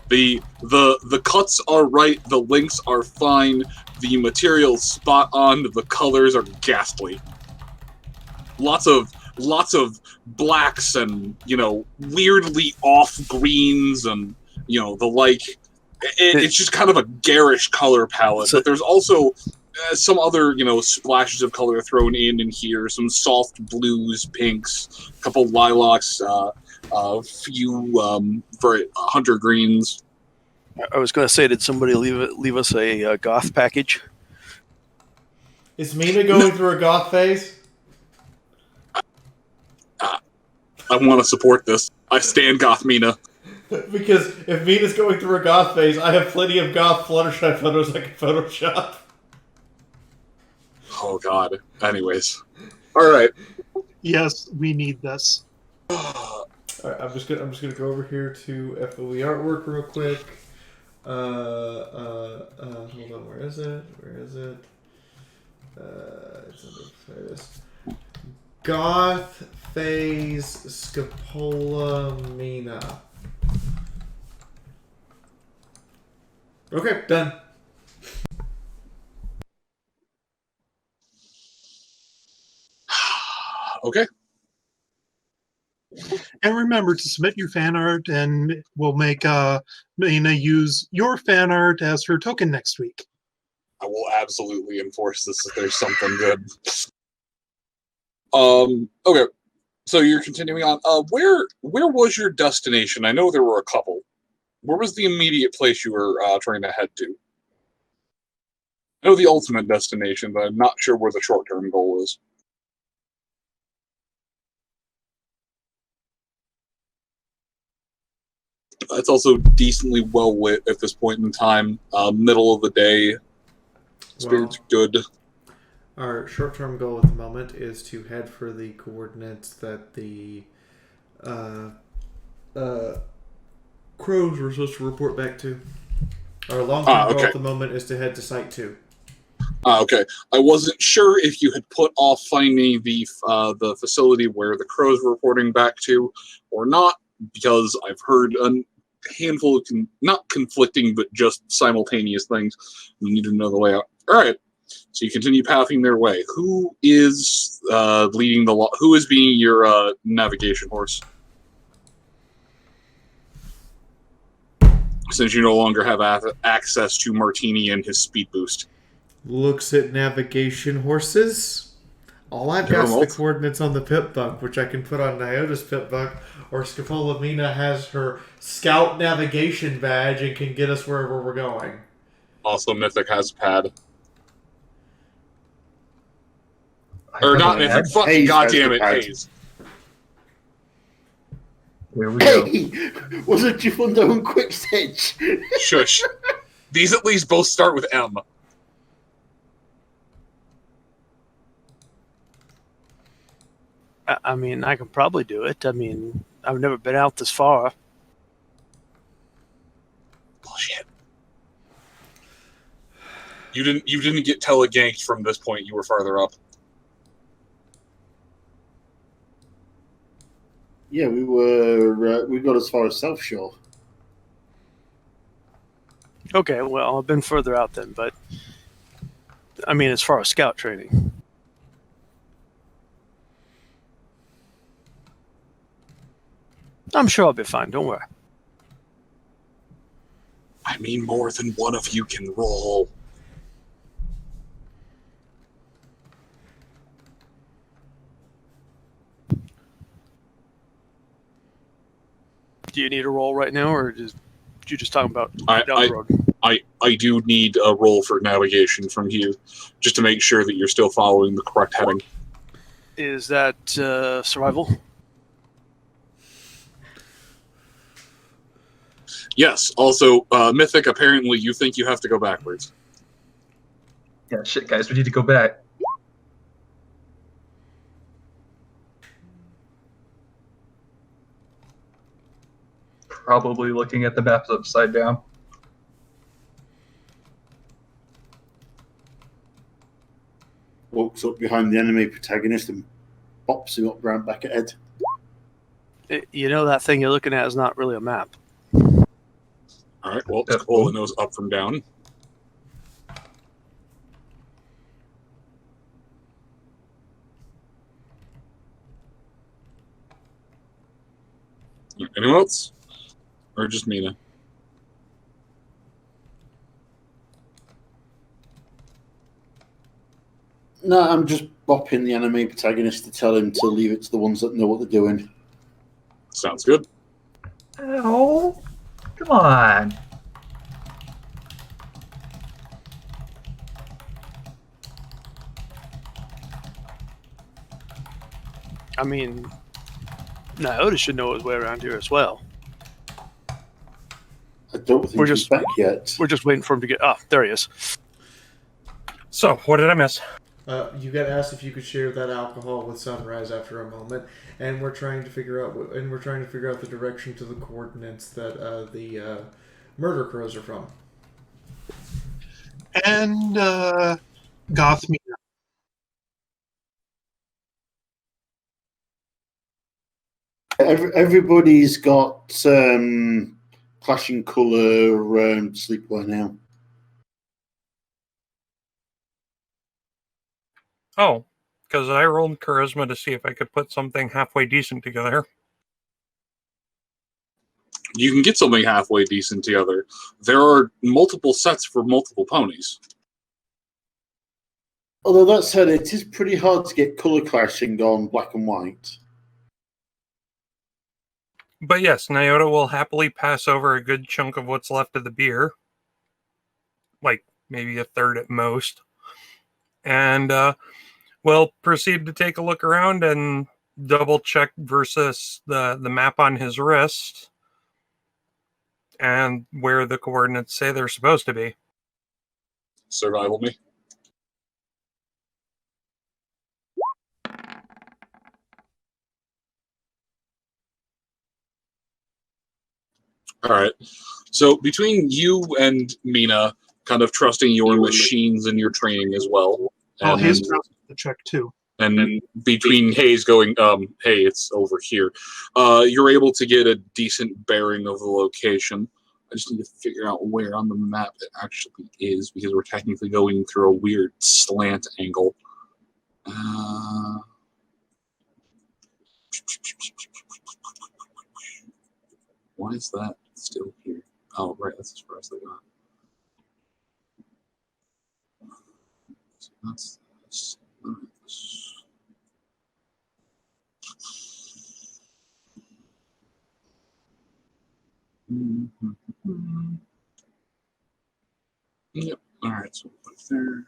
The cuts are right, the links are fine, the material's spot on, the colors are ghastly. Lots of blacks and, weirdly off greens and, the like. It's just kind of a garish color palette, but there's also some other, splashes of color thrown in here, some soft blues, pinks, a couple lilacs, a few hunter greens. I was going to say, did somebody leave us a goth package? Is Mina going through a goth phase? I want to support this. I stand goth Mina. Because if Mina's going through a goth phase, I have plenty of goth Fluttershy photos I can Photoshop. Oh God. Anyways. Alright. Yes, we need this. Alright, I'm just gonna go over here to FOE artwork real quick. Hold on, where is it? There it is. Goth phase Scapola Mina. Okay, done. Okay. And remember to submit your fan art, and we'll make Mina use your fan art as her token next week. I will absolutely enforce this if there's something good. Okay. So you're continuing on. Where was your destination? I know there were a couple. Where was the immediate place you were trying to head to? I know the ultimate destination, but I'm not sure where the short-term goal is. It's also decently well lit at this point in time. Middle of the day. Spirits good. Our short-term goal at the moment is to head for the coordinates that the crows were supposed to report back to. Our long-term goal at the moment is to head to Site 2. Okay. I wasn't sure if you had put off finding the facility where the crows were reporting back to or not, because I've heard a handful of, not conflicting, but just simultaneous things. You need to know the layout. All right. So you continue pathing their way. Who is leading the? Who is being your navigation horse? Since you no longer have access to Martini and his speed boost. Looks at navigation horses. All I've got is the coordinates on the pip bunk, which I can put on Nyota's pip bunk, or Scapola Mina has her scout navigation badge and can get us wherever we're going. Also, Mythic has a pad. Or not Mythic, fucking goddammit, Hayes. Here we go. Hey, wasn't Jifundo and Quick Stitch? Shush. These at least both start with M. I mean, I can probably do it. I mean, I've never been out this far. Bullshit. You didn't get teleganked from this point. You were farther up. Yeah, we got as far as South Shore. Okay, well, I've been further out then, but I mean, as far as scout training. I'm sure I'll be fine, don't worry. I mean, more than one of you can roll. Do you need a roll right now, or you just talking about down the road? I do need a roll for navigation from you, just to make sure that you're still following the correct heading. Is that survival? Yes. Also, Mythic, apparently you think you have to go backwards. Yeah, shit, guys, we need to go back. Probably looking at the maps upside down. Walks up behind the enemy protagonist and pops him up round back ahead. You know that thing you're looking at is not really a map. All right. Well, it's cool. It knows up from down. Anyone else? Or just Mina? No, I'm just bopping the enemy protagonist to tell him to leave it to the ones that know what they're doing. Sounds good. Oh, come on. I mean, Naota should know his way around here as well. I don't think he's back yet. We're just waiting for him to get... Ah, there he is. So, what did I miss? You got asked if you could share that alcohol with Sunrise after a moment, and we're trying to figure out the direction to the coordinates that the murder crows are from. And Gothmina. Everybody's got clashing colour sleepwear now. Oh, because I rolled charisma to see if I could put something halfway decent together. You can get something halfway decent together. There are multiple sets for multiple ponies. Although that said, it is pretty hard to get colour clashing on black and white. But yes, Naota will happily pass over a good chunk of what's left of the beer. Like, maybe a third at most. And we'll proceed to take a look around and double check versus the map on his wrist and where the coordinates say they're supposed to be. Survival me. All right. So between you and Mina, kind of trusting your machines and your training as well. Oh, his the check too. And between Hayes going, hey, it's over here. You're able to get a decent bearing of the location. I just need to figure out where on the map it actually is, because we're technically going through a weird slant angle. Why is that still here? Oh, right, that's as far as they got. So that's Yep. All right, so we'll put it there.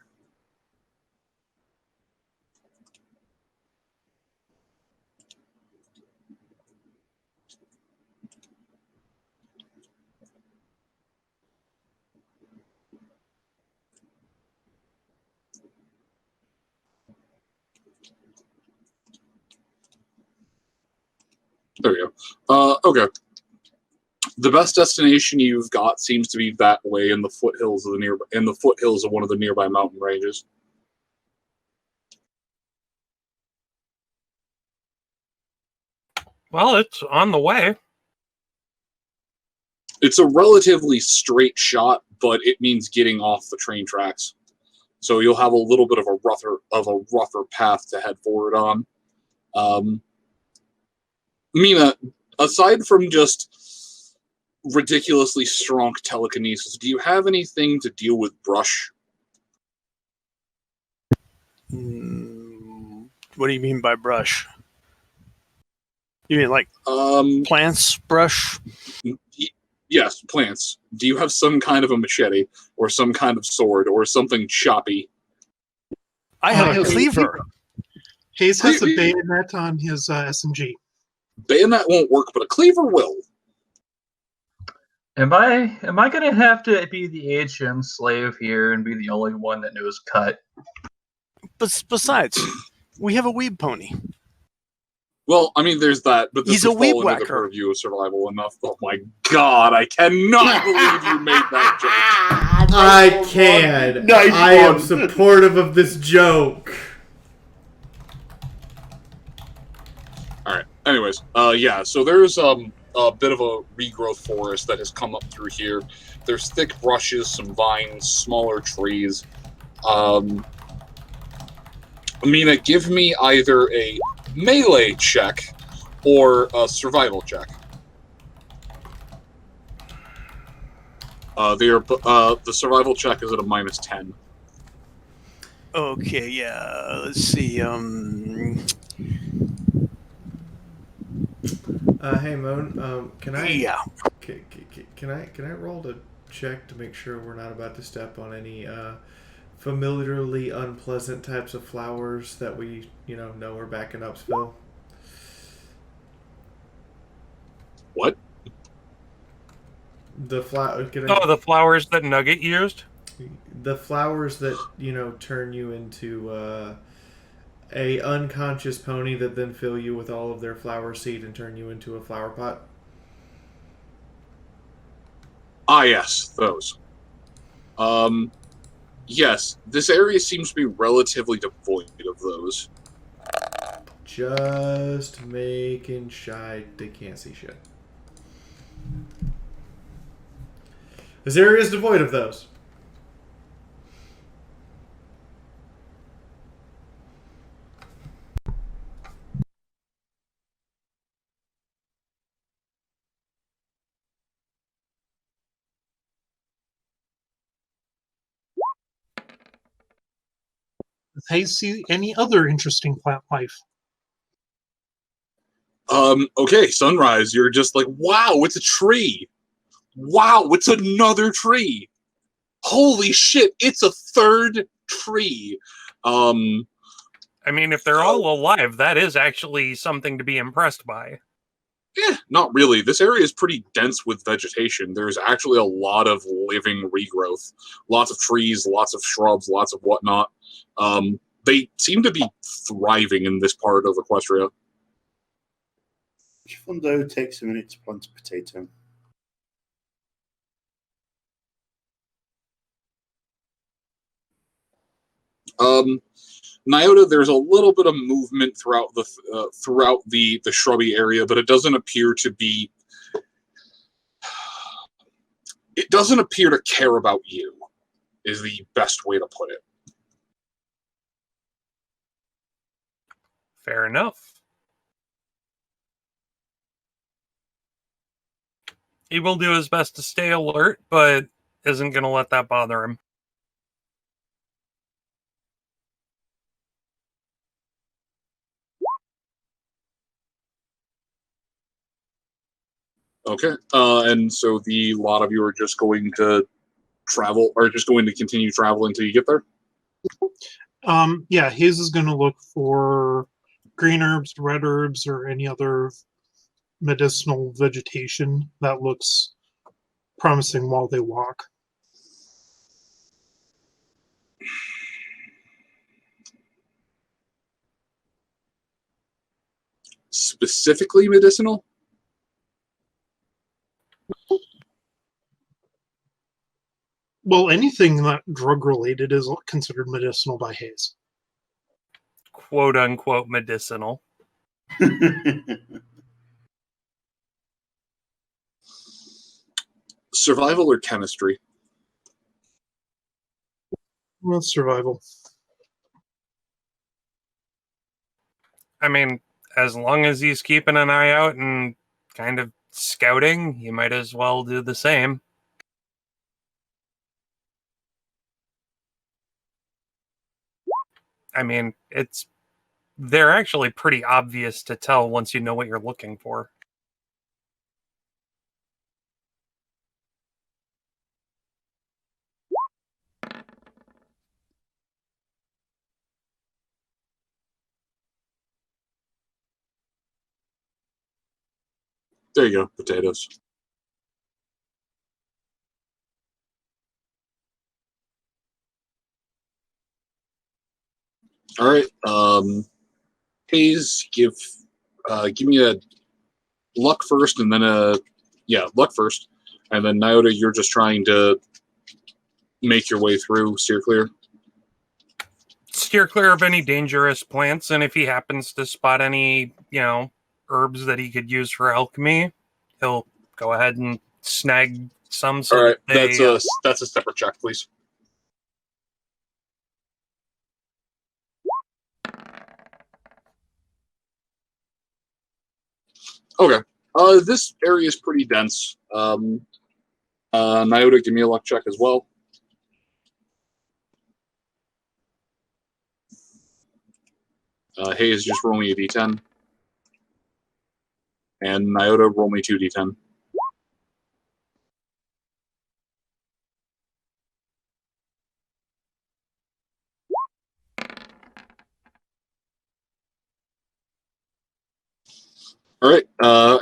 Okay. The best destination you've got seems to be that way in the foothills of one of the nearby mountain ranges. Well, it's on the way. It's a relatively straight shot, but it means getting off the train tracks. So you'll have a little bit of a rougher path to head forward on. Mina, aside from just ridiculously strong telekinesis, do you have anything to deal with brush? What do you mean by brush? You mean like plants brush? Yes, plants. Do you have some kind of a machete or some kind of sword or something choppy? I have a cleaver. Hayes has a bayonet on his SMG. Bayonet won't work, but a cleaver will. Am I gonna have to be the HM slave here and be the only one that knows cut? But besides, we have a weeb pony. Well, I mean, there's that, but this He's a would weeb fall under the whacker. purview of survival enough. Oh my god, I cannot believe you made that joke. I can. Nice I am one. supportive of this joke. Alright, anyways, yeah, so there's a bit of a regrowth forest that has come up through here. There's thick brushes, some vines, smaller trees. Mina, give me either a melee check or a survival check. The survival check is at a -10. Okay, yeah. Let's see. Hey Moan, can I? Yeah. Can I roll to check to make sure we're not about to step on any familiarly unpleasant types of flowers that we know are back in Upsville? What? The the flowers that Nugget used? The flowers that, turn you into a unconscious pony that then fill you with all of their flower seed and turn you into a flower pot. Ah, yes, those. Yes, this area seems to be relatively devoid of those. Just making shy they can't see shit. This area is devoid of those. Does Hayes see any other interesting plant life? Okay, Sunrise, you're just like, wow, it's a tree. Wow, it's another tree. Holy shit, it's a third tree. I mean, if they're all alive, that is actually something to be impressed by. Not really. This area is pretty dense with vegetation. There's actually a lot of living regrowth. Lots of trees, lots of shrubs, lots of whatnot. They seem to be thriving in this part of Equestria. Which one, though, takes a minute to plant a potato? Nyota, there's a little bit of movement throughout the shrubby area, but it doesn't appear to be. It doesn't appear to care about you, is the best way to put it. Fair enough. He will do his best to stay alert, but isn't going to let that bother him. Okay, and so the lot of you are just going to travel, or just going to continue traveling until you get there? Yeah, Hayes is going to look for green herbs, red herbs, or any other medicinal vegetation that looks promising while they walk. Specifically medicinal? Well, anything not drug related is considered medicinal by Hayes. Quote unquote medicinal. Survival or chemistry? Well, survival. I mean, as long as he's keeping an eye out and kind of scouting, he might as well do the same. I mean, they're actually pretty obvious to tell once you know what you're looking for. There you go, potatoes. All right, Hayes, give me a luck first, and then luck first, and then Nyota, you're just trying to make your way through, steer clear. Steer clear of any dangerous plants, and if he happens to spot any, herbs that he could use for alchemy, he'll go ahead and snag some. So all right, that that's a separate check, please. Okay. This area is pretty dense. Nyota, give me a luck check as well. Hayes, just roll me a d10. And Nyota, roll me 2d10. All right.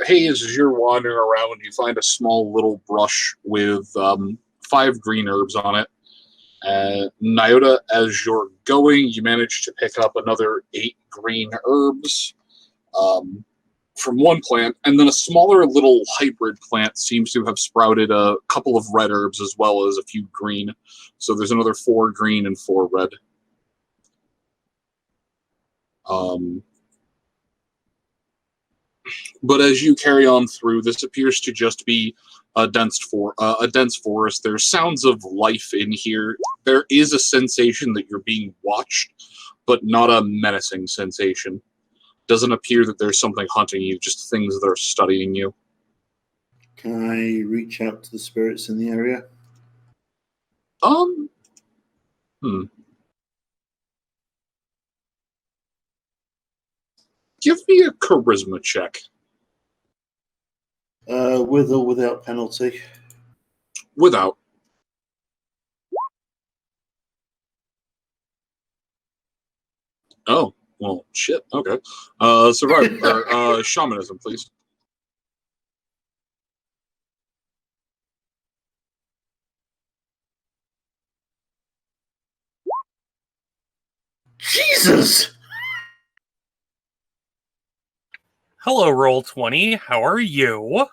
Hayes, as you're wandering around, you find a small little brush with 5 green herbs on it. Nyota, as you're going, you manage to pick up another 8 green herbs from one plant, and then a smaller little hybrid plant seems to have sprouted a couple of red herbs as well as a few green. So there's another 4 green and 4 red. But as you carry on through, this appears to just be a dense forest. There's sounds of life in here. There is a sensation that you're being watched, but not a menacing sensation. Doesn't appear that there's something hunting you, just things that are studying you. Can I reach out to the spirits in the area? Give me a charisma check. With or without penalty? Without. Oh, well, shit. Okay. Shamanism, please. Jesus! Hello, Roll20. How are you?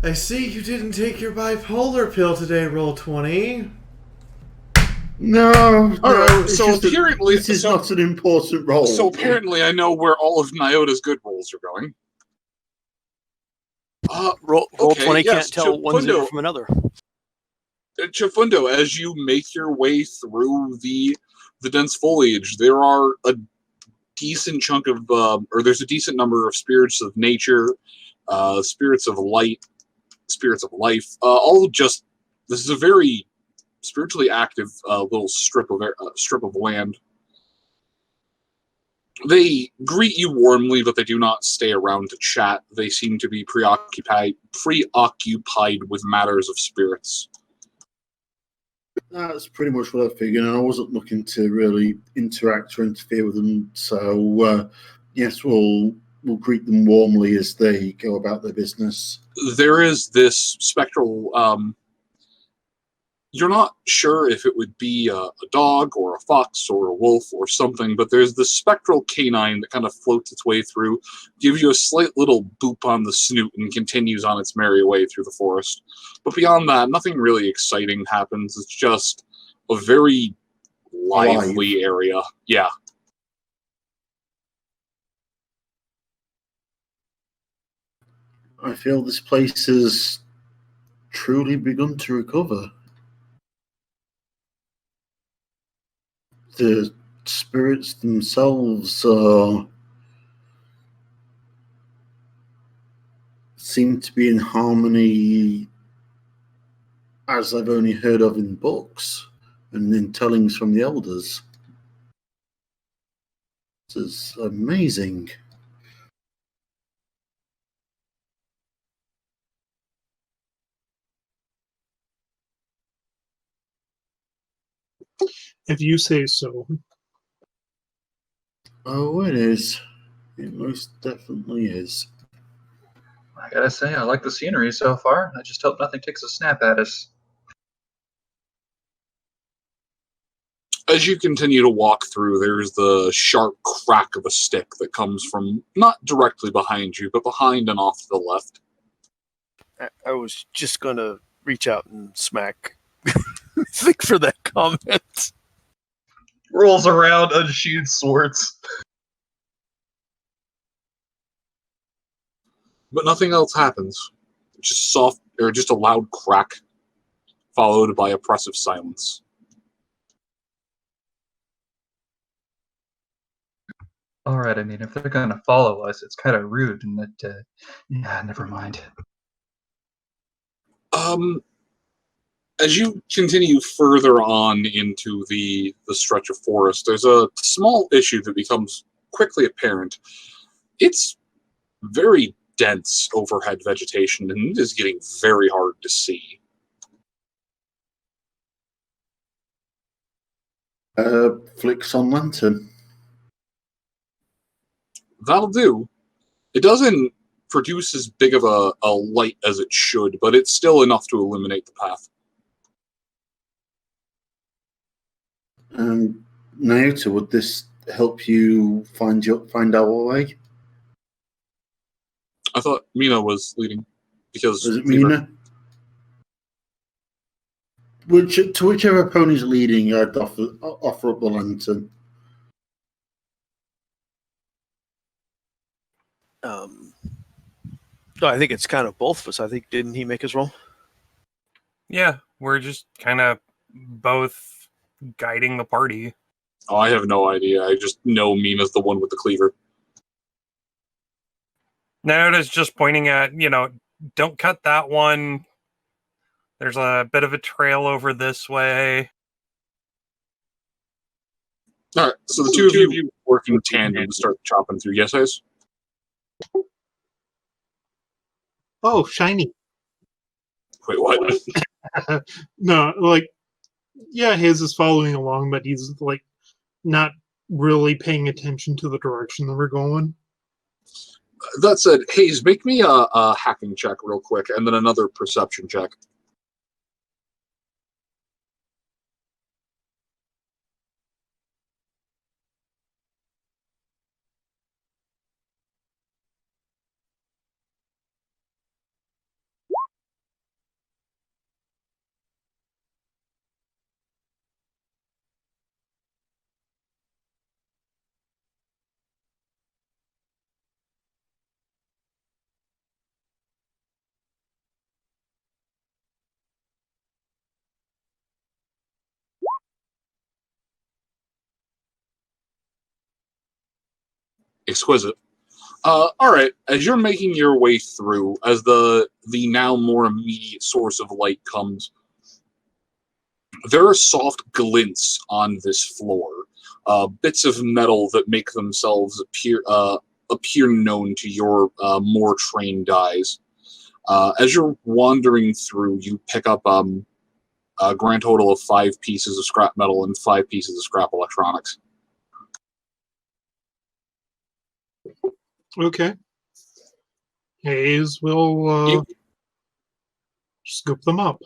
I see you didn't take your bipolar pill today, Roll20. No, Alright, so apparently this is not an important role. So apparently I know where all of Nyota's good rolls are going. Roll20 can't tell one zero from another. Chifundo, as you make your way through the dense foliage, there are a decent chunk of, there's a decent number of spirits of nature, spirits of light, spirits of life. This is a very spiritually active little strip of land. They greet you warmly, but they do not stay around to chat. They seem to be preoccupied with matters of spirits. That's pretty much what I figured, and I wasn't looking to really interact or interfere with them. So, yes, we'll greet them warmly as they go about their business. There is this spectral You're not sure if it would be a dog or a fox or a wolf or something, but there's this spectral canine that kind of floats its way through, gives you a slight little boop on the snoot, and continues on its merry way through the forest. But beyond that, nothing really exciting happens. It's just a very lively area. Yeah. I feel this place has truly begun to recover. The spirits themselves seem to be in harmony as I've only heard of in books and in tellings from the elders. This is amazing. If you say so. Oh, it is. It most definitely is. I gotta say, I like the scenery so far. I just hope nothing takes a snap at us. As you continue to walk through, there's the sharp crack of a stick that comes from not directly behind you, but behind and off to the left. I was just gonna reach out and smack Vic for that comment. Rolls around, unsheathed swords. But nothing else happens. Just soft, or just a loud crack, followed by oppressive silence. Alright, I mean, if they're gonna follow us, it's kind of rude, and that, yeah, never mind. As you continue further on into the stretch of forest, there's a small issue that becomes quickly apparent. It's very dense overhead vegetation, and it is getting very hard to see. Flicks on lantern. That'll do. It doesn't produce as big of a light as it should, but it's still enough to illuminate the path. Naota, would this help you find our way? I thought Mina was leading. Because is it Mina? To whichever pony's leading, I'd offer up the lantern. No, I think it's kind of both of us. I think, didn't he make his roll? Yeah, we're just kind of both guiding the party. Oh, I have no idea. I just know Mina's the one with the cleaver. Naota's just pointing at, don't cut that one. There's a bit of a trail over this way. All right, so the two of you working tandem to start chopping through. Yes, guys? Oh, shiny. Wait, what? No, yeah, his is following along, but he's, not really paying attention to the direction that we're going. That said, Hayes, make me a hacking check real quick, and then another perception check. Exquisite. All right, as you're making your way through, as the now more immediate source of light comes, there are soft glints on this floor, bits of metal that make themselves appear known to your more trained eyes. As you're wandering through, you pick up a grand total of 5 pieces of scrap metal and 5 pieces of scrap electronics. Okay. Hayes will scoop them up.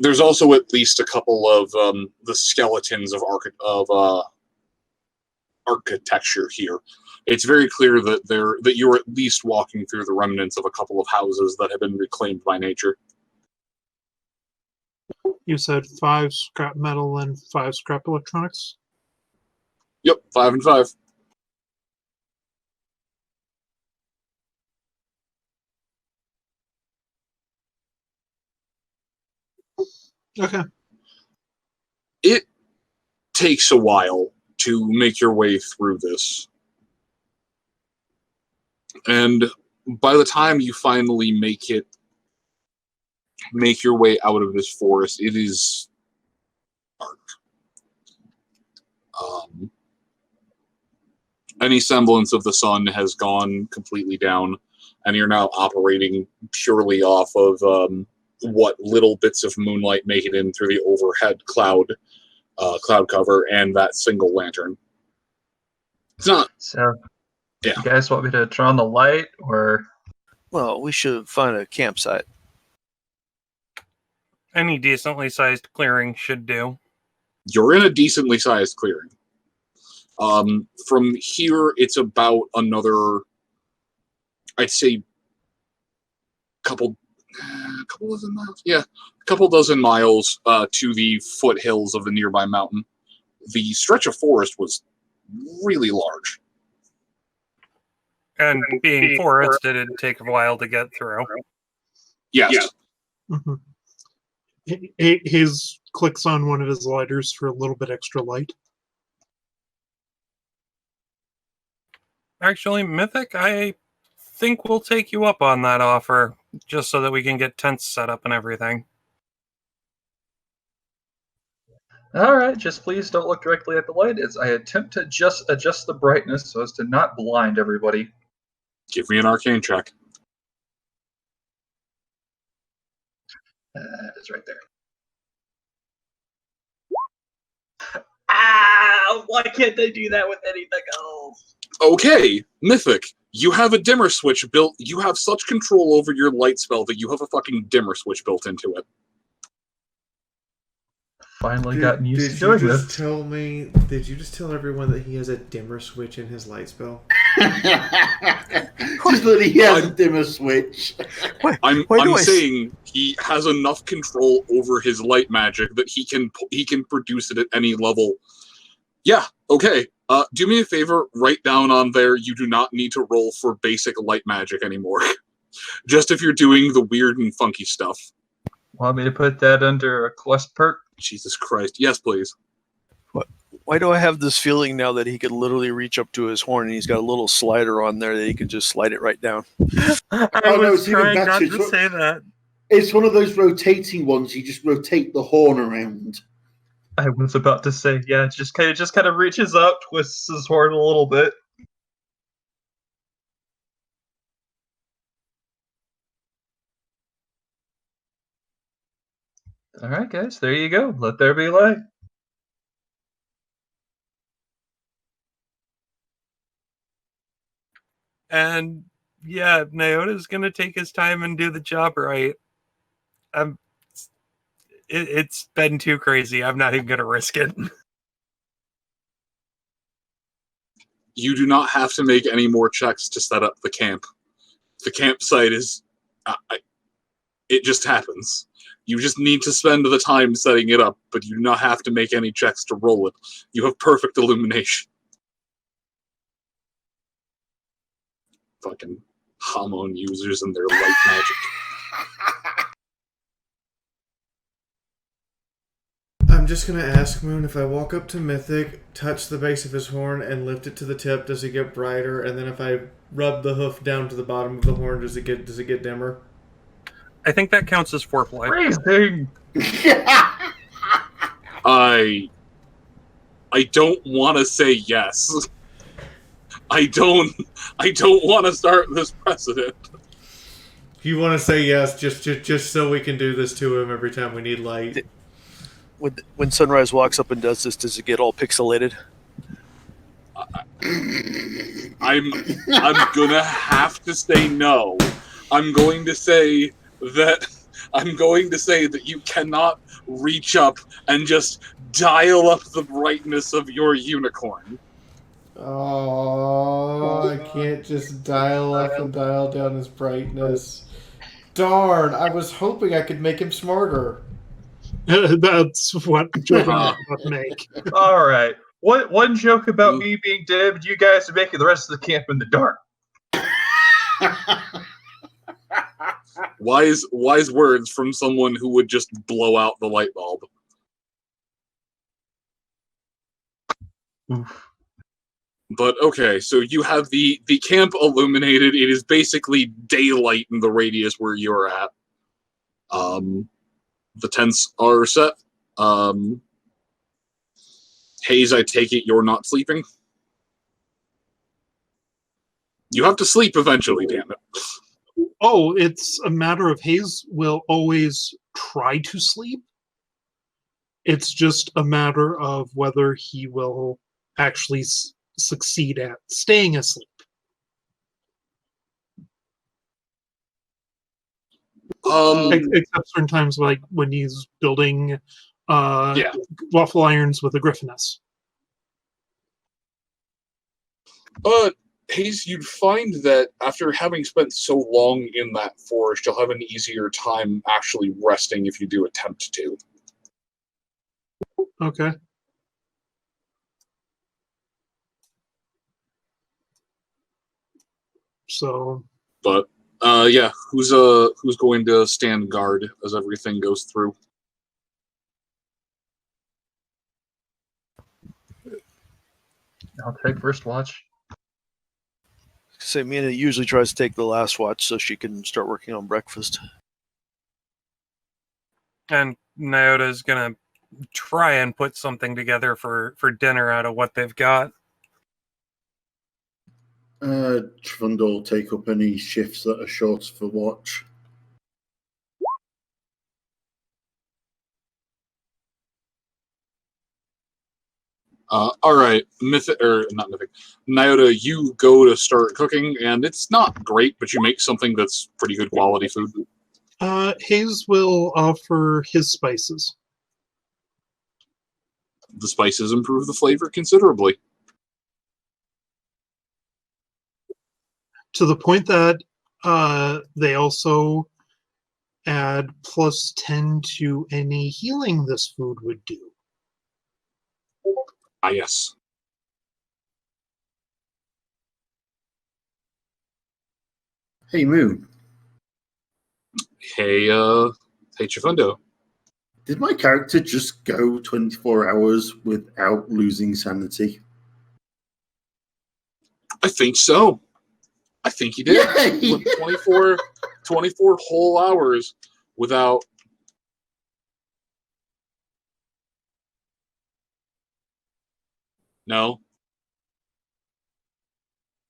There's also at least a couple of the skeletons of architecture here. It's very clear that you're at least walking through the remnants of a couple of houses that have been reclaimed by nature. You said 5 scrap metal and 5 scrap electronics? Yep, 5 and 5. Okay. It takes a while to make your way through this. And by the time you finally make your way out of this forest, it is dark. Any semblance of the sun has gone completely down, and you're now operating purely off of what little bits of moonlight make it in through the overhead cloud cover and that single lantern. It's not. So, yeah. You guys want me to turn on the light, or? Well, we should find a campsite. Any decently sized clearing should do. You're in a decently sized clearing. From here, it's about another, I'd say, couple dozen miles. Yeah, a couple dozen miles to the foothills of the nearby mountain. The stretch of forest was really large. And being forest, it'd take a while to get through. Yes. Yeah. Mm-hmm. His clicks on one of his lighters for a little bit extra light. Actually, Mythic, I think we'll take you up on that offer, just so that we can get tents set up and everything. Alright, just please don't look directly at the light as I attempt to just adjust the brightness so as to not blind everybody. Give me an arcane check. It's right there. Ah! Why can't they do that with anything else? Okay, Mythic, you have a dimmer switch built. You have such control over your light spell that you have a fucking dimmer switch built into it. Finally gotten used to doing this. Did you just tell everyone that he has a dimmer switch in his light spell? Just that he has a dimmer switch. I'm saying he has enough control over his light magic that he can produce it at any level. Yeah, okay. Do me a favor, write down on there you do not need to roll for basic light magic anymore. Just if you're doing the weird and funky stuff. Want me to put that under a quest perk? Jesus Christ. Yes, please. What? Why do I have this feeling now that he could literally reach up to his horn and he's got a little slider on there that he could just slide it right down? I was trying not to say that. It's one of those rotating ones. You just rotate the horn around. I was about to say, yeah, just kind of reaches up, twists his horn a little bit. All right, guys, there you go. Let there be light. And yeah, Naota's gonna take his time and do the job right. It's been too crazy. I'm not even gonna risk it. You do not have to make any more checks to set up the camp. The campsite is... it just happens. You just need to spend the time setting it up, but you do not have to make any checks to roll it. You have perfect illumination. Fucking hormone users and their light magic. I'm just gonna ask Moon, if I walk up to Mythic, touch the base of his horn, and lift it to the tip, does it get brighter? And then if I rub the hoof down to the bottom of the horn, does it get dimmer? I think that counts as foreplay. Freezing. I don't want to say yes. I don't want to start this precedent. You want to say yes, just so we can do this to him every time we need light. When Sunrise walks up and does this, does it get all pixelated? I'm gonna have to say no. I'm going to say that you cannot reach up and just dial up the brightness of your unicorn. Oh, I can't just dial up and dial down his brightness. Darn, I was hoping I could make him smarter. That's what joke I'm about to make. All right. One joke about me being dead, but you guys are making the rest of the camp in the dark. Wise words from someone who would just blow out the light bulb. But okay, so you have the camp illuminated. It is basically daylight in the radius where you're at. The tents are set. Hayes, I take it you're not sleeping? You have to sleep eventually, damn it. Oh, it's a matter of Hayes will always try to sleep. It's just a matter of whether he will actually succeed at staying asleep. Except certain times, like when he's building waffle irons with a griffiness. Hayes, you'd find that after having spent so long in that forest, you'll have an easier time actually resting if you do attempt to. Okay. So. But yeah, who's going to stand guard as everything goes through? I'll take first watch. Say, Mina usually tries to take the last watch so she can start working on breakfast. And Nyota's gonna try and put something together for dinner out of what they've got. Trundle will take up any shifts that are short for watch. All right, not Mythic. Nyota, you go to start cooking, and it's not great, but you make something that's pretty good quality food. Hayes will offer his spices. The spices improve the flavor considerably. To the point that they also add +10 to any healing this food would do. Ah, yes. Hey, Moon. Hey, Chifundo. Did my character just go 24 hours without losing sanity? I think so. I think he did. He went 24 whole hours without... No.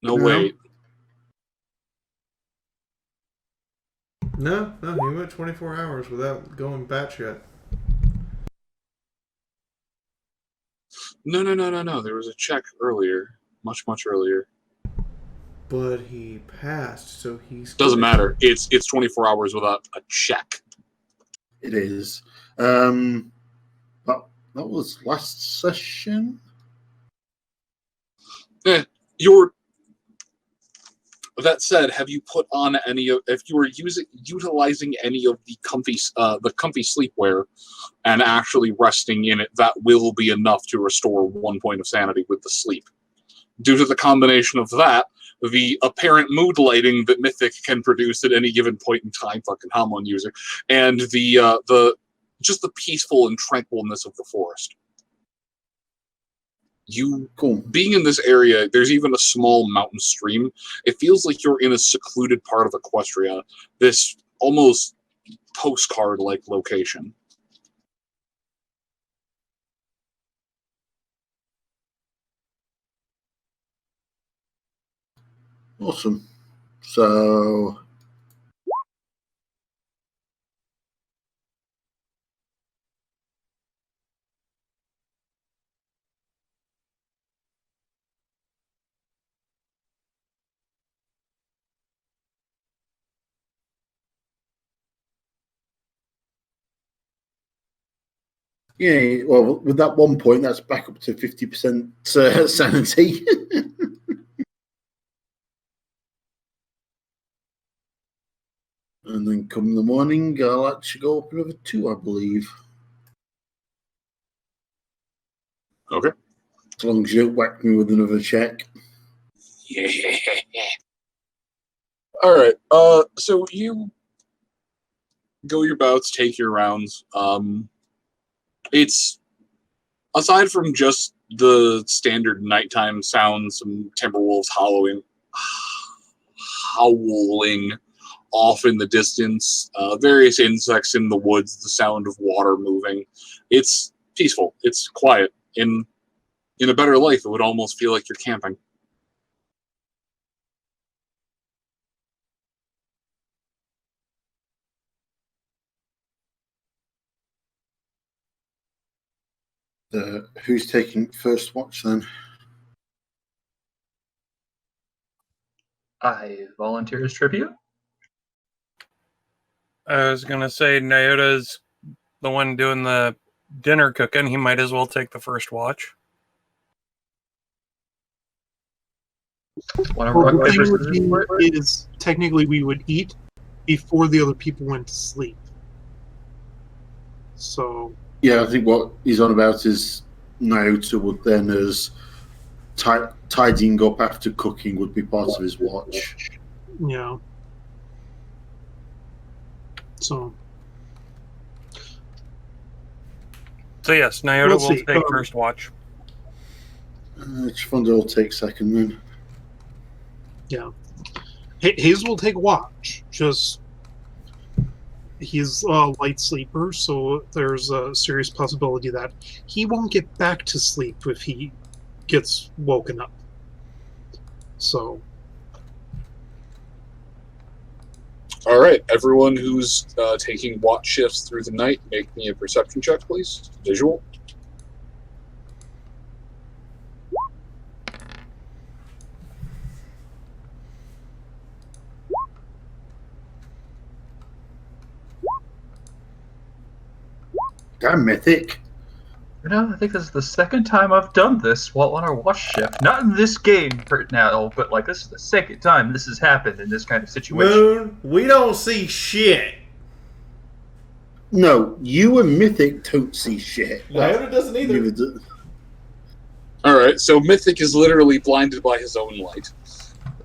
No, wait. No, he went 24 hours without going batshit. No. There was a check earlier. Much earlier. But he passed, so he's... Doesn't matter. It's 24 hours without a check. It is. That was last session? That said, have you put on any of... If you were utilizing any of the comfy sleepwear and actually resting in it, that will be enough to restore 1 point of sanity with the sleep. Due to the combination of that, the apparent mood lighting that Mythic can produce at any given point in time, fucking Hamon user, and the just the peaceful and tranquilness of the forest. Being in this area, there's even a small mountain stream. It feels like you're in a secluded part of Equestria, this almost postcard-like location. Awesome. So... Yeah, well, with that 1 point, that's back up to 50% sanity. And then come the morning, I'll actually go up another 2, I believe. Okay. As long as you don't whack me with another check. Yeah. All right. So you go your bouts, take your rounds. It's aside from just the standard nighttime sounds, some timberwolves howling off in the distance, various insects in the woods, the sound of water moving. It's peaceful. It's quiet. In a better life, it would almost feel like you're camping. Who's taking first watch then? I volunteer as tribute. I was gonna say Nyota's the one doing the dinner cooking. He might as well take the first watch. Well, the thing would be is technically we would eat before the other people went to sleep. So Yeah, I think what he's on about is Nyota would then, as tidying up after cooking, would be part of his watch. yeah. So yes, Nyota We'll will see. take first watch. Chiffonda will take second then. yeah, Hayes will take watch. Just he's a light sleeper, so there's a serious possibility that he won't get back to sleep if he gets woken up. So, All right, everyone who's taking watch shifts through the night, make me a perception check, please. Visual. Damn, Mythic. You know, I think this is the second time I've done this while on our watch shift. Not in this game now, but like this is the second time this has happened in this kind of situation. Moon, we don't see shit. No, you and Mythic don't see shit. Nyota doesn't either. Neither do- All right, so Mythic is literally blinded by his own light.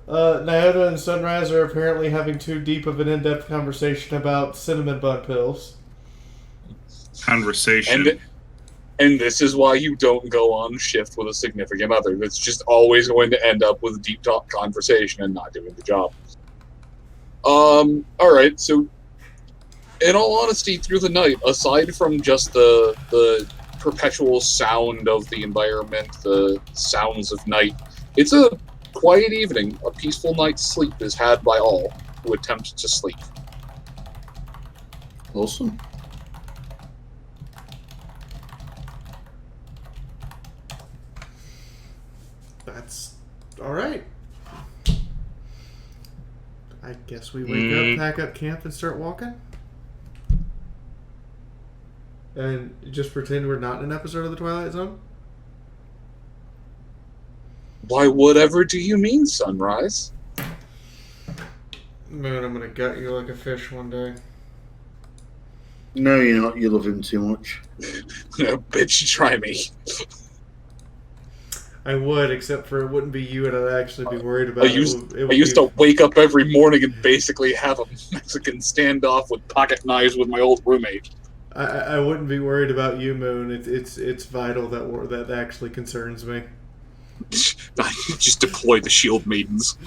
Nyota and Sunrise are apparently having too deep of an in-depth conversation about cinnamon bun pills. Conversation. And this is why you don't go on shift with a significant other. That's just always going to end up with a deep talk conversation and not doing the job. All right, so in all honesty, through the night, aside from just the perpetual sound of the environment, the sounds of night, it's a quiet evening. A peaceful night's sleep is had by all who attempt to sleep. Awesome. That's all right. I guess we wake up, pack up camp, and start walking. And just pretend we're not in an episode of The Twilight Zone? Why, whatever do you mean, Sunrise? Moon, I'm gonna gut you like a fish one day. No, you're not. You love him too much. No, bitch, try me. I would, except for it wouldn't be you, and I'd actually be worried about I used to wake up every morning and basically have a Mexican standoff with pocket knives with my old roommate. I wouldn't be worried about you, Moon. It's vital that actually concerns me. I just deploy the shield maidens.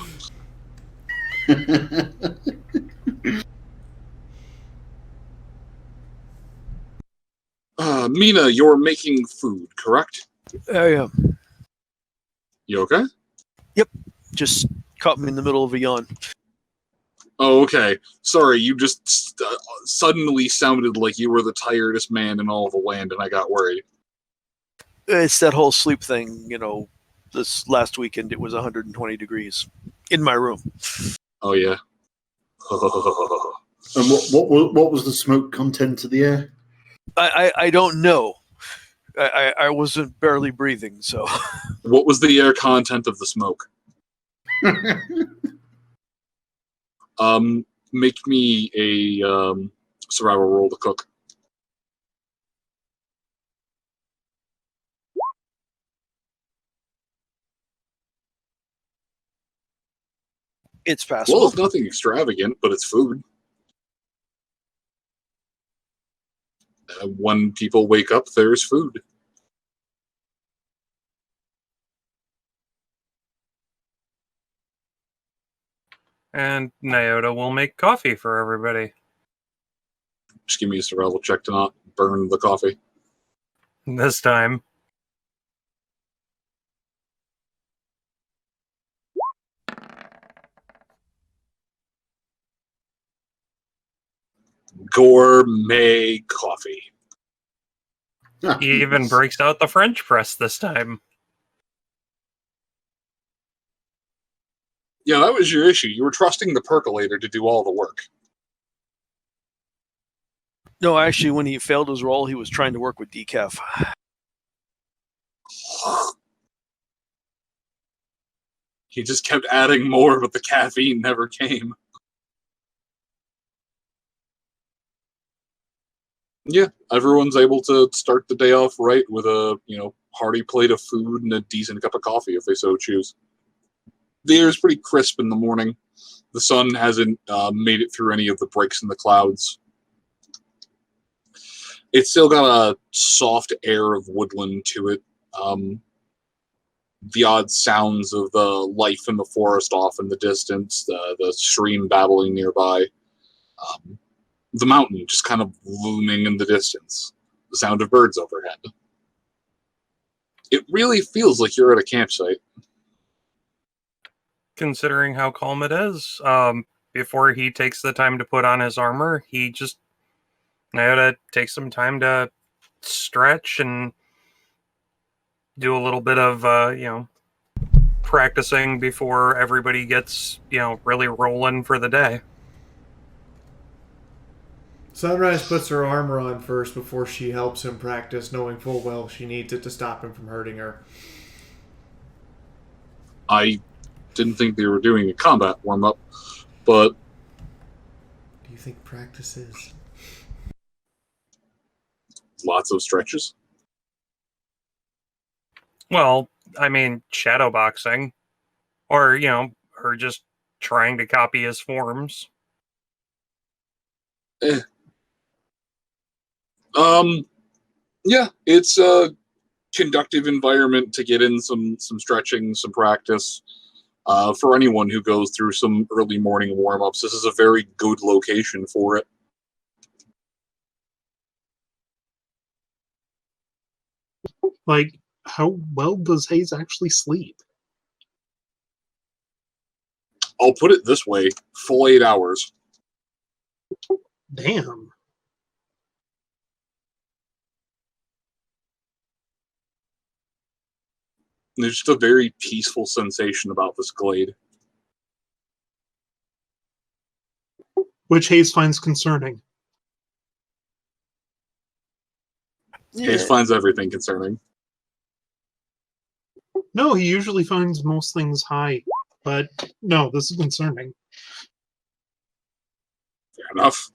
Mina, you're making food, correct? I am. You okay? Yep. Just caught me in the middle of a yawn. Oh, okay. Sorry, you just suddenly sounded like you were the tiredest man in all the land, and I got worried. It's that whole sleep thing, you know. This last weekend, it was 120 degrees in my room. Oh, yeah. And what was the smoke content of the air? I don't know. I wasn't barely breathing, so. What was the air content of the smoke? Make me a survival roll to cook. It's passable. Well, it's nothing extravagant, but it's food. When people wake up, there's food. And Nyota will make coffee for everybody. Just give me a survival check to not burn the coffee. This time. Gourmet coffee. He even breaks out the French press this time. Yeah, that was your issue. You were trusting the percolator to do all the work. No, actually, when he failed his role, he was trying to work with decaf. He just kept adding more, but the caffeine never came. Yeah, everyone's able to start the day off right with a hearty plate of food and a decent cup of coffee if they so choose. The air is pretty crisp in the morning. The sun hasn't made it through any of the breaks in the clouds. It's still got a soft air of woodland to it. The odd sounds of the life in the forest off in the distance, the stream babbling nearby. The mountain just kind of looming in the distance. The sound of birds overhead. It really feels like you're at a campsite. Considering how calm it is, before he takes the time to put on his armor, Nyota takes some time to stretch and do a little bit of, practicing before everybody gets, really rolling for the day. Sunrise puts her armor on first before she helps him practice, knowing full well she needs it to stop him from hurting her. I didn't think they were doing a combat warm-up, but... Do you think practice is? Lots of stretches. Well, I mean, shadowboxing. Or, her just trying to copy his forms. Yeah, it's a conductive environment to get in some stretching, some practice. For anyone who goes through some early morning warm-ups, this is a very good location for it. Like, how well does Hayes actually sleep? I'll put it this way, full 8 hours. Damn. There's just a very peaceful sensation about this glade. Which Hayes finds concerning. Hayes finds everything concerning. No, he usually finds most things high. But no, this is concerning. Fair enough.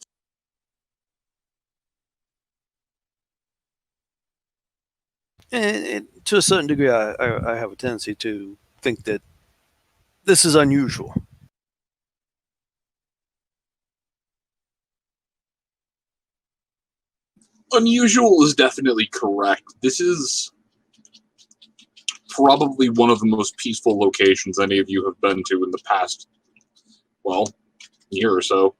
And to a certain degree, I have a tendency to think that this is unusual. Unusual is definitely correct. This is probably one of the most peaceful locations any of you have been to in the past, year or so.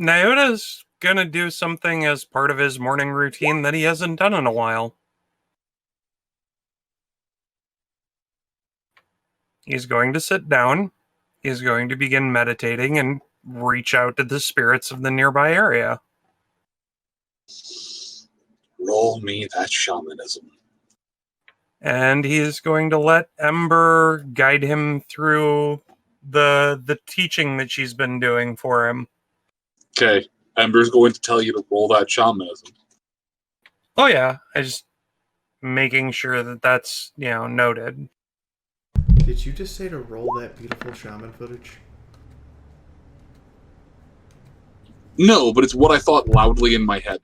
Nyota's gonna do something as part of his morning routine that he hasn't done in a while. He's going to sit down. He's going to begin meditating and reach out to the spirits of the nearby area. Roll me that shamanism. And he's going to let Ember guide him through the teaching that she's been doing for him. Okay, Ember's going to tell you to roll that shamanism. Oh yeah, I just making sure that that's noted. Did you just say to roll that beautiful shaman footage? No, but it's what I thought loudly in my head.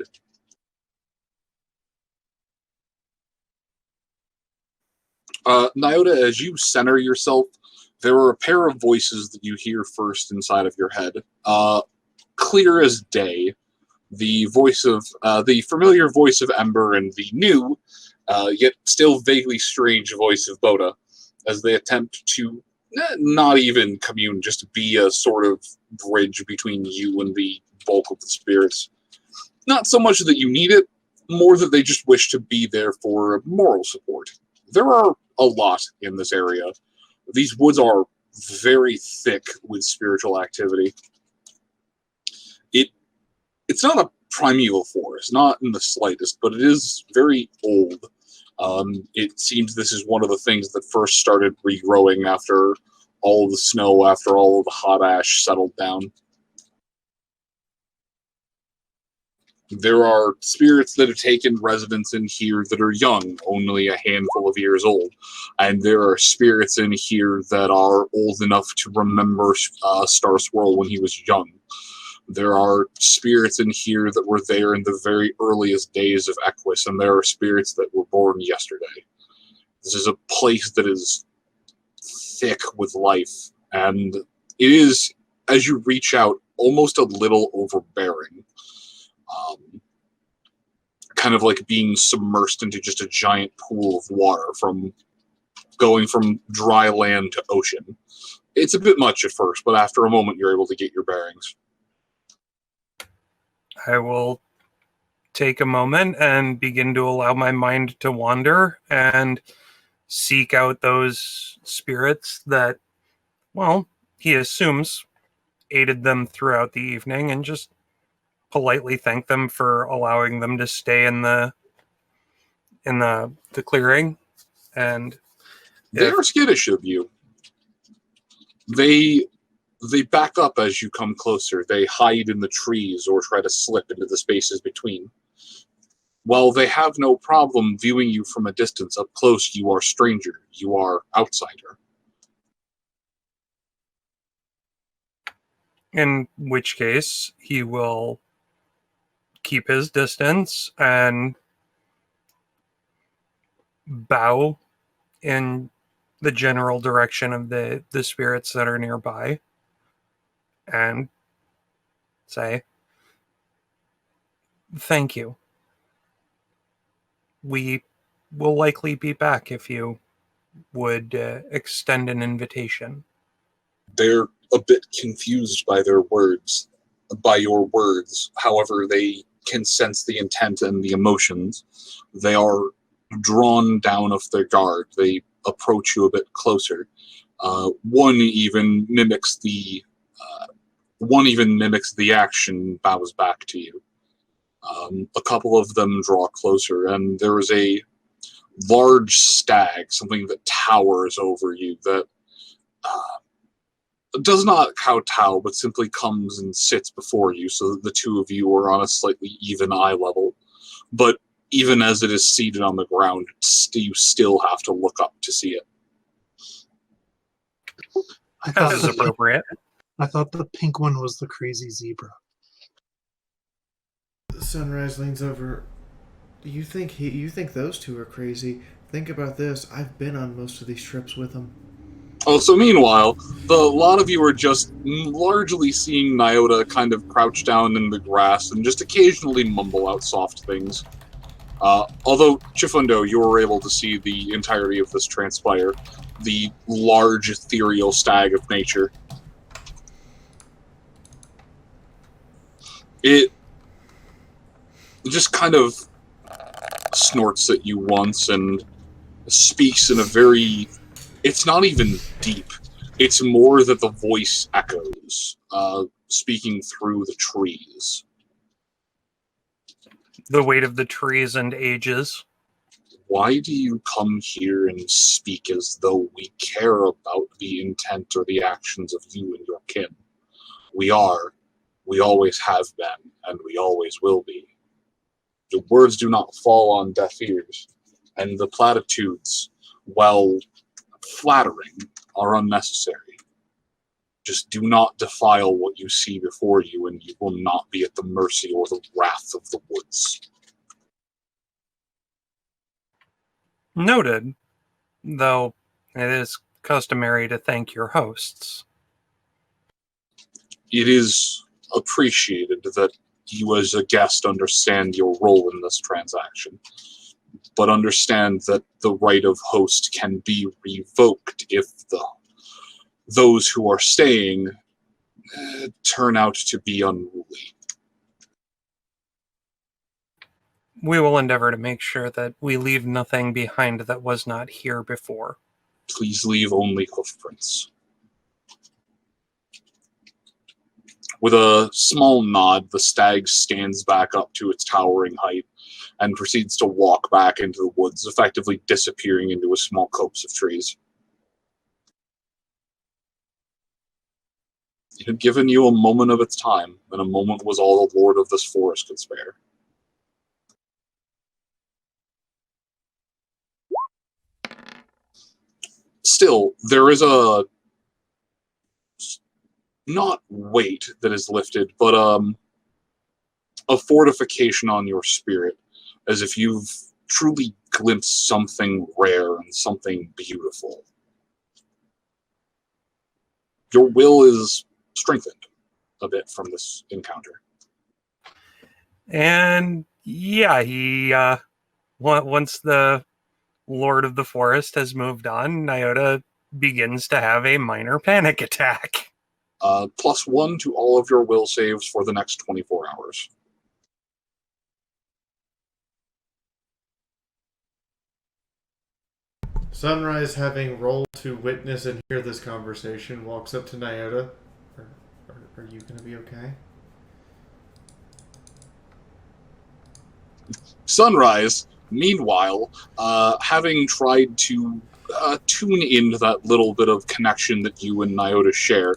Nyota, as you center yourself, there are a pair of voices that you hear first inside of your head. Clear as day, the voice of the familiar voice of Ember and the new, yet still vaguely strange voice of Boda, as they attempt to not even commune, just to be a sort of bridge between you and the bulk of the spirits. Not so much that you need it, more that they just wish to be there for moral support. There are a lot in this area. These woods are very thick with spiritual activity. It's not a primeval forest, not in the slightest, but it is very old. It seems this is one of the things that first started regrowing after all of the snow, after all of the hot ash settled down. There are spirits that have taken residence in here that are young, only a handful of years old. And there are spirits in here that are old enough to remember Star Swirl when he was young. There are spirits in here that were there in the very earliest days of Equus, and there are spirits that were born yesterday. This is a place that is thick with life, and it is, as you reach out, almost a little overbearing. Kind of like being submersed into just a giant pool of water, from going from dry land to ocean. It's a bit much at first, but after a moment you're able to get your bearings. I will take a moment and begin to allow my mind to wander and seek out those spirits that, well, he assumes aided them throughout the evening, and just politely thank them for allowing them to stay in the clearing. And they are skittish of you. They back up as you come closer. They hide in the trees or try to slip into the spaces between. While they have no problem viewing you from a distance, up close you are stranger. You are outsider. In which case, he will keep his distance and bow in the general direction of the spirits that are nearby and say, "Thank you. We will likely be back if you would extend an invitation." They're a bit confused by your words. However, they can sense the intent and the emotions. They are drawn down off their guard. They approach you a bit closer. One even mimics the action, bows back to you. A couple of them draw closer, and there is a large stag, something that towers over you, that does not kowtow, but simply comes and sits before you, so that the two of you are on a slightly even eye level. But even as it is seated on the ground, you still have to look up to see it. That is appropriate. I thought the pink one was the crazy zebra. Sunrise leans over. You think those two are crazy? Think about this. I've been on most of these trips with them. Also, meanwhile, a lot of you are just largely seeing Nyota kind of crouch down in the grass and just occasionally mumble out soft things. Although, Chifundo, you were able to see the entirety of this transpire. The large, ethereal stag of nature. It just kind of snorts at you once and speaks in a very... It's not even deep. It's more that the voice echoes, speaking through the trees. The weight of the trees and ages. Why do you come here and speak as though we care about the intent or the actions of you and your kin? We are We always have been, and we always will be. The words do not fall on deaf ears, and the platitudes, while flattering, are unnecessary. Just do not defile what you see before you, and you will not be at the mercy or the wrath of the woods. Noted, though it is customary to thank your hosts. It is appreciated that you as a guest understand your role in this transaction, but understand that the right of host can be revoked if those who are staying turn out to be unruly. We will endeavor to make sure that we leave nothing behind that was not here before. Please leave only hoofprints. With a small nod, the stag stands back up to its towering height and proceeds to walk back into the woods, effectively disappearing into a small copse of trees. It had given you a moment of its time, and a moment was all the lord of this forest could spare. Still, there is a not weight that is lifted, but a fortification on your spirit, as if you've truly glimpsed something rare and something beautiful. Your will is strengthened a bit from this encounter. And yeah, he once the Lord of the Forest has moved on, Nyota begins to have a minor panic attack. +1 to all of your will saves for the next 24 hours. Sunrise, having rolled to witness and hear this conversation, walks up to Nyota. Are you going to be okay? Sunrise, meanwhile, having tried to tune into that little bit of connection that you and Nyota share,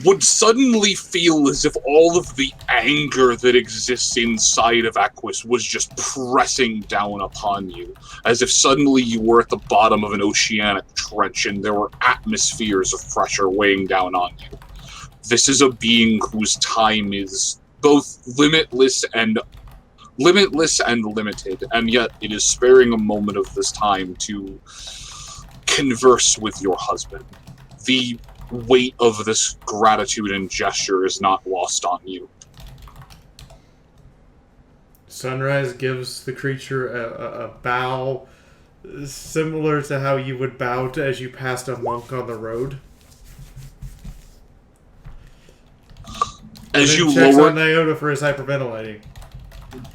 would suddenly feel as if all of the anger that exists inside of Equus was just pressing down upon you, as if suddenly you were at the bottom of an oceanic trench and there were atmospheres of pressure weighing down on you. This is a being whose time is both limitless and limited, and yet it is sparing a moment of this time to converse with your husband. The weight of this gratitude and gesture is not lost on you. Sunrise gives the creature a bow similar to how you would bow to as you passed a monk on the road. As you checks lower on Nyota for his hyperventilating.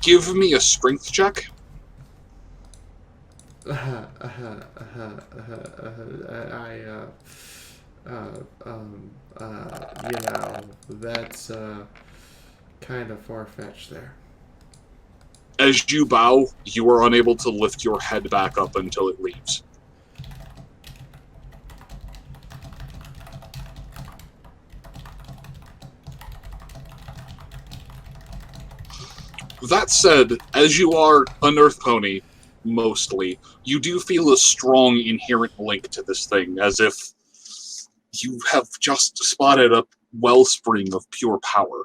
Give me a strength check. That's kind of far-fetched there. As you bow, you are unable to lift your head back up until it leaves. That said, as you are an earth pony, mostly, you do feel a strong inherent link to this thing, as if you have just spotted a wellspring of pure power.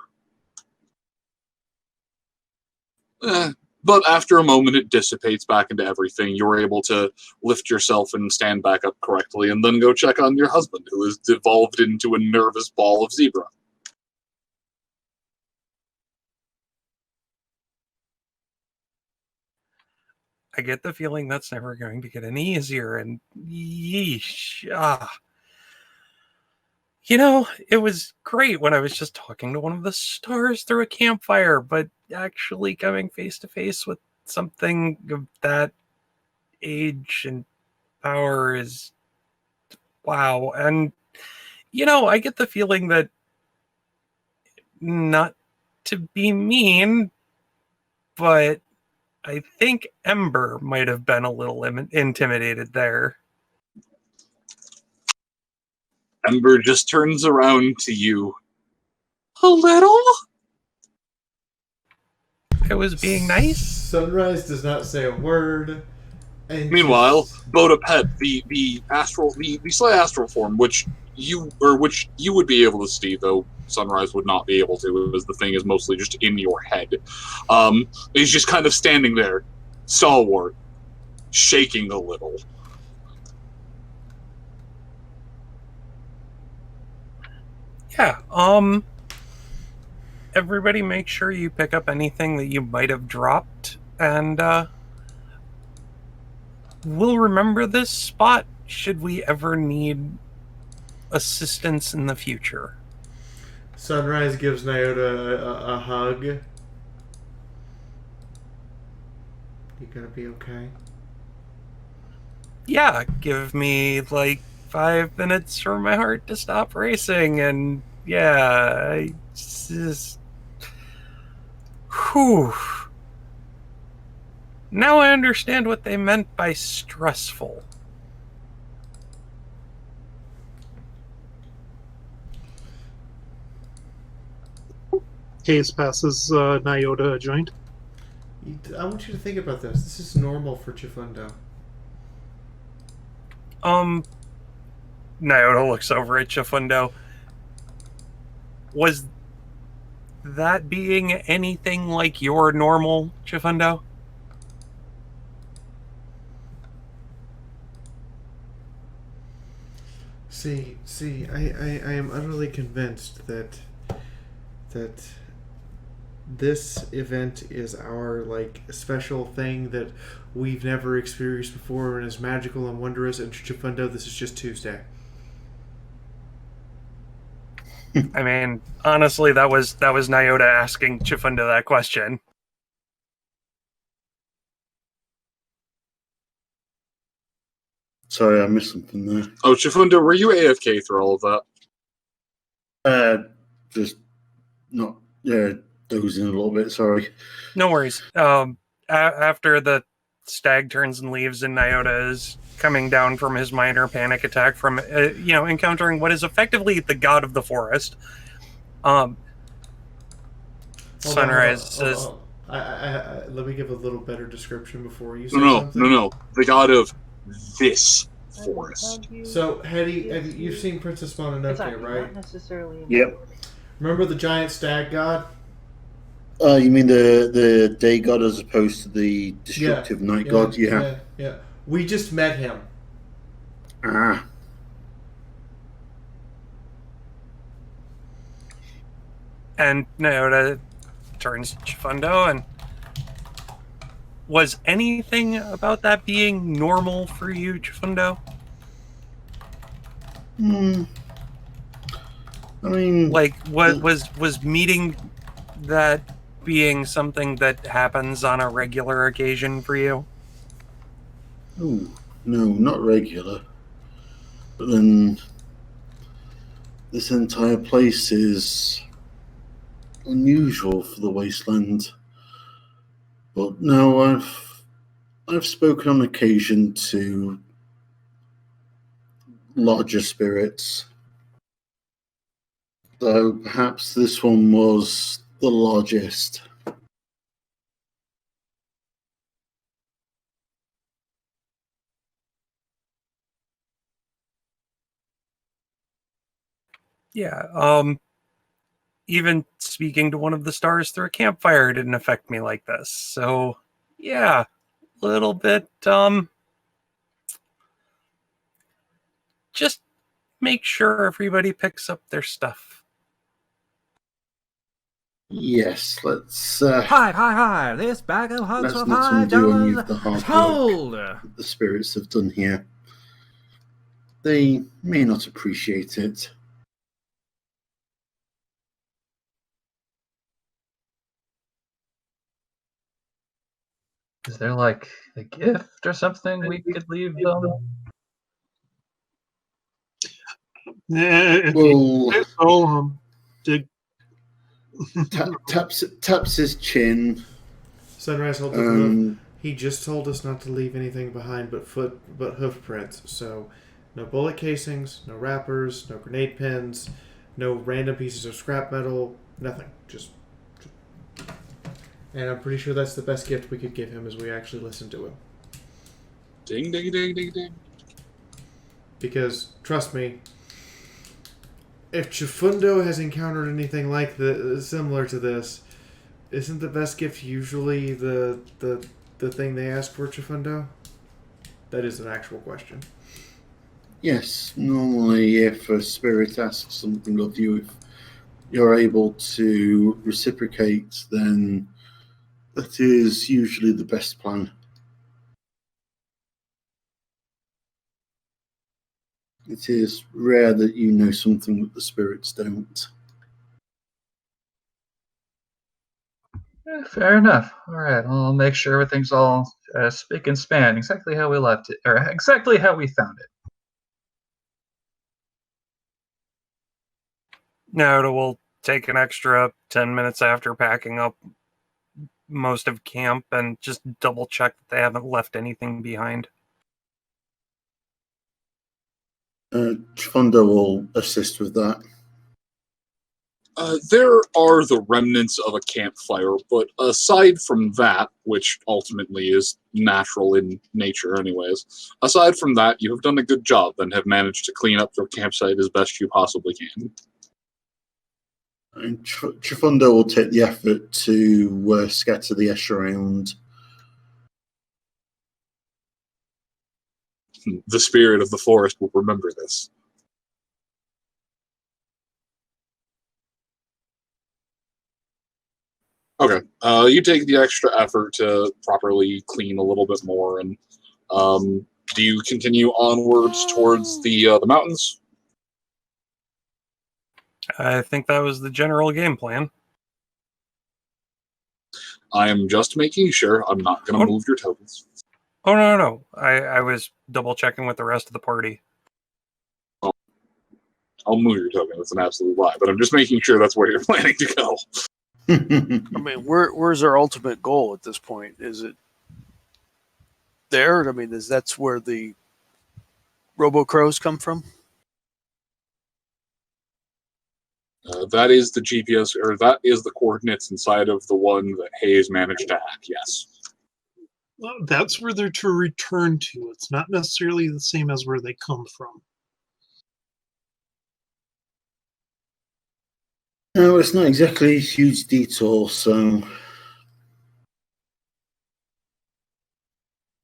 But after a moment, it dissipates back into everything. You're able to lift yourself and stand back up correctly, and then go check on your husband, who has devolved into a nervous ball of zebra. I get the feeling that's never going to get any easier, and yeesh. You know, it was great when I was just talking to one of the stars through a campfire, but actually coming face to face with something of that age and power is wow. And, you know, I get the feeling that, not to be mean, but I think Ember might have been a little intimidated there. Ember just turns around to you A little? I was being nice. Sunrise does not say a word. And Meanwhile, Bodapet, the slight astral form, which you would be able to see, though Sunrise would not be able to, because the thing is mostly just in your head, is just kind of standing there, stalwart, shaking a little. Yeah, everybody make sure you pick up anything that you might have dropped, and we'll remember this spot should we ever need assistance in the future. Sunrise gives Nyota a hug. You gonna be okay? Yeah, give me like 5 minutes for my heart to stop racing, and yeah, I just... Whew. Now I understand what they meant by stressful. Case passes Nyota a joint. I want you to think about this. This is normal for Chifundo. Nyota looks over at Chifundo. Was that being anything like your normal, Chifundo? See, I am utterly convinced that this event is our like special thing that we've never experienced before and is magical and wondrous, and Chifundo, this is just Tuesday. I mean, honestly, that was Nyota asking Chifundo that question. Sorry, I missed something there. Oh, Chifundo, were you AFK through all of that? Just not, dozing a little bit, sorry. No worries. After the stag turns and leaves and Nyota is coming down from his minor panic attack from, encountering what is effectively the god of the forest, Sunrise says... let me give a little better description before you say something. No. The god of this forest. So, Hetty, you've seen Princess Mononoke, right? Not necessarily. Yep. Remember the giant stag god? You mean the day god as opposed to the destructive night god? Yeah. We just met him. Ah. And Nyota turns to Chifundo and... Was anything about that being normal for you, Chifundo? I mean... Like, what was meeting that being something that happens on a regular occasion for you? Oh, no, not regular. But then... This entire place is... unusual for the Wasteland. But no, I've spoken on occasion to larger spirits. Though perhaps this one was the largest. Yeah, even speaking to one of the stars through a campfire didn't affect me like this. So, yeah, a little bit, just make sure everybody picks up their stuff. Yes, let's... Hi, this bag of hugs let's for not undo any $5 of the hard hold. work that the spirits have done here. They may not appreciate it. Is there like a gift or something we could leave them? Taps his chin. Sunrise holds up hoof. He just told us not to leave anything behind but hoof prints. So, no bullet casings, no wrappers, no grenade pins, no random pieces of scrap metal. Nothing. Just. And I'm pretty sure that's the best gift we could give him, is we actually listen to him. Ding, ding, ding, ding, ding. Because, trust me, if Chifundo has encountered anything like similar to this, isn't the best gift usually the thing they ask for, Chifundo? That is an actual question. Yes, normally if a spirit asks something of you, if you're able to reciprocate, then that is usually the best plan. It is rare that you know something that the spirits don't. Yeah, fair enough. All right, I'll make sure everything's all spick and span, exactly how we left it, or exactly how we found it. No, we'll take an extra 10 minutes after packing up most of camp and just double check that they haven't left anything behind. Chifundo will assist with that. There are the remnants of a campfire, but aside from that, which ultimately is natural in nature anyways, aside from that, you have done a good job and have managed to clean up your campsite as best you possibly can. And Chifundo will take the effort to scatter the ash around. The spirit of the forest will remember this. Okay, you take the extra effort to properly clean a little bit more, and do you continue onwards towards the mountains? I think that was the general game plan. I am just making sure. I'm not going to move your tokens. Oh, no. I was double checking with the rest of the party. I'll move your token. That's an absolute lie, but I'm just making sure that's where you're planning to go. I mean, where's our ultimate goal at this point? Is it there? I mean, that's where the Robo-Crows come from? That is the GPS, or that is the coordinates inside of the one that Hayes managed to hack, yes. Well, that's where they're to return to. It's not necessarily the same as where they come from. No, it's not exactly a huge detour, so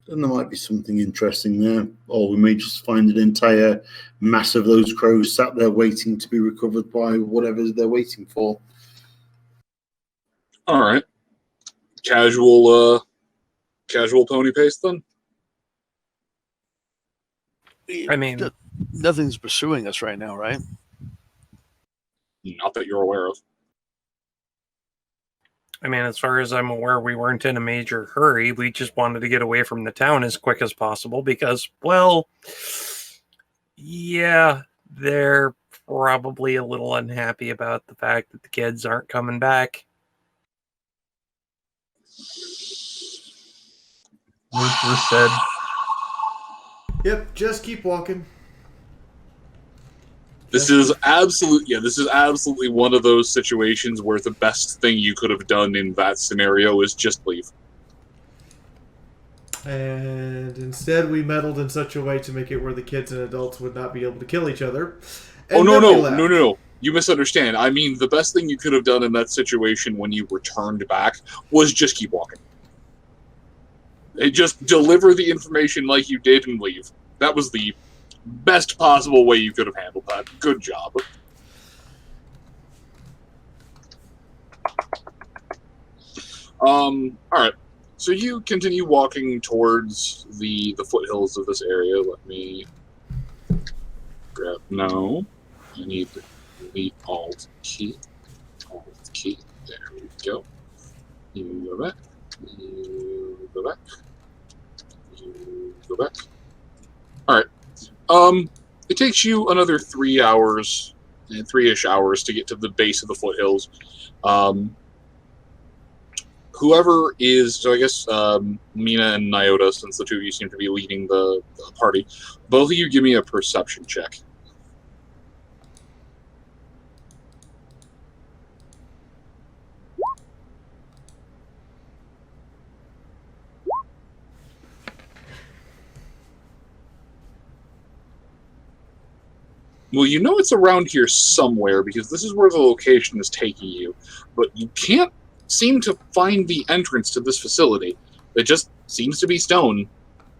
then there might be something interesting there, or we may just find an entire mass of those crows sat there waiting to be recovered by whatever they're waiting for. All right, casual pony pace then. I mean, nothing's pursuing us right now, right? Not that you're aware of. I mean, as far as I'm aware, we weren't in a major hurry. We just wanted to get away from the town as quick as possible because, well, yeah, they're probably a little unhappy about the fact that the kids aren't coming back. Ruthless said. Yep, just keep walking. This is absolutely one of those situations where the best thing you could have done in that scenario is just leave. And instead we meddled in such a way to make it where the kids and adults would not be able to kill each other. And No. You misunderstand. I mean, the best thing you could have done in that situation when you returned back was just keep walking. Just deliver the information like you did and leave. That was the best possible way you could have handled that. Good job. Alright. So you continue walking towards the foothills of this area. Let me grab no. I need the alt key. Alt key. There we go. You go back. You go back. You go back. Alright. It takes you another 3 hours, 3-ish hours to get to the base of the foothills. Whoever is, so I guess Mina and Nyota, since the two of you seem to be leading the party, both of you give me a perception check. Well, you know it's around here somewhere, because this is where the location is taking you, but you can't seem to find the entrance to this facility. It just seems to be stone.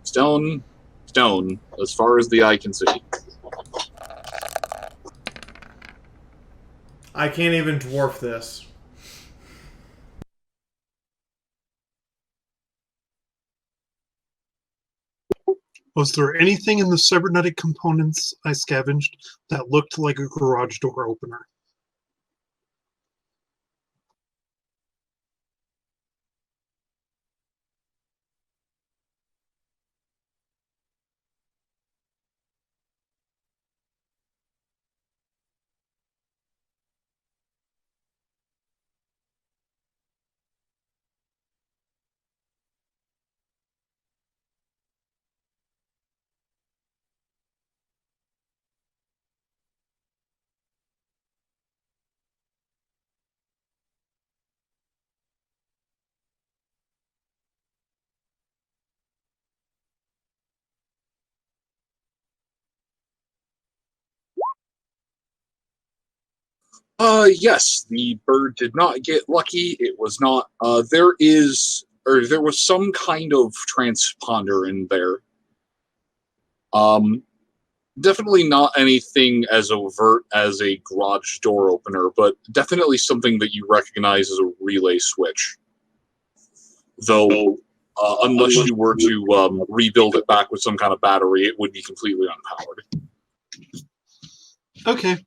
Stone, stone, as far as the eye can see. I can't even dwarf this. Was there anything in the cybernetic components I scavenged that looked like a garage door opener? Yes, the bird did not get lucky. It was not, there was some kind of transponder in there. Definitely not anything as overt as a garage door opener, but definitely something that you recognize as a relay switch. Though, unless you were to rebuild it back with some kind of battery, it would be completely unpowered. Okay.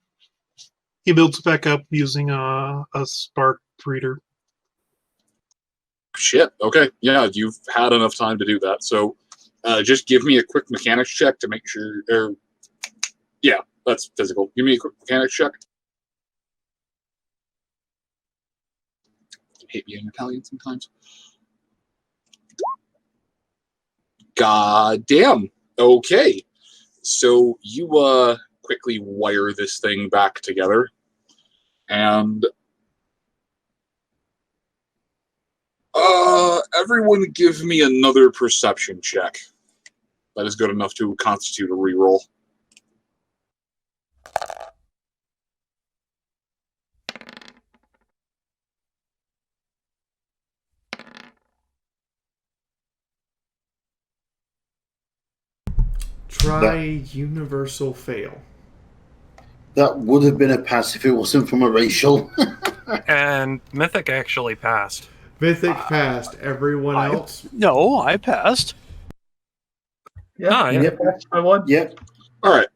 He builds it back up using a spark breeder. Shit, okay. Yeah, you've had enough time to do that, so just give me a quick mechanics check to make sure... yeah, that's physical. Give me a quick mechanics check. I hate being Italian sometimes. God damn. Okay. So you quickly wire this thing back together. And everyone give me another perception check. That is good enough to constitute a reroll. Try universal fail. That would have been a pass if it wasn't from a racial. And Mythic actually passed. Mythic passed. Everyone else? No, I passed. Yeah, Yep. I won. Yep. All right.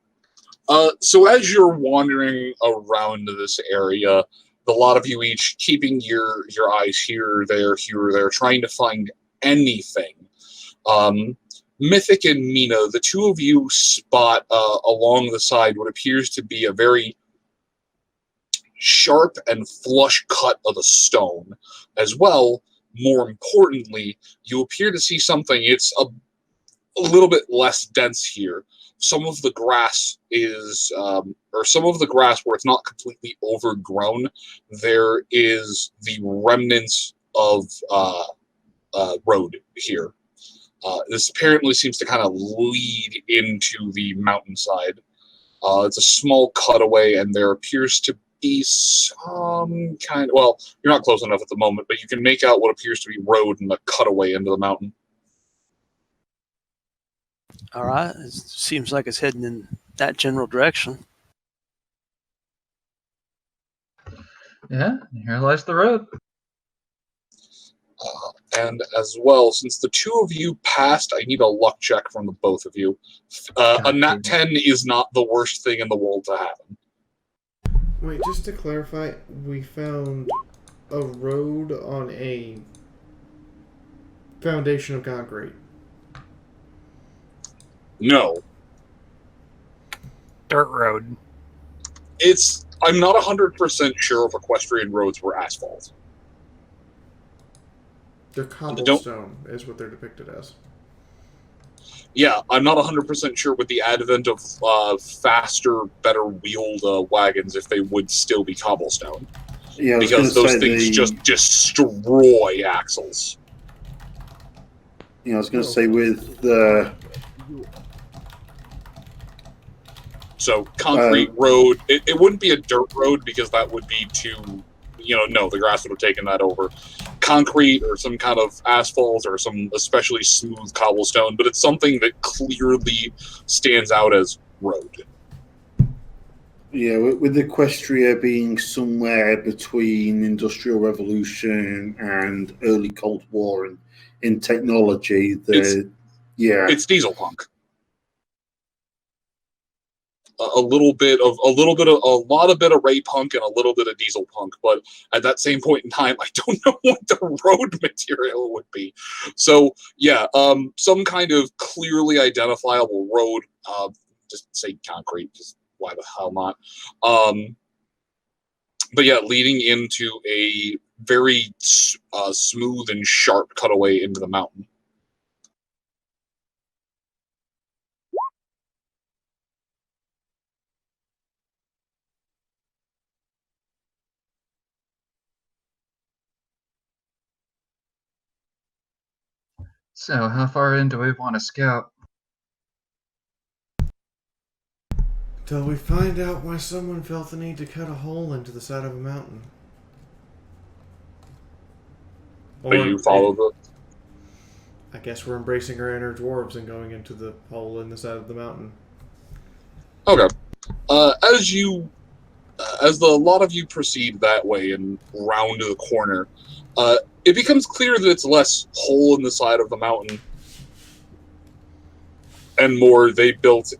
So as you're wandering around this area, a lot of you each keeping your eyes here, there, trying to find anything. Mythic and Mina, the two of you spot along the side what appears to be a very sharp and flush cut of the stone. As well, more importantly, you appear to see something. It's a little bit less dense here. Some of the grass is, or some of the grass where it's not completely overgrown, there is the remnants of road here. This apparently seems to kind of lead into the mountainside. It's a small cutaway, and there appears to be some kind of, well, you're not close enough at the moment, but you can make out what appears to be road and a cutaway into the mountain. All right. It seems like it's heading in that general direction. Yeah, here lies the road. And as well, since the two of you passed, I need a luck check from the both of you. A nat 10 is not the worst thing in the world to happen. Wait, just to clarify, we found a road on a foundation of concrete. No. Dirt road. I'm not 100% sure if equestrian roads were asphalt. They're cobblestone, is what they're depicted as. Yeah, I'm not 100% sure with the advent of faster, better wheeled wagons if they would still be cobblestone. Yeah, because those things just destroy axles. I was going to say with the So concrete road, it wouldn't be a dirt road because that would be too, no, the grass would have taken that over. Concrete or some kind of asphalt or some especially smooth cobblestone, but it's something that clearly stands out as road. Yeah, with Equestria being somewhere between Industrial Revolution and early Cold War in technology, it's diesel punk. A lot of ray punk and a little bit of diesel punk, but at that same point in time, I don't know what the road material would be. So yeah, some kind of clearly identifiable road. Just say concrete. Just why the hell not? But yeah, leading into a very smooth and sharp cutaway into the mountain. So, how far in do we want to scout? Till we find out why someone felt the need to cut a hole into the side of a mountain. You follow the... I guess we're embracing our inner dwarves and going into the hole in the side of the mountain. Okay. As a lot of you proceed that way and round the corner, it becomes clear that it's less hole in the side of the mountain and more they built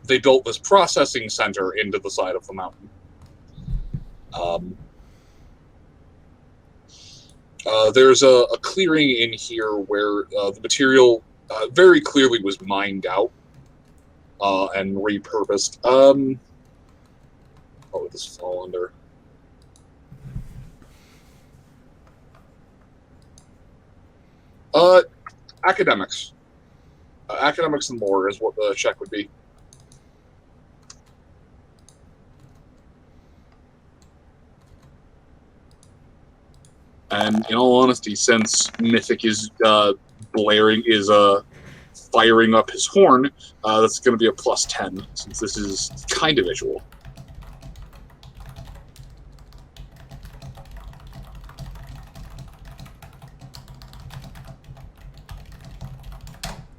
this processing center into the side of the mountain. There's a clearing in here where the material very clearly was mined out and repurposed. What would this fall under? Academics. Academics and lore is what the check would be. And in all honesty, since Mythic is firing up his horn, that's going to be a +10, since this is kind of visual.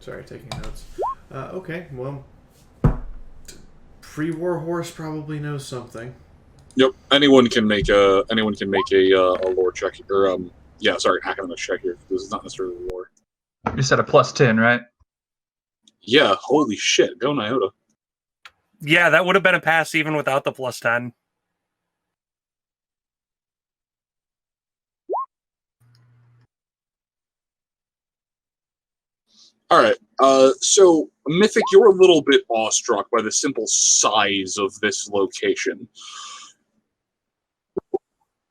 Sorry, taking notes. Okay, well, pre-war horse probably knows something. Yep, anyone can make a lore check or academic check here. This is not necessarily lore. You said a +10, right? Yeah, holy shit, go Nyota. Yeah, that would have been a pass even without the +10. All right, so Mythic, you're a little bit awestruck by the simple size of this location.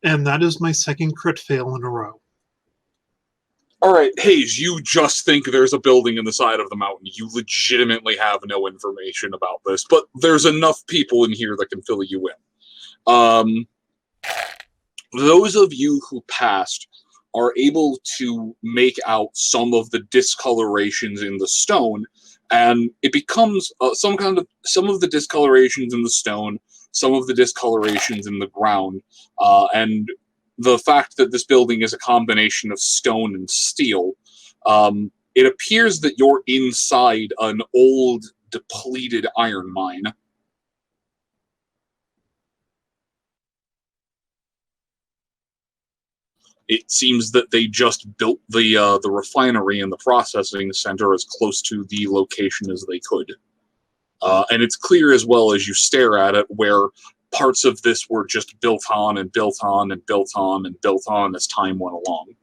And that is my second crit fail in a row. All right, Hayes, you just think there's a building in the side of the mountain. You legitimately have no information about this, but there's enough people in here that can fill you in. Those of you who passed are able to make out some of the discolorations in the stone, and it becomes some of the discolorations in the stone, some of the discolorations in the ground, and the fact that this building is a combination of stone and steel. It appears that you're inside an old, depleted iron mine. It seems that they just built the refinery and the processing center as close to the location as they could. And it's clear as well as you stare at it where parts of this were just built on and built on and built on and built on as time went along.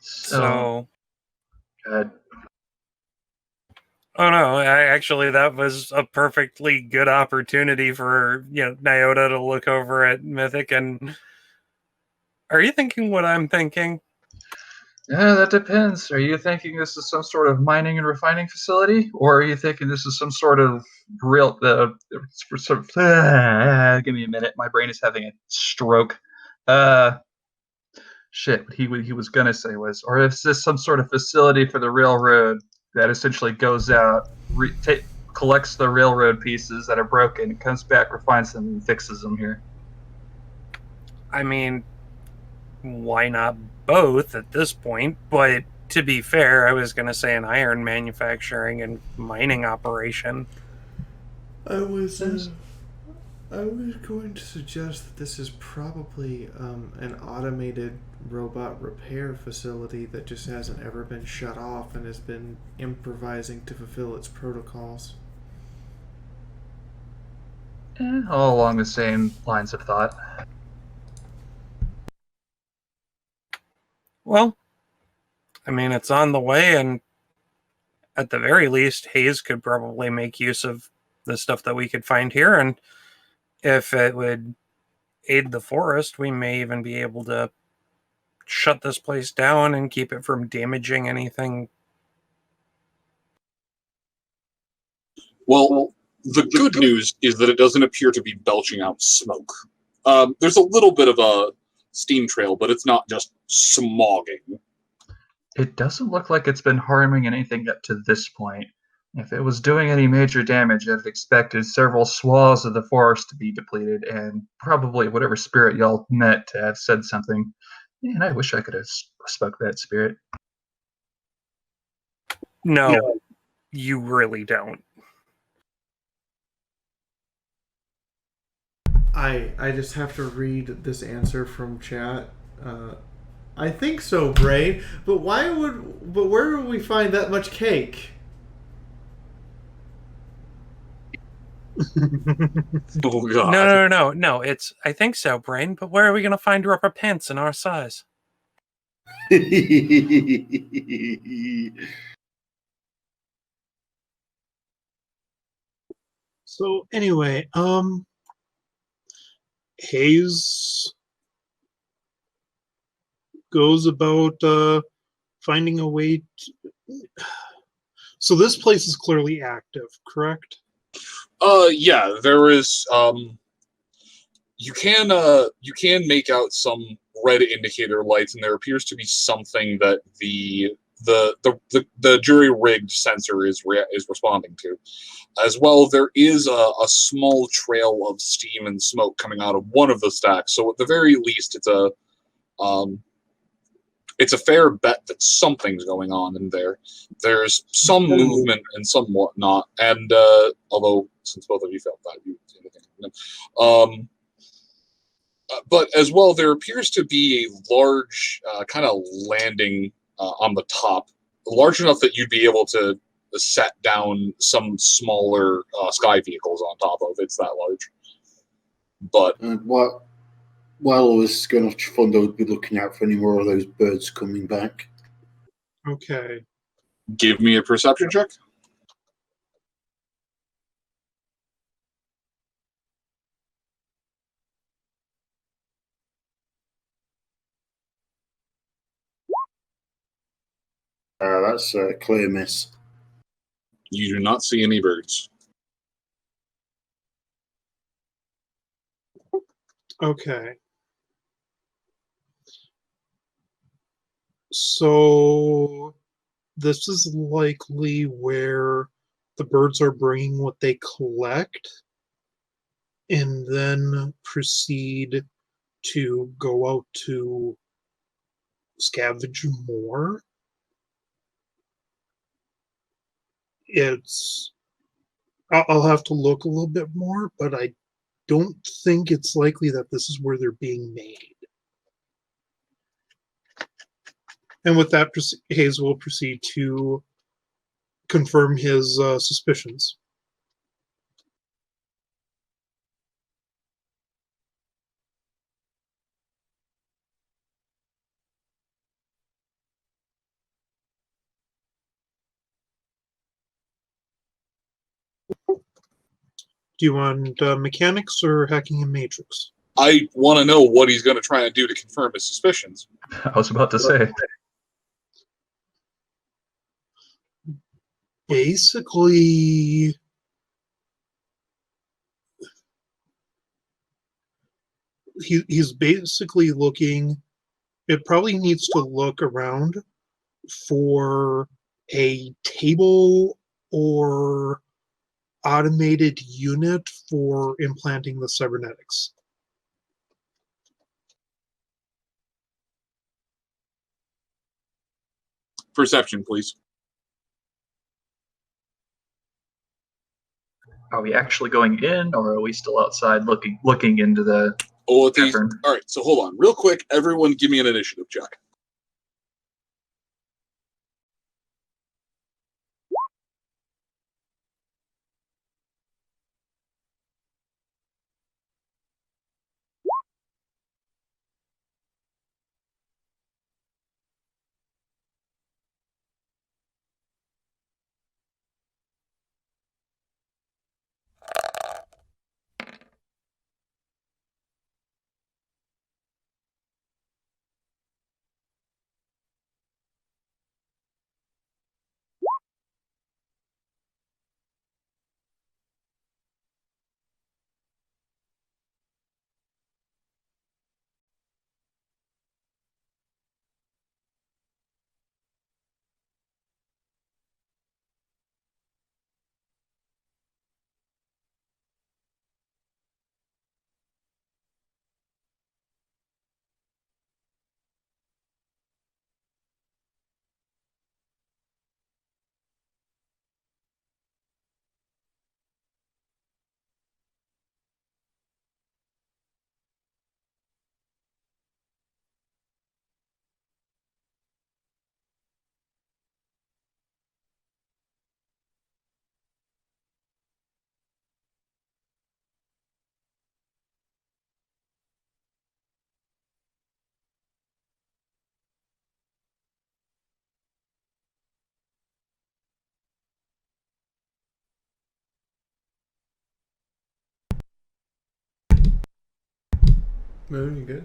So good. Oh no! Actually, that was a perfectly good opportunity for Nyota to look over at Mythic. And are you thinking what I'm thinking? Yeah, that depends. Are you thinking this is some sort of mining and refining facility, or are you thinking this is some sort of real? Give me a minute. My brain is having a stroke. Shit, what he was gonna say was, or is this some sort of facility for the railroad that essentially goes out, collects the railroad pieces that are broken, comes back, refines them, and fixes them here? I mean, why not both at this point? But to be fair, I was going to say an iron manufacturing and mining operation. I was going to suggest that this is probably an automated robot repair facility that just hasn't ever been shut off and has been improvising to fulfill its protocols. All along the same lines of thought. Well, I mean, it's on the way, and at the very least, Hayes could probably make use of the stuff that we could find here, and if it would aid the forest, we may even be able to shut this place down and keep it from damaging anything. Well, the good news is that it doesn't appear to be belching out smoke. There's a little bit of a steam trail, but it's not just smogging. It doesn't look like it's been harming anything up to this point. If it was doing any major damage, I'd expected several swaths of the forest to be depleted, and probably whatever spirit y'all met to have said something. Man, I wish I could have spoke that spirit. No, you really don't. I just have to read this answer from chat. I think so, Braid. But where would we find that much cake? Oh god. No. It's I think so, Brain. But where are we gonna find rubber pants in our size? So anyway, Hayes goes about finding a way to... So this place is clearly active, correct? Yeah, there is. You can make out some red indicator lights, and there appears to be something that the jury-rigged sensor is responding to. As well, there is a small trail of steam and smoke coming out of one of the stacks. So at the very least, it's a fair bet that something's going on in there. There's some movement and some whatnot, and although since both of you felt that, you didn't say anything. But as well, there appears to be a large kind of landing on the top, large enough that you'd be able to set down some smaller sky vehicles on top of. It's that large. But while I was going off to fund, I would be looking out for any more of those birds coming back. Okay. Give me a perception check. That's a clear miss. You do not see any birds. Okay. So this is likely where the birds are bringing what they collect and then proceed to go out to scavenge more. I'll have to look a little bit more, but I don't think it's likely that this is where they're being made. And with that, Hayes will proceed to confirm his suspicions. Do you want mechanics or hacking and matrix? I want to know what he's going to try and do to confirm his suspicions. I was about to say. Basically, he's basically looking. It probably needs to look around for a table or automated unit for implanting the cybernetics. Perception, please. Are we actually going in, or are we still outside looking into the cavern? All right, so hold on. Real quick, everyone give me an initiative check. Moon, you good?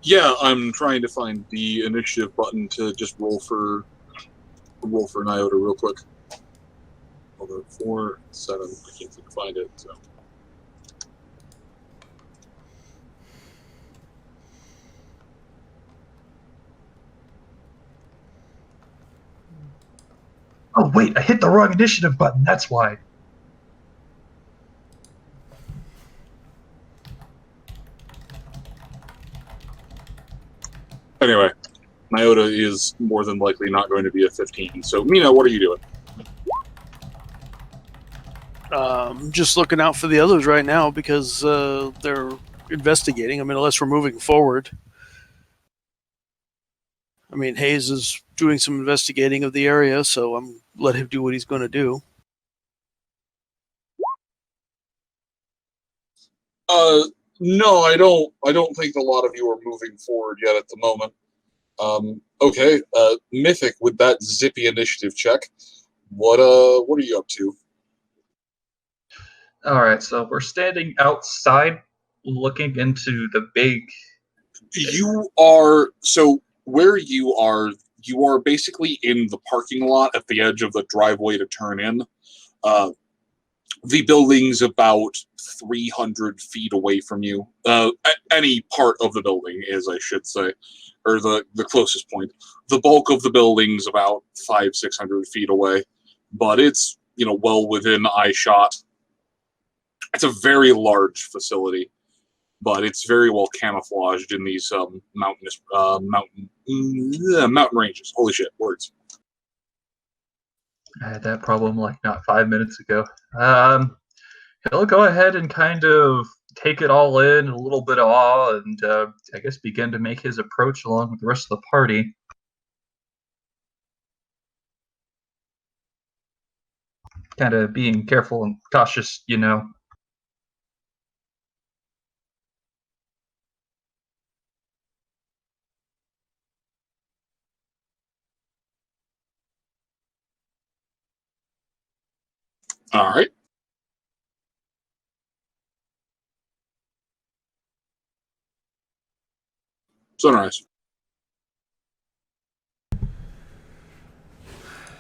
Yeah, I'm trying to find the initiative button to just roll for an iota real quick. Hold on, 4, 7. I can't seem to find it. So. Oh wait, I hit the wrong initiative button. That's why. Anyway, Iota is more than likely not going to be a 15. So, Mina, what are you doing? Just looking out for the others right now because they're investigating. I mean, unless we're moving forward. I mean, Hayes is doing some investigating of the area, so I'm let him do what he's going to do. No, I don't think a lot of you are moving forward yet at the moment. Okay, Mythic with that zippy initiative check. What are you up to? All right, so we're standing outside, looking into the big. You are so where you are basically in the parking lot at the edge of the driveway to turn in. The building's about 300 feet away from you. Any part of the building is, I should say, or the closest point. The bulk of the building's about 500-600 feet away, but it's well within eye shot. It's a very large facility, but it's very well camouflaged in these mountain ranges. Holy shit, words. I had that problem like not 5 minutes ago. He'll go ahead and kind of take it all in, a little bit of awe, and I guess begin to make his approach along with the rest of the party. Kind of being careful and cautious, All right. Sunrise.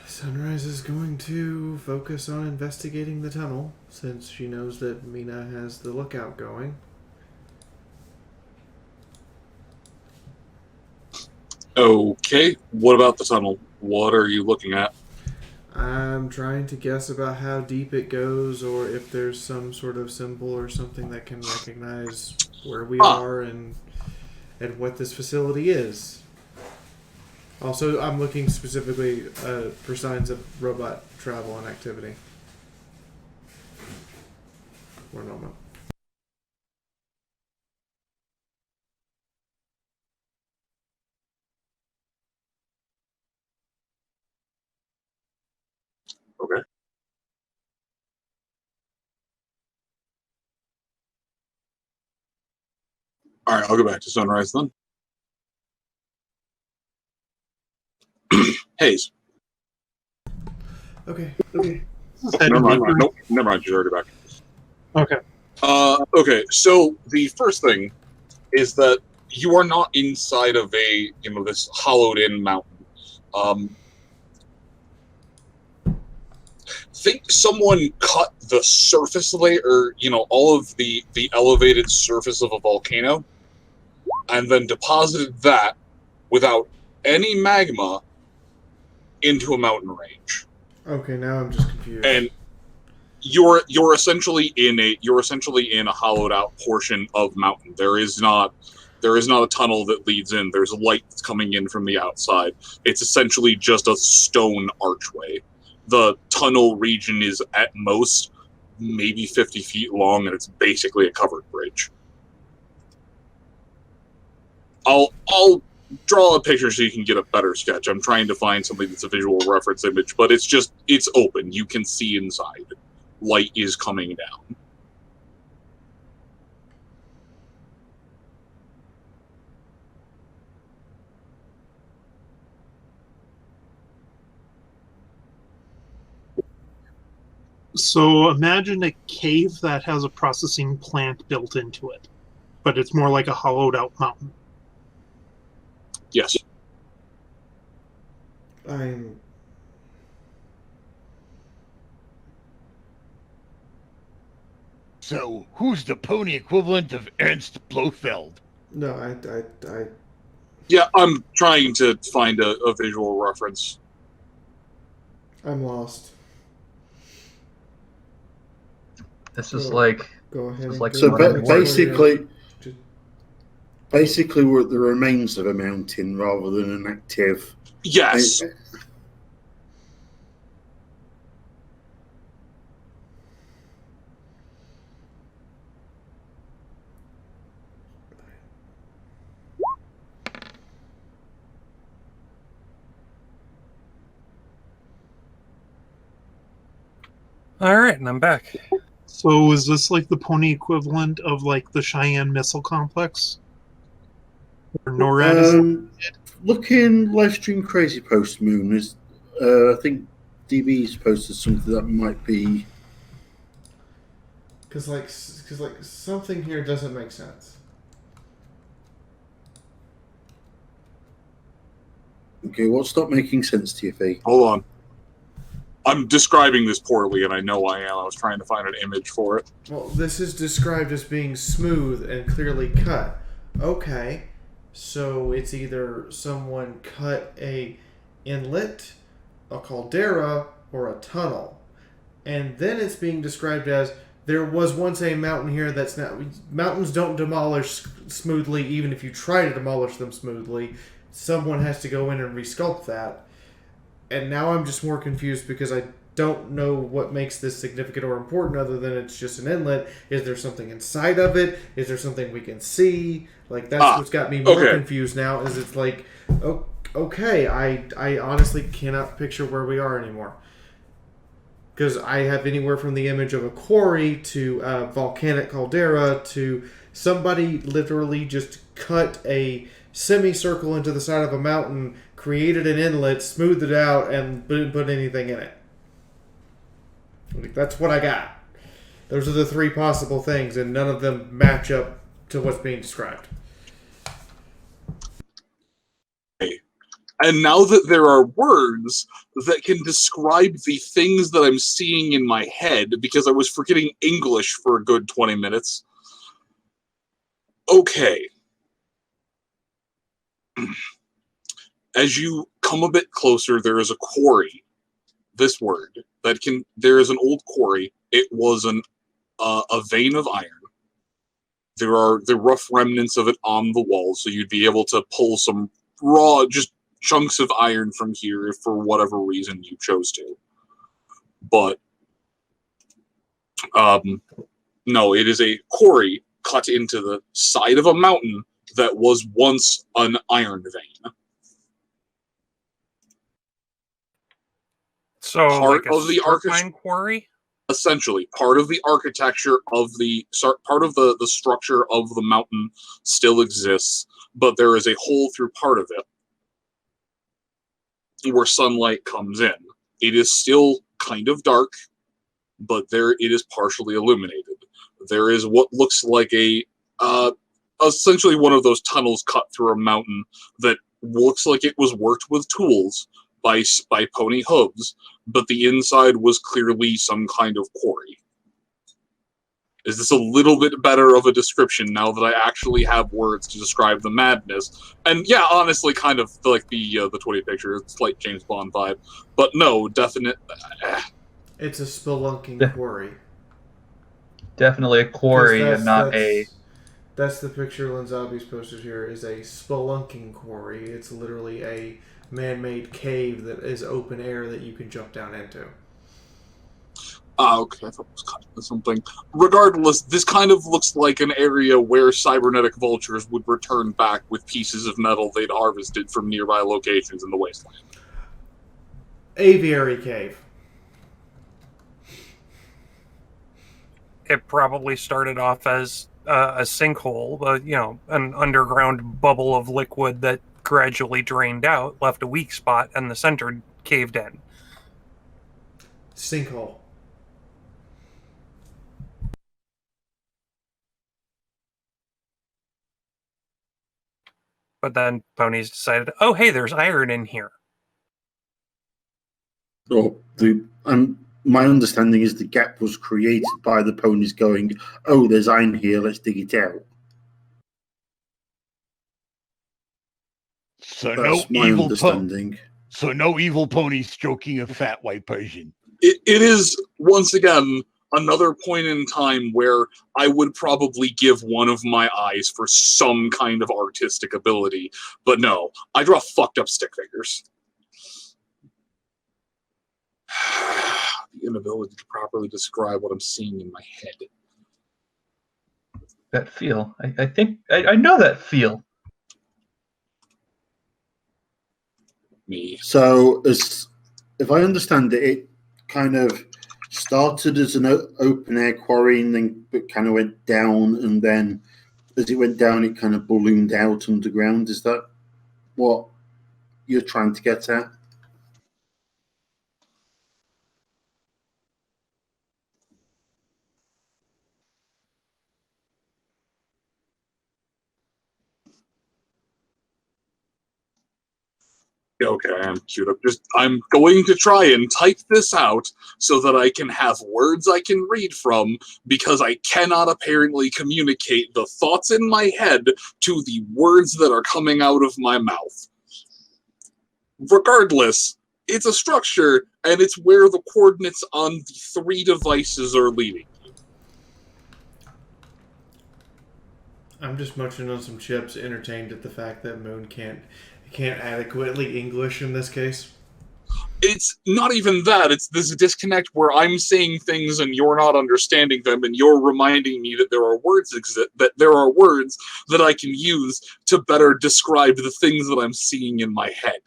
Sunrise is going to focus on investigating the tunnel, since she knows that Mina has the lookout going. Okay, what about the tunnel? What are you looking at? I'm trying to guess about how deep it goes, or if there's some sort of symbol or something that can recognize where we are and what this facility is. Also, I'm looking specifically for signs of robot travel and activity. 1 moment. Okay. All right, I'll go back to Sunrise then. Haze. Okay. Never mind. Nope. Never mind. She's already back. Okay. Okay. So the first thing is that you are not inside of this hollowed-in mountain. Think someone cut the surface layer, or all of the elevated surface of a volcano, and then deposited that without any magma into a mountain range. Okay, now I'm just confused. And you're essentially in a hollowed out portion of mountain. There is not a tunnel that leads in. There's light that's coming in from the outside. It's essentially just a stone archway. The tunnel region is at most maybe 50 feet long, and it's basically a covered bridge. I'll draw a picture so you can get a better sketch. I'm trying to find something that's a visual reference image, but it's open. You can see inside. Light is coming down. So imagine a cave that has a processing plant built into it, but it's more like a hollowed out mountain. Yes. So, who's the pony equivalent of Ernst Blofeld? No, I. Yeah, I'm trying to find a visual reference. I'm lost. This is like. Go ahead. So basically, we're at the remains of a mountain rather than an active. Yes. All right, and I'm back. So is this like the pony equivalent of like the Cheyenne Missile Complex? Or NORAD is Looking livestream Crazy Post Moon is, I think DB's posted something that might be. Because something here doesn't make sense. Okay, what's not making sense to you, Fee? Hold on. I'm describing this poorly, and I know I am. I was trying to find an image for it. Well, this is described as being smooth and clearly cut. Okay, so it's either someone cut a inlet, a caldera, or a tunnel. And then it's being described as there was once a mountain here that's not... Mountains don't demolish smoothly even if you try to demolish them smoothly. Someone has to go in and resculpt that. And now I'm just more confused because I don't know what makes this significant or important other than it's just an inlet. Is there something inside of it? Is there something we can see? Like, that's what's got me more confused now, is it's like, okay, I honestly cannot picture where we are anymore. Because I have anywhere from the image of a quarry to a volcanic caldera to somebody literally just cut a semicircle into the side of a mountain, created an inlet, smoothed it out, and didn't put anything in it. That's what I got. Those are the three possible things, and none of them match up to what's being described. And now that there are words that can describe the things that I'm seeing in my head, because I was forgetting English for a good 20 minutes. Okay. as you come a bit closer, there is a quarry. This word there is an old quarry. It was a vein of iron. There are the rough remnants of it on the wall, so you'd be able to pull some raw, just chunks of iron from here if for whatever reason you chose to. But no, it is a quarry cut into the side of a mountain that was once an iron vein. So, Part like a of the stripline quarry? Essentially, part of the architecture of the structure of the mountain still exists, but there is a hole through part of it where sunlight comes in. It is still kind of dark, but it is partially illuminated. There is what looks like essentially one of those tunnels cut through a mountain that looks like it was worked with tools by pony hooves, but the inside was clearly some kind of quarry. Is this a little bit better of a description now that I actually have words to describe the madness? And yeah, honestly, kind of like the 20 picture, it's like James Bond vibe. But no, definite. It's a spelunking quarry. Definitely a quarry and not a. That's the picture Linzabi's posted here. Is a spelunking quarry. It's literally a man-made cave that is open air that you can jump down into. Okay, I thought it was cut into something. Regardless, this kind of looks like an area where cybernetic vultures would return back with pieces of metal they'd harvested from nearby locations in the Wasteland. Aviary cave. It probably started off as a sinkhole, an underground bubble of liquid that gradually drained out, left a weak spot, and the center caved in. Sinkhole. But then ponies decided, oh, hey, there's iron in here. My understanding is the gap was created by the ponies going, oh, there's iron here, let's dig it out. So That's my understanding. So no evil pony stroking a fat white Persian. It is, once again, another point in time where I would probably give one of my eyes for some kind of artistic ability. But no, I draw fucked up stick figures. The inability to properly describe what I'm seeing in my head. That feel. I think I know that feel. Me. So, if I understand it, it kind of started as an open air quarry and then it kind of went down, and then as it went down, it kind of ballooned out underground. Is that what you're trying to get at? Okay, I'm queued up. I'm going to try and type this out so that I can have words I can read from, because I cannot apparently communicate the thoughts in my head to the words that are coming out of my mouth. Regardless, it's a structure, and it's where the coordinates on the 3 devices are leading. I'm just munching on some chips, entertained at the fact that Moon can't adequately English in this case. It's not even that. It's this disconnect where I'm saying things and you're not understanding them, and you're reminding me that there are words that I can use to better describe the things that I'm seeing in my head.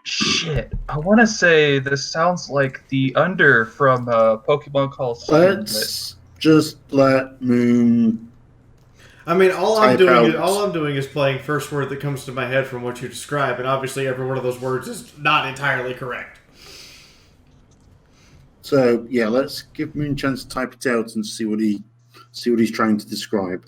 Shit, I want to say this sounds like the Under from Pokemon Call Sun. Let's just let Moon. I mean, all I'm doing is playing first word that comes to my head from what you describe, and obviously every one of those words is not entirely correct. So yeah, let's give Moon a chance to type it out and see what he's trying to describe.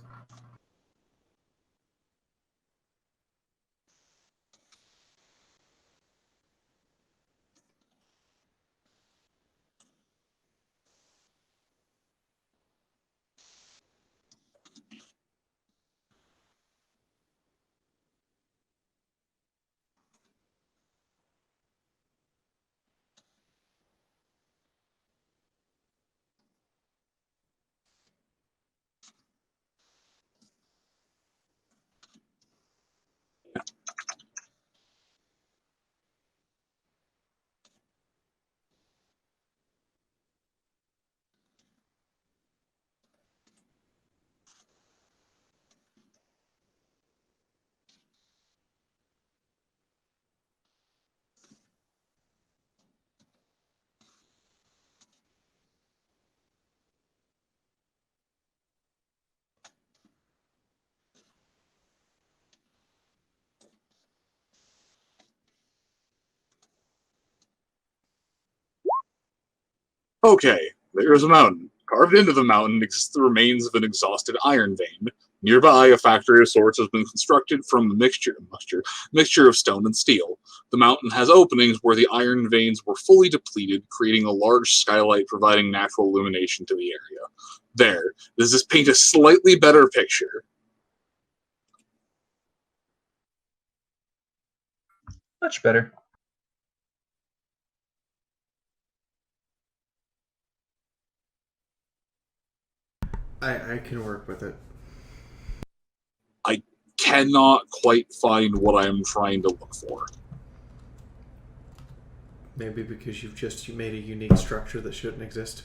Okay, there's a mountain. Carved into the mountain exists the remains of an exhausted iron vein. Nearby, a factory of sorts has been constructed from a mixture of stone and steel. The mountain has openings where the iron veins were fully depleted, creating a large skylight providing natural illumination to the area. There, does this paint a slightly better picture? Much better. I can work with it. I cannot quite find what I am trying to look for. Maybe because you made a unique structure that shouldn't exist.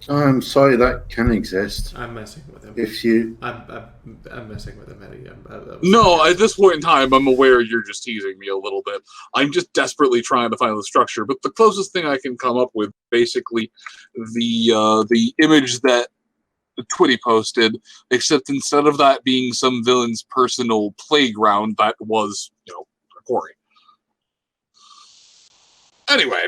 I'm sorry, that can exist. I'm messing with him. If you, I'm messing with him, Eddie. No, at this point in time, I'm aware you're just teasing me a little bit. I'm just desperately trying to find the structure, but the closest thing I can come up with, basically, the image that Twitty posted, except instead of that being some villain's personal playground, that was, a quarry. Anyway,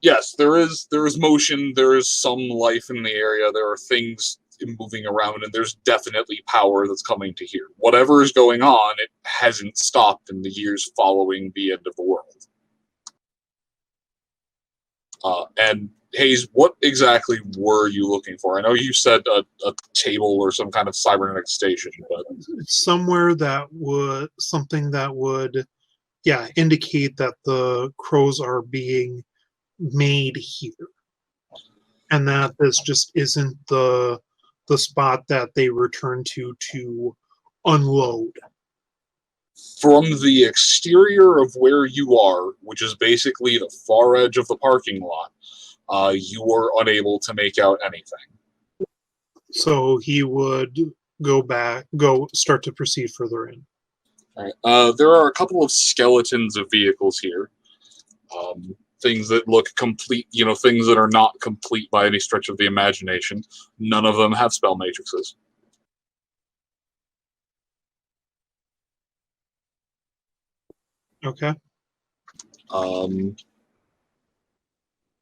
yes, there is motion, there is some life in the area, there are things moving around, and there's definitely power that's coming to here. Whatever is going on, it hasn't stopped in the years following the end of the world. And Hayes, what exactly were you looking for? I know you said a table or some kind of cybernetic station, but somewhere that would indicate that the crows are being made here, and that this just isn't the spot that they return to unload. from the exterior of where you are, which is basically the far edge of the parking lot, you were unable to make out anything. So he would start to proceed further in. Right. There are a couple of skeletons of vehicles here. Things that look complete, things that are not complete by any stretch of the imagination. None of them have spell matrices. Okay.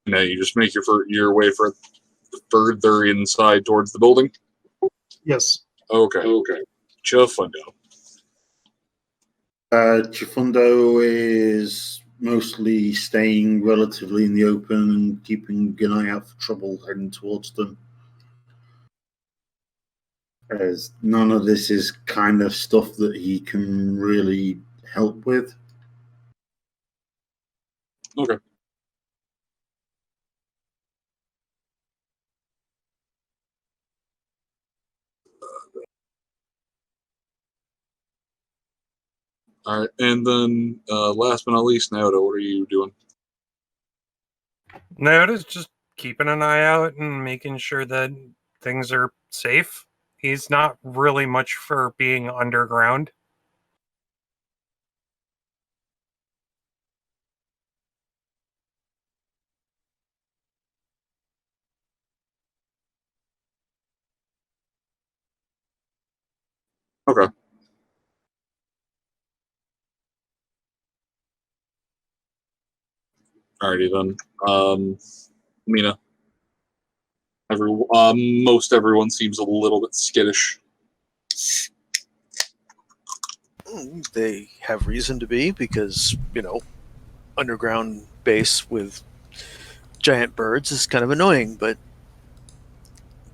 Now you just make your way further inside towards the building? Yes. Okay. Chifundo. Chifundo is mostly staying relatively in the open and keeping an eye out for trouble heading towards them. As none of this is kind of stuff that he can really help with. Okay. All right, and then last but not least, Naoto, what are you doing? Naoto's just keeping an eye out and making sure that things are safe. He's not really much for being underground. Okay. Alrighty then. Mina. Most everyone seems a little bit skittish. They have reason to be because, underground base with giant birds is kind of annoying, but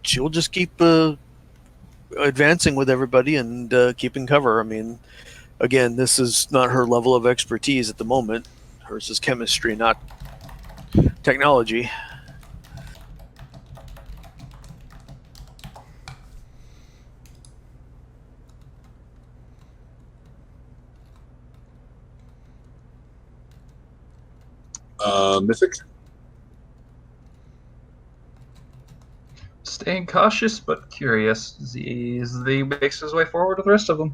she'll just keep advancing with everybody and keeping cover. I mean, again, this is not her level of expertise at the moment. Hers is chemistry, not technology. Mythic? Staying cautious but curious as he makes his way forward with the rest of them.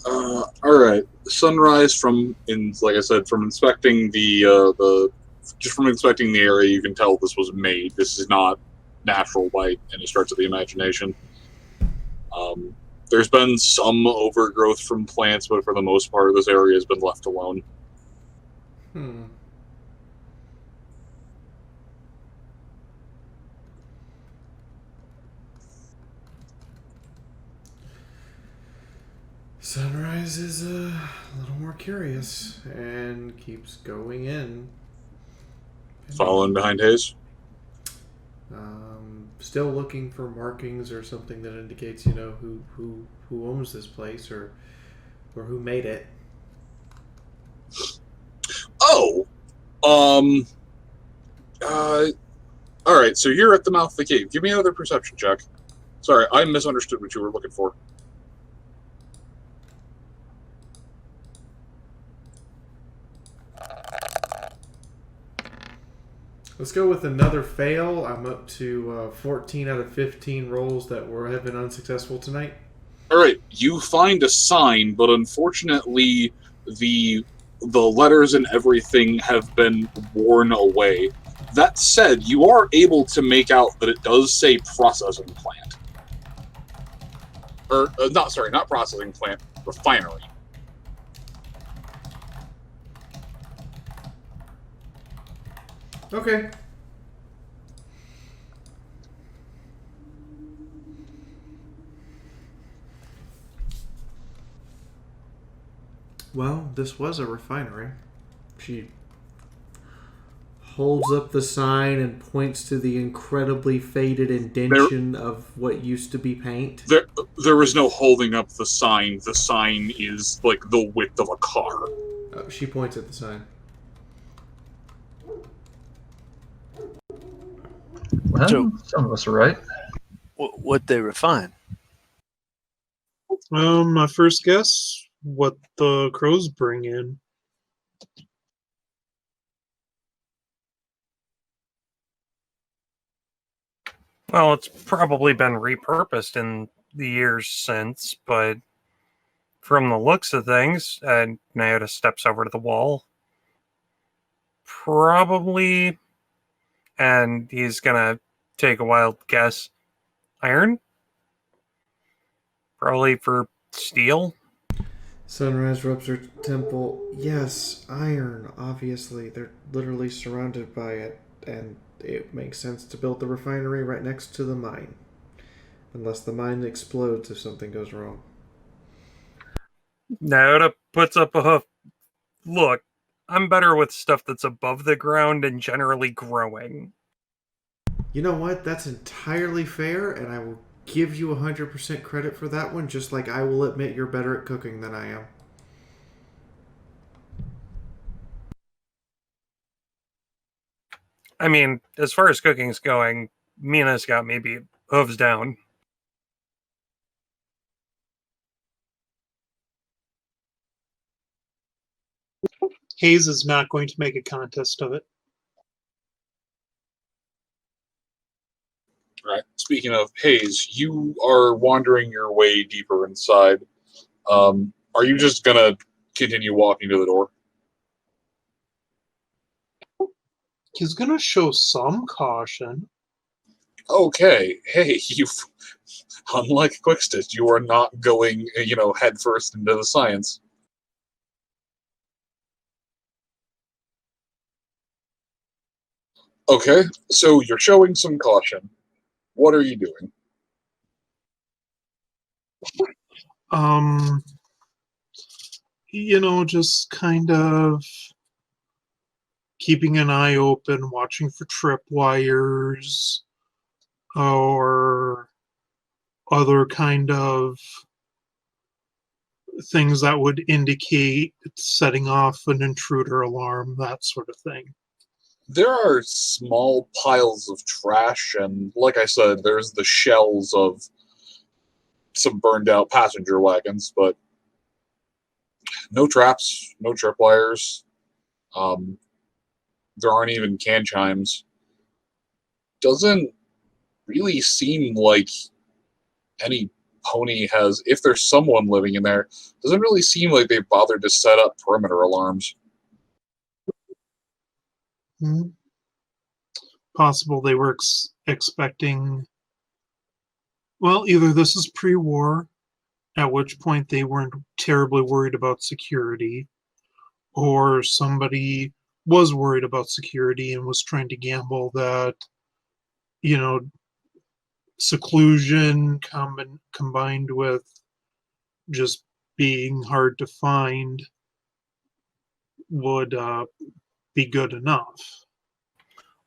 Alright. Sunrise like I said, from inspecting from inspecting the area, you can tell this was made. This is not natural by any stretch of the imagination. There's been some overgrowth from plants, but for the most part, this area has been left alone. Sunrise is a little more curious and keeps going in. Following behind Hayes. Still looking for markings or something that indicates, who owns this place or who made it. Oh, all right. So you're at the mouth of the cave. Give me another perception check. Sorry, I misunderstood what you were looking for. Let's go with another fail. I'm up to 14 out of 15 rolls that have been unsuccessful tonight. All right, you find a sign, but unfortunately, the letters and everything have been worn away. That said, you are able to make out that it does say processing plant. Or, not processing plant, refinery. Okay. Well, this was a refinery. She holds up the sign and points to the incredibly faded indentation of what used to be paint. There was no holding up the sign. The sign is like the width of a car. She points at the sign. Well, some of us are right. What they refine? My first guess, what the crows bring in. Well, it's probably been repurposed in the years since, but from the looks of things, and Naota steps over to the wall, probably, and he's gonna take a wild guess, iron? Probably for steel? Sunrise rubs her temple. Yes, iron, obviously. They're literally surrounded by it, and it makes sense to build the refinery right next to the mine. Unless the mine explodes if something goes wrong. Naota puts up a hoof. Look, I'm better with stuff that's above the ground and generally growing. You know what? That's entirely fair, and I will give you 100% credit for that one, just like I will admit you're better at cooking than I am. I mean, as far as cooking's going, Mina's got maybe hooves down. Hayes is not going to make a contest of it. Right. Speaking of Hayes, you are wandering your way deeper inside. Are you just gonna continue walking to the door? He's gonna show some caution. Okay. Hey, unlike Quickstitch, you are not going, headfirst into the science. Okay, so you're showing some caution. What are you doing? Just kind of keeping an eye open, watching for tripwires or other kind of things that would indicate setting off an intruder alarm, that sort of thing. There are small piles of trash, and like I said, there's the shells of some burned out passenger wagons, but no traps, no tripwires. There aren't even can chimes. Doesn't really seem like any pony has, if there's someone living in there, doesn't really seem like they've bothered to set up perimeter alarms. Possible they were expecting. Well, either this is pre-war, at which point they weren't terribly worried about security, or somebody was worried about security and was trying to gamble that, seclusion combined with just being hard to find would be good enough.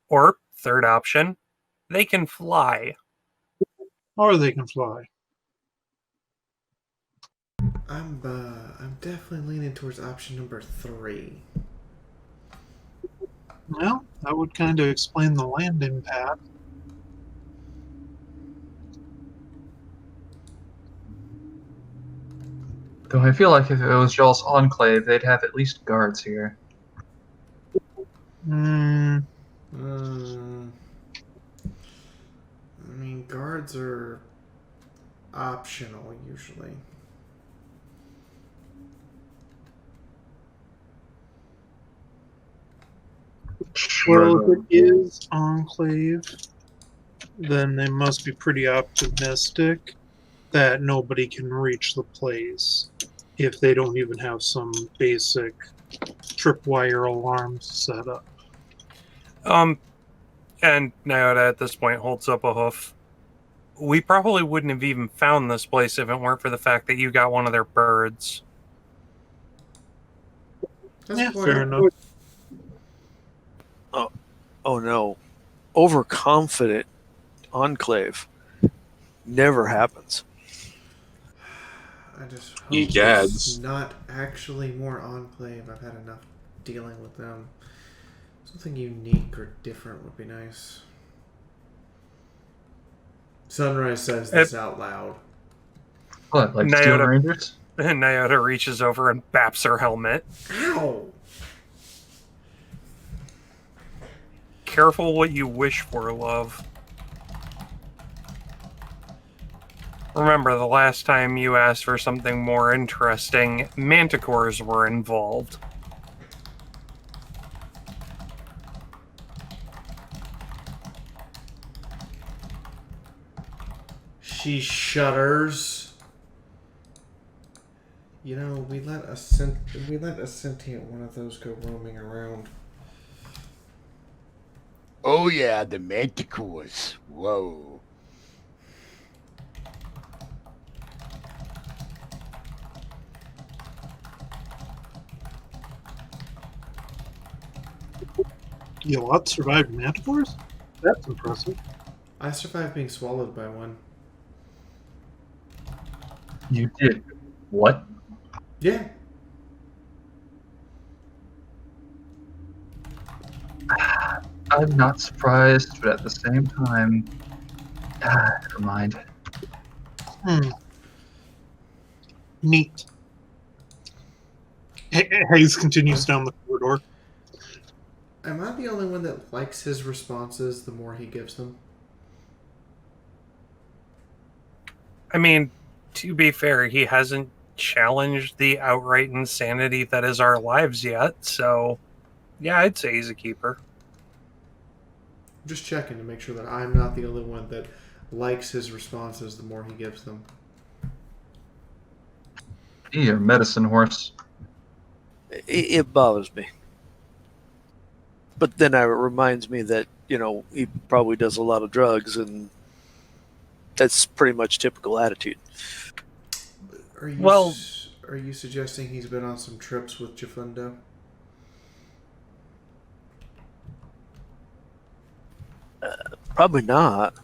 Or third option, they can fly. Or they can fly. I'm definitely leaning towards option number 3. Well, that would kind of explain the landing pad. Though I feel like if it was y'all's enclave, they'd have at least guards here. I mean, guards are optional usually. Well, if it is enclave, then they must be pretty optimistic that nobody can reach the place if they don't even have some basic tripwire alarms set up. And Nyota at this point holds up a hoof. We probably wouldn't have even found this place if it weren't for the fact that you got one of their birds. Yeah, fair enough. Oh no. Overconfident enclave never happens. I just hope Egads. it's not actually more enclave. I've had enough dealing with them. Something unique or different would be nice. Sunrise says this out loud. What, like Steel Rangers? And Nyota reaches over and baps her helmet. Ow! Careful what you wish for, love. Remember, the last time you asked for something more interesting, manticores were involved. She shudders. You know, we let a sentient one of those go roaming around. Oh yeah, the manticores. Whoa. You lot survived manticores? That's impressive. I survived being swallowed by one. You did what? Yeah. I'm not surprised, but at the same time, never mind. Neat. Hayes continues down the corridor. Am I the only one that likes his responses the more he gives them? I mean, to be fair, he hasn't challenged the outright insanity that is our lives yet, so yeah, I'd say he's a keeper. Just checking to make sure that I'm not the only one that likes his responses the more he gives them. You're a medicine horse. It bothers me. But then it reminds me that, he probably does a lot of drugs, and that's pretty much typical attitude. Are you suggesting he's been on some trips with Jafundo? Probably not.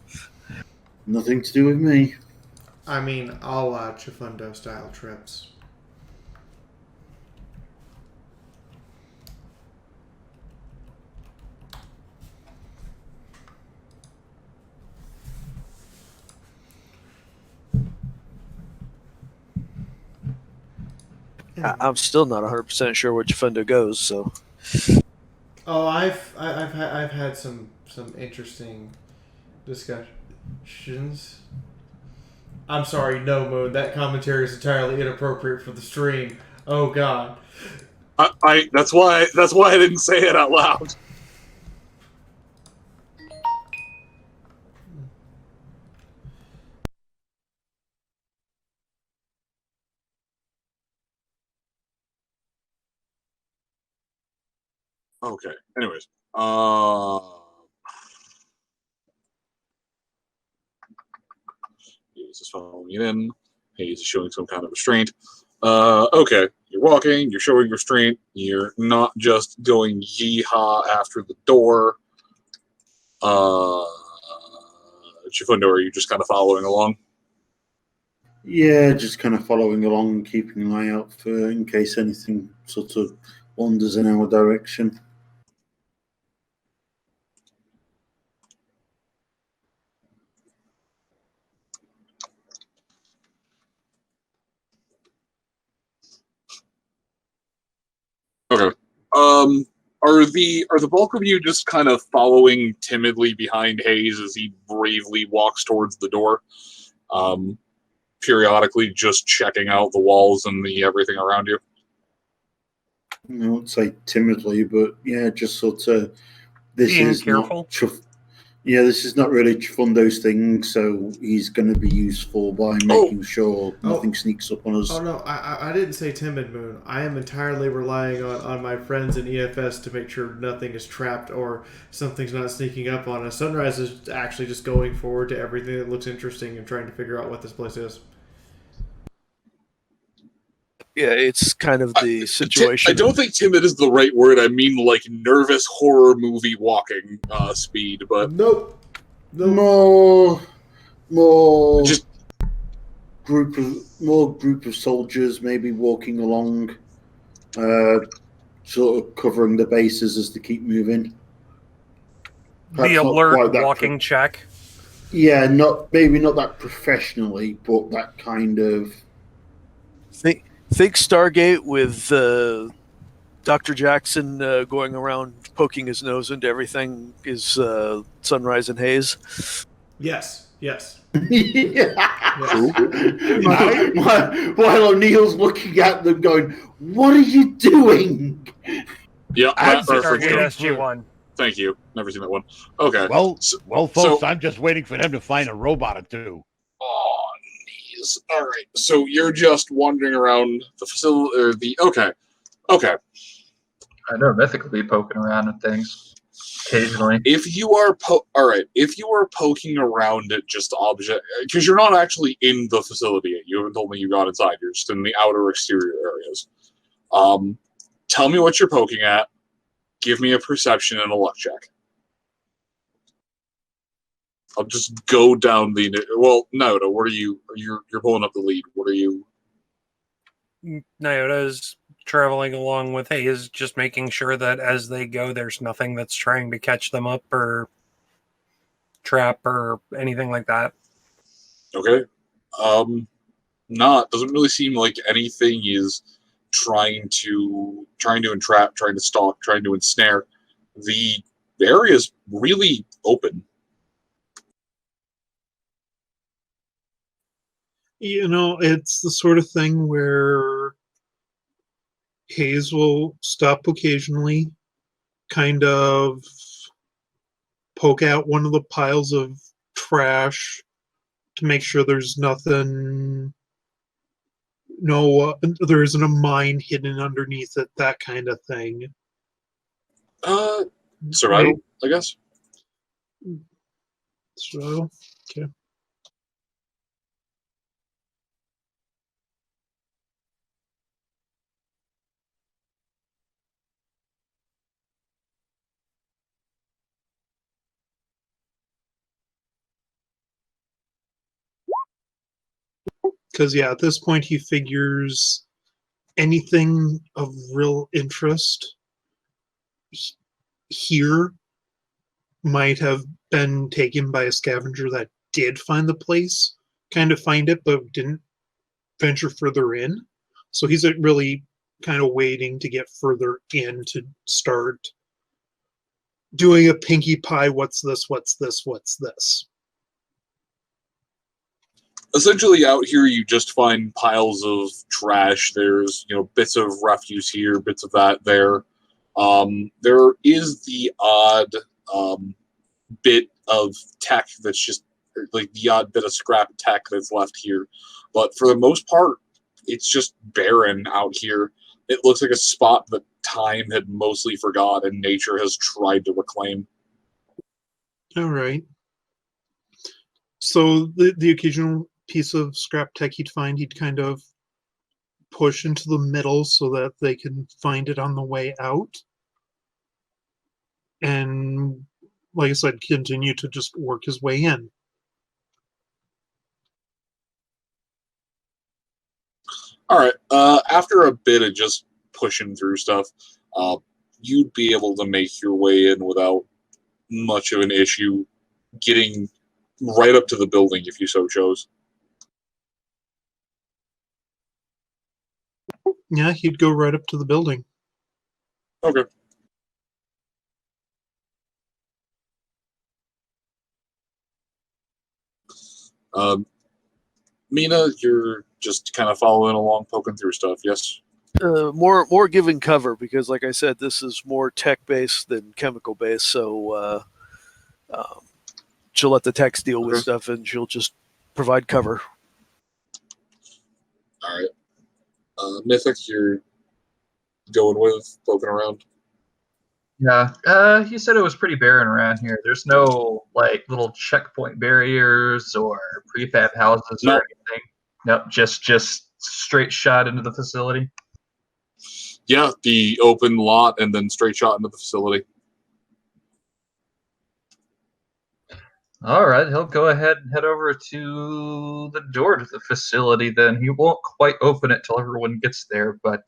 Nothing to do with me. I mean, a la Jafundo style trips. I'm still not 100% sure where Jafundo goes, so. Oh, I've had some interesting discussions. I'm sorry, no, Moon. That commentary is entirely inappropriate for the stream. Oh God. That's why I didn't say it out loud. Okay. Anyways, Hayes is following it in. Hayes is showing some kind of restraint. Okay. You're walking, you're showing restraint, you're not just going yeehaw after the door. Chifundo, are you just kind of following along? Yeah, just kind of following along, keeping an eye out for in case anything sort of wanders in our direction. Okay. Are the bulk of you just kind of following timidly behind Hayes as he bravely walks towards the door? Periodically just checking out the walls and the everything around you? I won't say timidly, but yeah, just sort of. This Being is careful. this is not really Chifundo's thing, so he's going to be useful by making sure nothing sneaks up on us. Oh no, I didn't say timid, Moon. I am entirely relying on my friends in EFS to make sure nothing is trapped or something's not sneaking up on us. Sunrise is actually just going forward to everything that looks interesting and trying to figure out what this place is. Yeah, it's kind of the situation. I don't think timid is the right word. I mean, like, nervous horror movie walking speed, but... Nope. More just group of soldiers maybe walking along, sort of covering the bases as they keep moving. The alert walking check. Yeah, maybe not that professionally, but that kind of... Think Stargate with Dr. Jackson going around poking his nose into everything is Sunrise and Haze. Yes. While O'Neill's looking at them going, what are you doing? Yeah, SG-1. Thank you. Never seen that one. Okay. Well, folks, I'm just waiting for them to find a robot or two. Oh, knees. All right. So you're just wandering around the facility, or the... Okay. I know Mythic will be poking around at things occasionally. If you are poking around at just object, because you're not actually in the facility yet. You haven't told me you got inside. You're just in the outer exterior areas. Tell me what you're poking at. Give me a perception and a luck check. I'll just go down the... Well, Naoto, what are you... You're pulling up the lead. What are you... Naota's traveling along with Hayes, just making sure that as they go, there's nothing that's trying to catch them up or trap or anything like that. Okay. Doesn't really seem like anything is trying to entrap, trying to stalk, trying to ensnare. The area is really open. You know, it's the sort of thing where Hayes will stop occasionally, kind of poke out one of the piles of trash to make sure there's nothing, there isn't a mine hidden underneath it, that kind of thing. Survival, I guess. Survival, okay. Because, yeah, at this point he figures anything of real interest here might have been taken by a scavenger that did find the place, kind of find it, but didn't venture further in. So he's really kind of waiting to get further in to start doing a Pinkie Pie, what's this? Essentially, out here you just find piles of trash. There's bits of refuse here, bits of that there. There is the odd bit of tech that's just like the odd bit of scrap tech that's left here, but for the most part, it's just barren out here. It looks like a spot that time had mostly forgot and nature has tried to reclaim. All right. So the occasional piece of scrap tech he'd find, he'd kind of push into the middle so that they can find it on the way out. And like I said, continue to just work his way in. All right. After a bit of just pushing through stuff, you'd be able to make your way in without much of an issue, getting right up to the building if you so chose. Yeah, he'd go right up to the building. Okay. Mina, you're just kind of following along, poking through stuff, yes? More giving cover because, like I said, this is more tech based than chemical based. So she'll let the techs deal with stuff, and she'll just provide cover. All right. Mythic, you're going with poking around. Yeah, you said it was pretty barren around here. There's no like little checkpoint barriers or prefab houses or anything. Nope, just straight shot into the facility. Yeah, the open lot and then straight shot into the facility. All right, he'll go ahead and head over to the door to the facility then. He won't quite open it till everyone gets there, but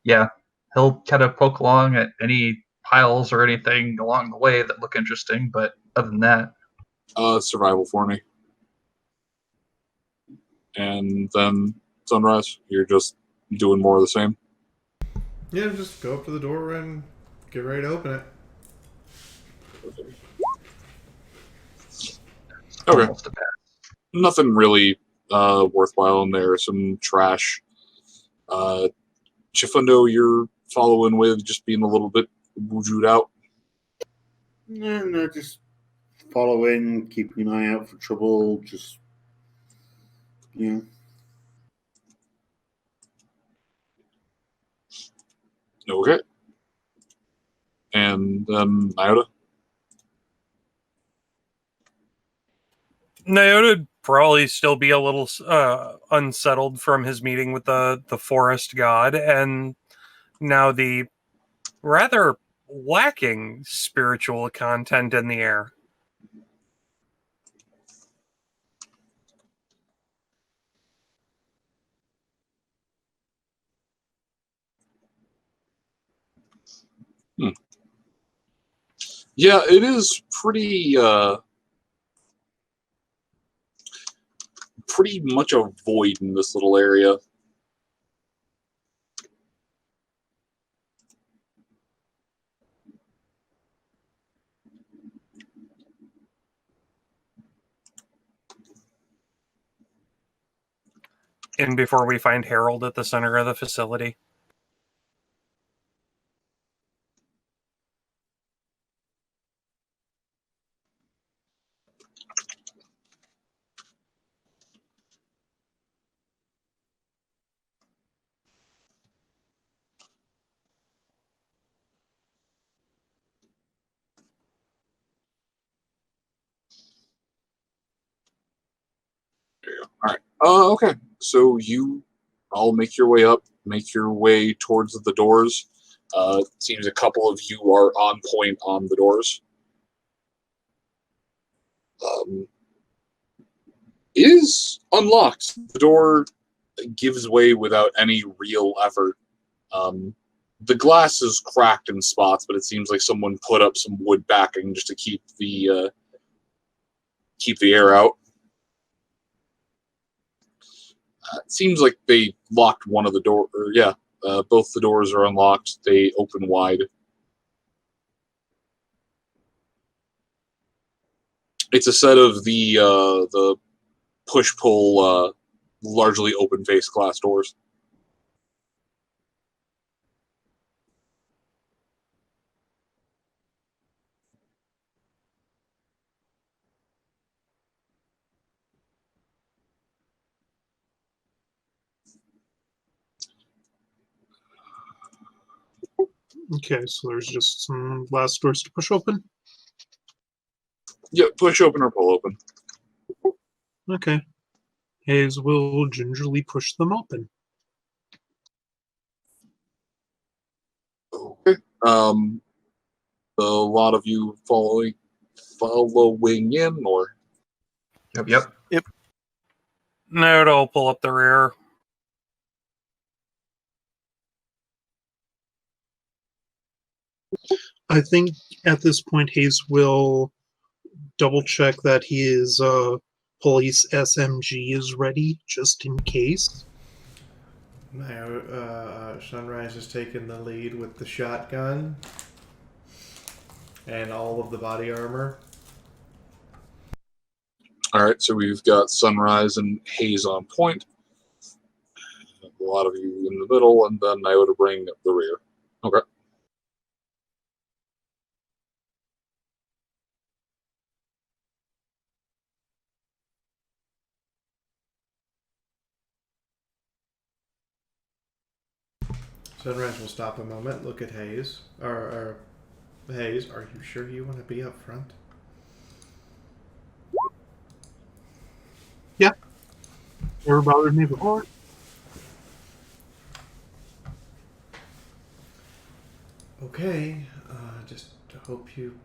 yeah, he'll kind of poke along at any piles or anything along the way that look interesting, but other than that... Survival for me. And then Sunrise, you're just doing more of the same? Yeah, just go up to the door and get ready to open it. Okay. Nothing really worthwhile in there. Some trash. Chifundo, you're following with, just being a little bit woojooed out. No, just following, keeping an eye out for trouble, just, you know. Okay. And then Iota? Nyota'd probably still be a little unsettled from his meeting with the forest god, and now the rather lacking spiritual content in the air. Yeah, it is pretty much a void in this little area. And before we find Harold at the center of the facility. There you go. All right. Okay. So you all make your way up, make your way towards the doors. Seems a couple of you are on point on the doors. It is unlocked. The door gives way without any real effort. The glass is cracked in spots, but it seems like someone put up some wood backing just to keep the air out. It seems like they locked one of the doors. Both the doors are unlocked. They open wide. It's a set of the push-pull, largely open-face glass doors. Okay, so there's just some glass doors to push open. Yeah, push open or pull open. Okay. Hayes will gingerly push them open. A lot of you following in, or Yep. No, it'll pull up the rear. I think at this point Hayes will double check that his police SMG is ready, just in case. Sunrise has taken the lead with the shotgun and all of the body armor. all right. So we've got Sunrise and Haze on point. A lot of you in the middle, and then I would bring the rear. Okay. Sunrise will stop a moment, look at Hayes. Hayes, are you sure you want to be up front? Yeah. Never bothered me before. Okay. Just hope you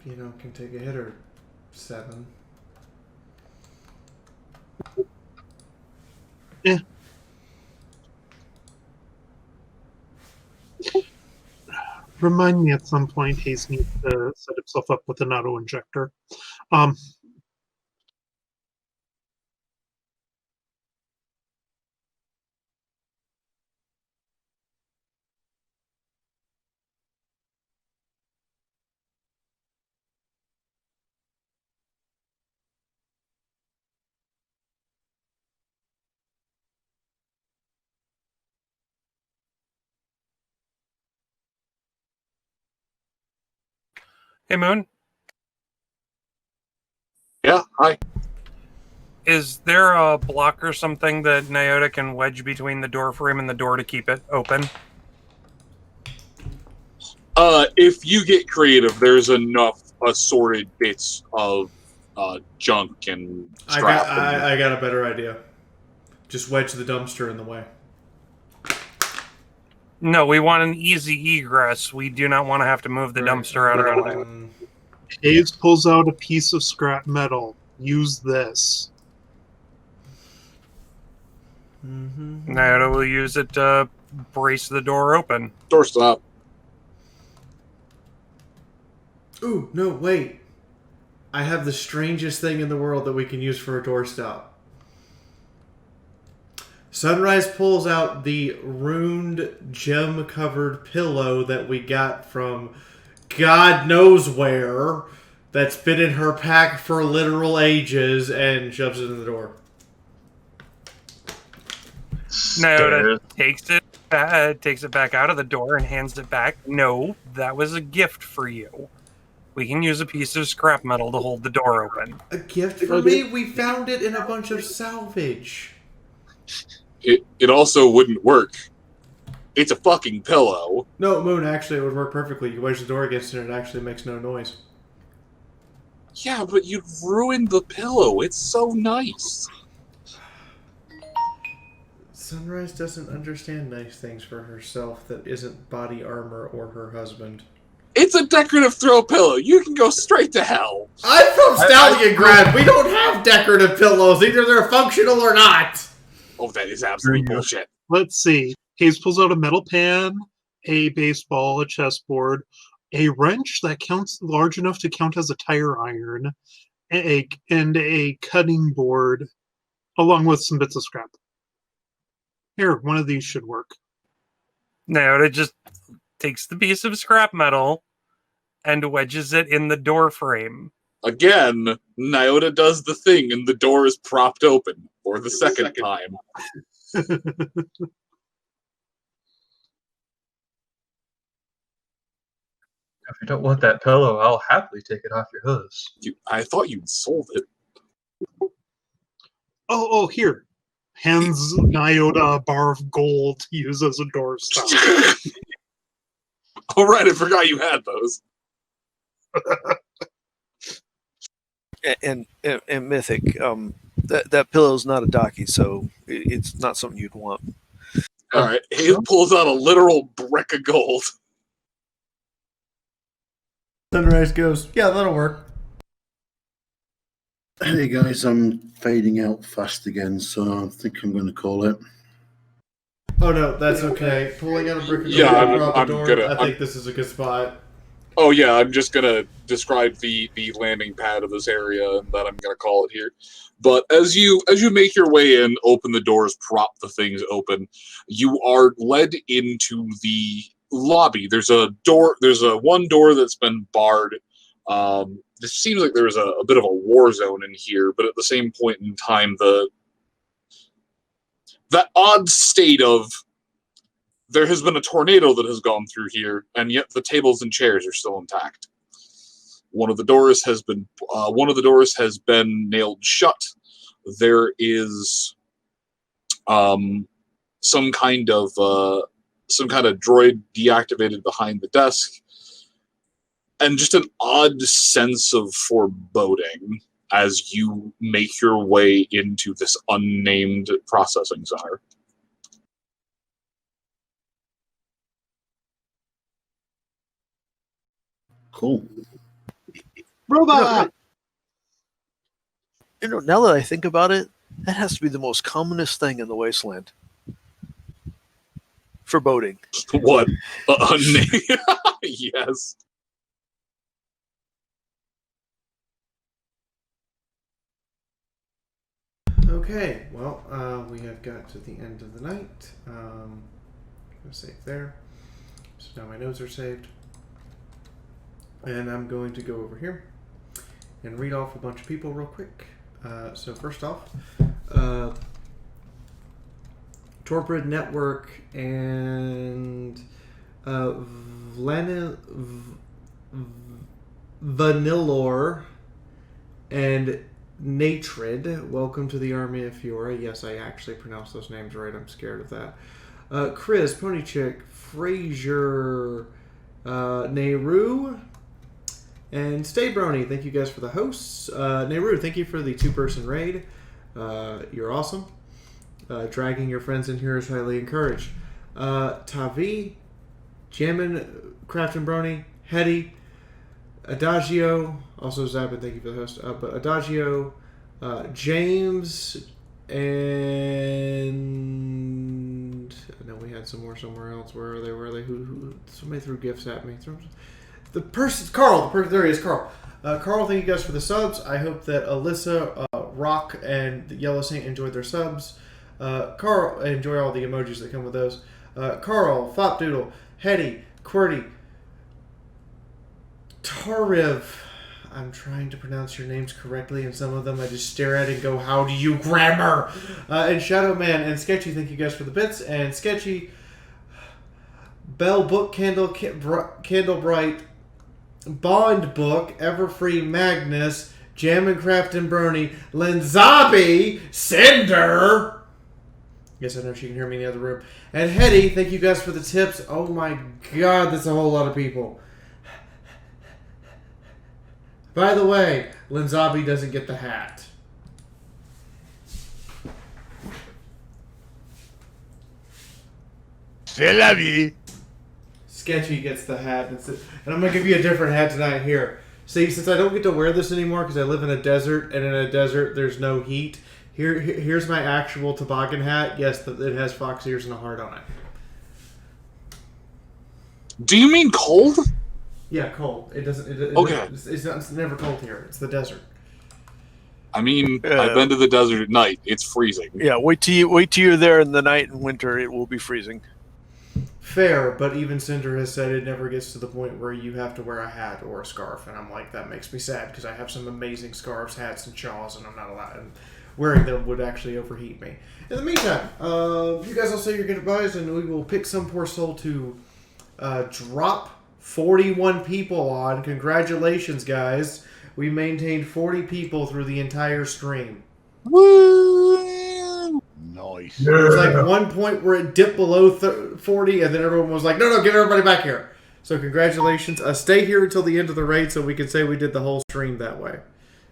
can take a hit or 7. Yeah. Remind me at some point Hayes needs to set himself up with an auto injector. Hey, Moon. Yeah, hi. Is there a block or something that Nyota can wedge between the door frame and the door to keep it open? If you get creative, there's enough assorted bits of junk and scrap. I got a better idea. Just wedge the dumpster in the way. No, we want an easy egress. We do not want to have to move the dumpster out of the way. Hayes pulls out a piece of scrap metal. Use this. Nyota will use it to brace the door open. Door stop. Ooh, no, wait. I have the strangest thing in the world that we can use for a doorstop. Sunrise pulls out the runed, gem-covered pillow that we got from God knows where, that's been in her pack for literal ages, and shoves it in the door. Nyota takes it back out of the door and hands it back. No, that was a gift for you. We can use a piece of scrap metal to hold the door open. A gift for me? We found it in a bunch of salvage. It also wouldn't work. It's a fucking pillow. No, Moon, actually, it would work perfectly. You wedge the door against it and it actually makes no noise. Yeah, but you'd ruin the pillow. It's so nice. Sunrise doesn't understand nice things for herself that isn't body armor or her husband. It's a decorative throw pillow. You can go straight to hell. I'm from Stalingrad. We don't have decorative pillows. Either they're functional or not. Oh, that is absolute bullshit. Let's see. Hayes pulls out a metal pan, a baseball, a chessboard, a wrench that counts large enough to count as a tire iron, and a cutting board, along with some bits of scrap. Here, one of these should work. No, it just takes the piece of scrap metal and wedges it in the door frame. Again, Nyota does the thing and the door is propped open for the second time. If you don't want that pillow, I'll happily take it off your hooves. I thought you'd sold it. Oh, here. Hands Nyota a bar of gold to use as a doorstop. All right, I forgot you had those. And Mythic, that pillow's not a docky, so it's not something you'd want. All right, he pulls out a literal brick of gold. Sunrise goes, yeah, that'll work. Hey guys, I'm fading out fast again, so I think I'm going to call it. Oh no, that's okay. Pulling out a brick of Yeah, I'm door. gonna. I think this is a good spot. Oh yeah, I'm just gonna describe the landing pad of this area, and then I'm gonna call it here. But as you make your way in, open the doors, prop the things open, you are led into the lobby. There's a door. There's a one door that's been barred. It seems like there's a bit of a war zone in here, but at the same point in time, that odd state of there has been a tornado that has gone through here, and yet the tables and chairs are still intact. One of the doors has been nailed shut. There is some kind of droid deactivated behind the desk, and just an odd sense of foreboding as you make your way into this unnamed processing center. Cool. Robot! Now that I think about it, that has to be the most commonest thing in the Wasteland. Foreboding. What? Yes. Okay, well, we have got to the end of the night. I'm going to save there. So now my notes are saved. And I'm going to go over here and read off a bunch of people real quick. So first off, Torpid Network and Vanillor and Natrid, welcome to the Army of Fiaura. Yes, I actually pronounced those names right. I'm scared of that. Chris, Ponychick, Frazier, Nehru, and Stay Brony. Thank you guys for the hosts. Nehru, thank you for the 2-person raid. You're awesome. Dragging your friends in here is highly encouraged. Tavi, Jammin, Craft and Brony, Hetty, Adagio, also Zabin, thank you for the host. But Adagio, James, and I know we had some more somewhere else. Where are they? Where are they? Who somebody threw gifts at me. The person, Carl. There he is, Carl. Carl, thank you guys for the subs. I hope that Alyssa, Rock, and the Yellow Saint enjoyed their subs. Carl, enjoy all the emojis that come with those. Carl, Fopdoodle, Hetty, Qwerty, Tariv. I'm trying to pronounce your names correctly, and some of them I just stare at and go, how do you grammar? And Shadow Man and Sketchy, thank you guys for the bits. And Sketchy, Bell Book, Candle Bright, Bond Book, Everfree Magnus, Jammin' Craft and Bernie, Lenzabi, Cinder. Yes, I know she can hear me in the other room. And Hetty, thank you guys for the tips. Oh my god, that's a whole lot of people. By the way, Lenzabi doesn't get the hat. C'est la vie. Sketchy gets the hat. And I'm going to give you a different hat tonight here. See, since I don't get to wear this anymore because I live in a desert, and in a desert there's no heat, here's my actual toboggan hat. Yes, it has fox ears and a heart on it. Do you mean cold? Yeah, cold. It doesn't. Okay. It's never cold here. It's the desert. I mean, I've been to the desert at night. It's freezing. Yeah, wait till you're there in the night and winter. It will be freezing. Fair, but even Cinder has said it never gets to the point where you have to wear a hat or a scarf, and I'm like, that makes me sad because I have some amazing scarves, hats, and shawls, and I'm not allowed. And wearing them would actually overheat me. In the meantime, you guys all say your goodbyes, and we will pick some poor soul to drop 41 people on. Congratulations, guys. We maintained 40 people through the entire stream. Woo! Nice. There was like one point where it dipped below 40, and then everyone was like, no, get everybody back here. So congratulations. Stay here until the end of the raid so we can say we did the whole stream that way.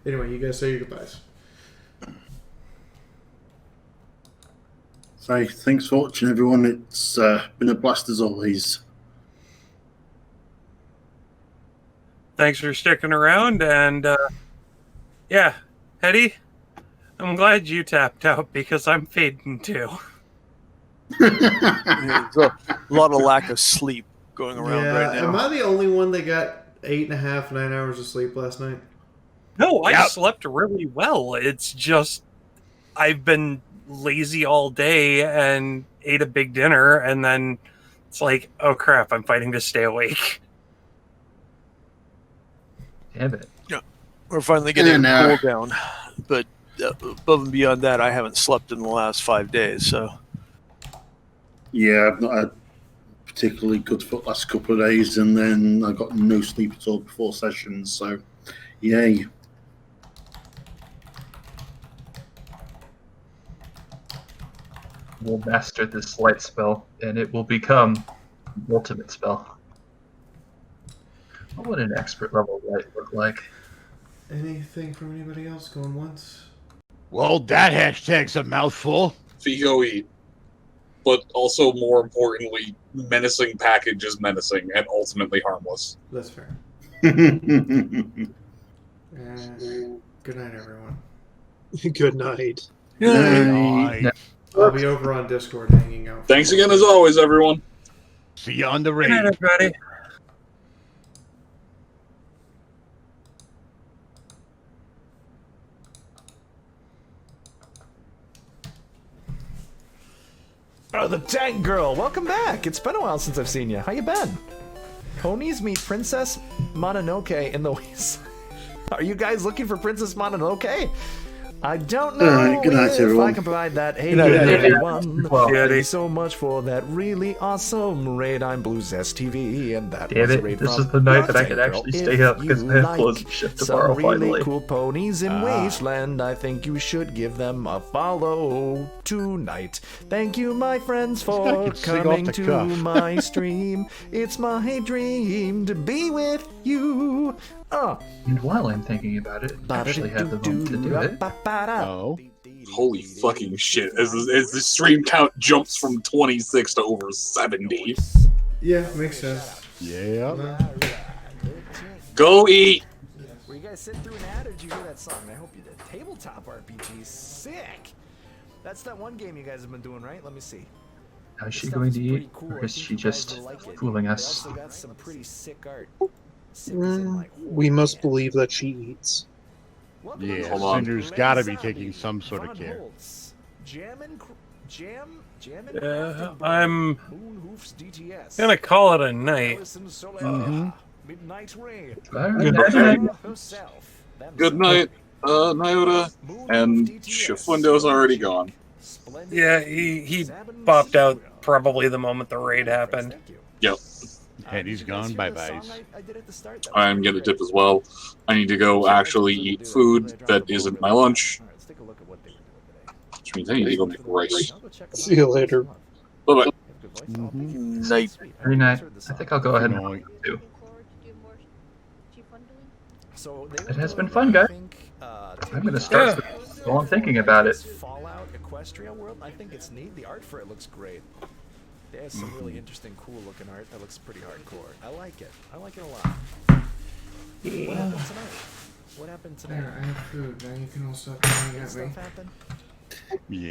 Anyway, you guys say your goodbyes. So thanks for watching, everyone. It's been a blast as always. thanks for sticking around. And yeah, Hetty, I'm glad you tapped out because I'm fading too. There's a lot of lack of sleep going around right now. Am I the only one that got 8.5, 9 hours of sleep last night? No, I slept really well. It's just I've been lazy all day and ate a big dinner, and then it's like, oh crap, I'm fighting to stay awake. Damn it. Yeah, we're finally getting a cool down, but above and beyond that, I haven't slept in the last 5 days. So Yeah, I've not had particularly good for the last couple of days, and then I got no sleep at all before sessions. So, yay. We'll master this light spell, and it will become the ultimate spell. What would an expert level light look like? Anything from anybody else going once? Well, that hashtag's a mouthful. Figo eat. But also, more importantly, menacing package is menacing and ultimately harmless. That's fair. Good night, everyone. Good night. Good night. I'll be over on Discord hanging out. Thanks again, as always, everyone. See you on the raid. Good night, everybody. Oh, the Tank Girl! Welcome back! It's been a while since I've seen you. How you been? Ponies meet Princess Mononoke in the Wasteland. Are you guys looking for Princess Mononoke? I don't know Good night, if everyone. I can provide that. Hey, Good night, everyone. Well, Thank you so much for that really awesome raid. I'm Blue Zest TV, and that Damn was a it, raid this from is the night that I Tank can Girl. actually If stay up because you I have like closing shift some tomorrow, really finally. cool ponies in Wasteland, I think you should give them a follow tonight. Thank you, my friends, for can sing off coming the to cuff. my stream. It's my dream to be with you. And while I'm thinking about it, I actually have the moment to do it. Oh. Holy fucking shit. As the stream count jumps from 26 to over 70. Yeah, makes sense. Yeah. Go eat! Were you guys sitting through an ad or did you hear that song? I hope you did. Tabletop RPG, sick! That's that one game you guys have been doing, right? Let me see. How is she going to eat? Or is she just fooling They us? also got some pretty sick art. We must believe that she eats. Yeah, Hold on. Cinder's got to be taking some sort of care. I'm gonna call it a night. Midnight Ray. Good night, Nyota. And Shifundo's already gone. Yeah, he popped out probably the moment the raid happened. Yep. And he's gone. Bye-byes. I'm gonna dip as well. I need to go actually eat food that isn't my lunch. Which means I need to go make rice. See you later. Bye-bye. Night. Very night. I think I'll go ahead and do. It has been fun, guys. I'm gonna start while I'm thinking about it. Fallout Equestria world. I think it's neat. The art for it looks great. They have some really interesting, cool-looking art that looks pretty hardcore. I like it. I like it a lot. What happened tonight? What happened tonight? There, I have food. Now you can all stop yelling at me. Stuff happen? Yeah.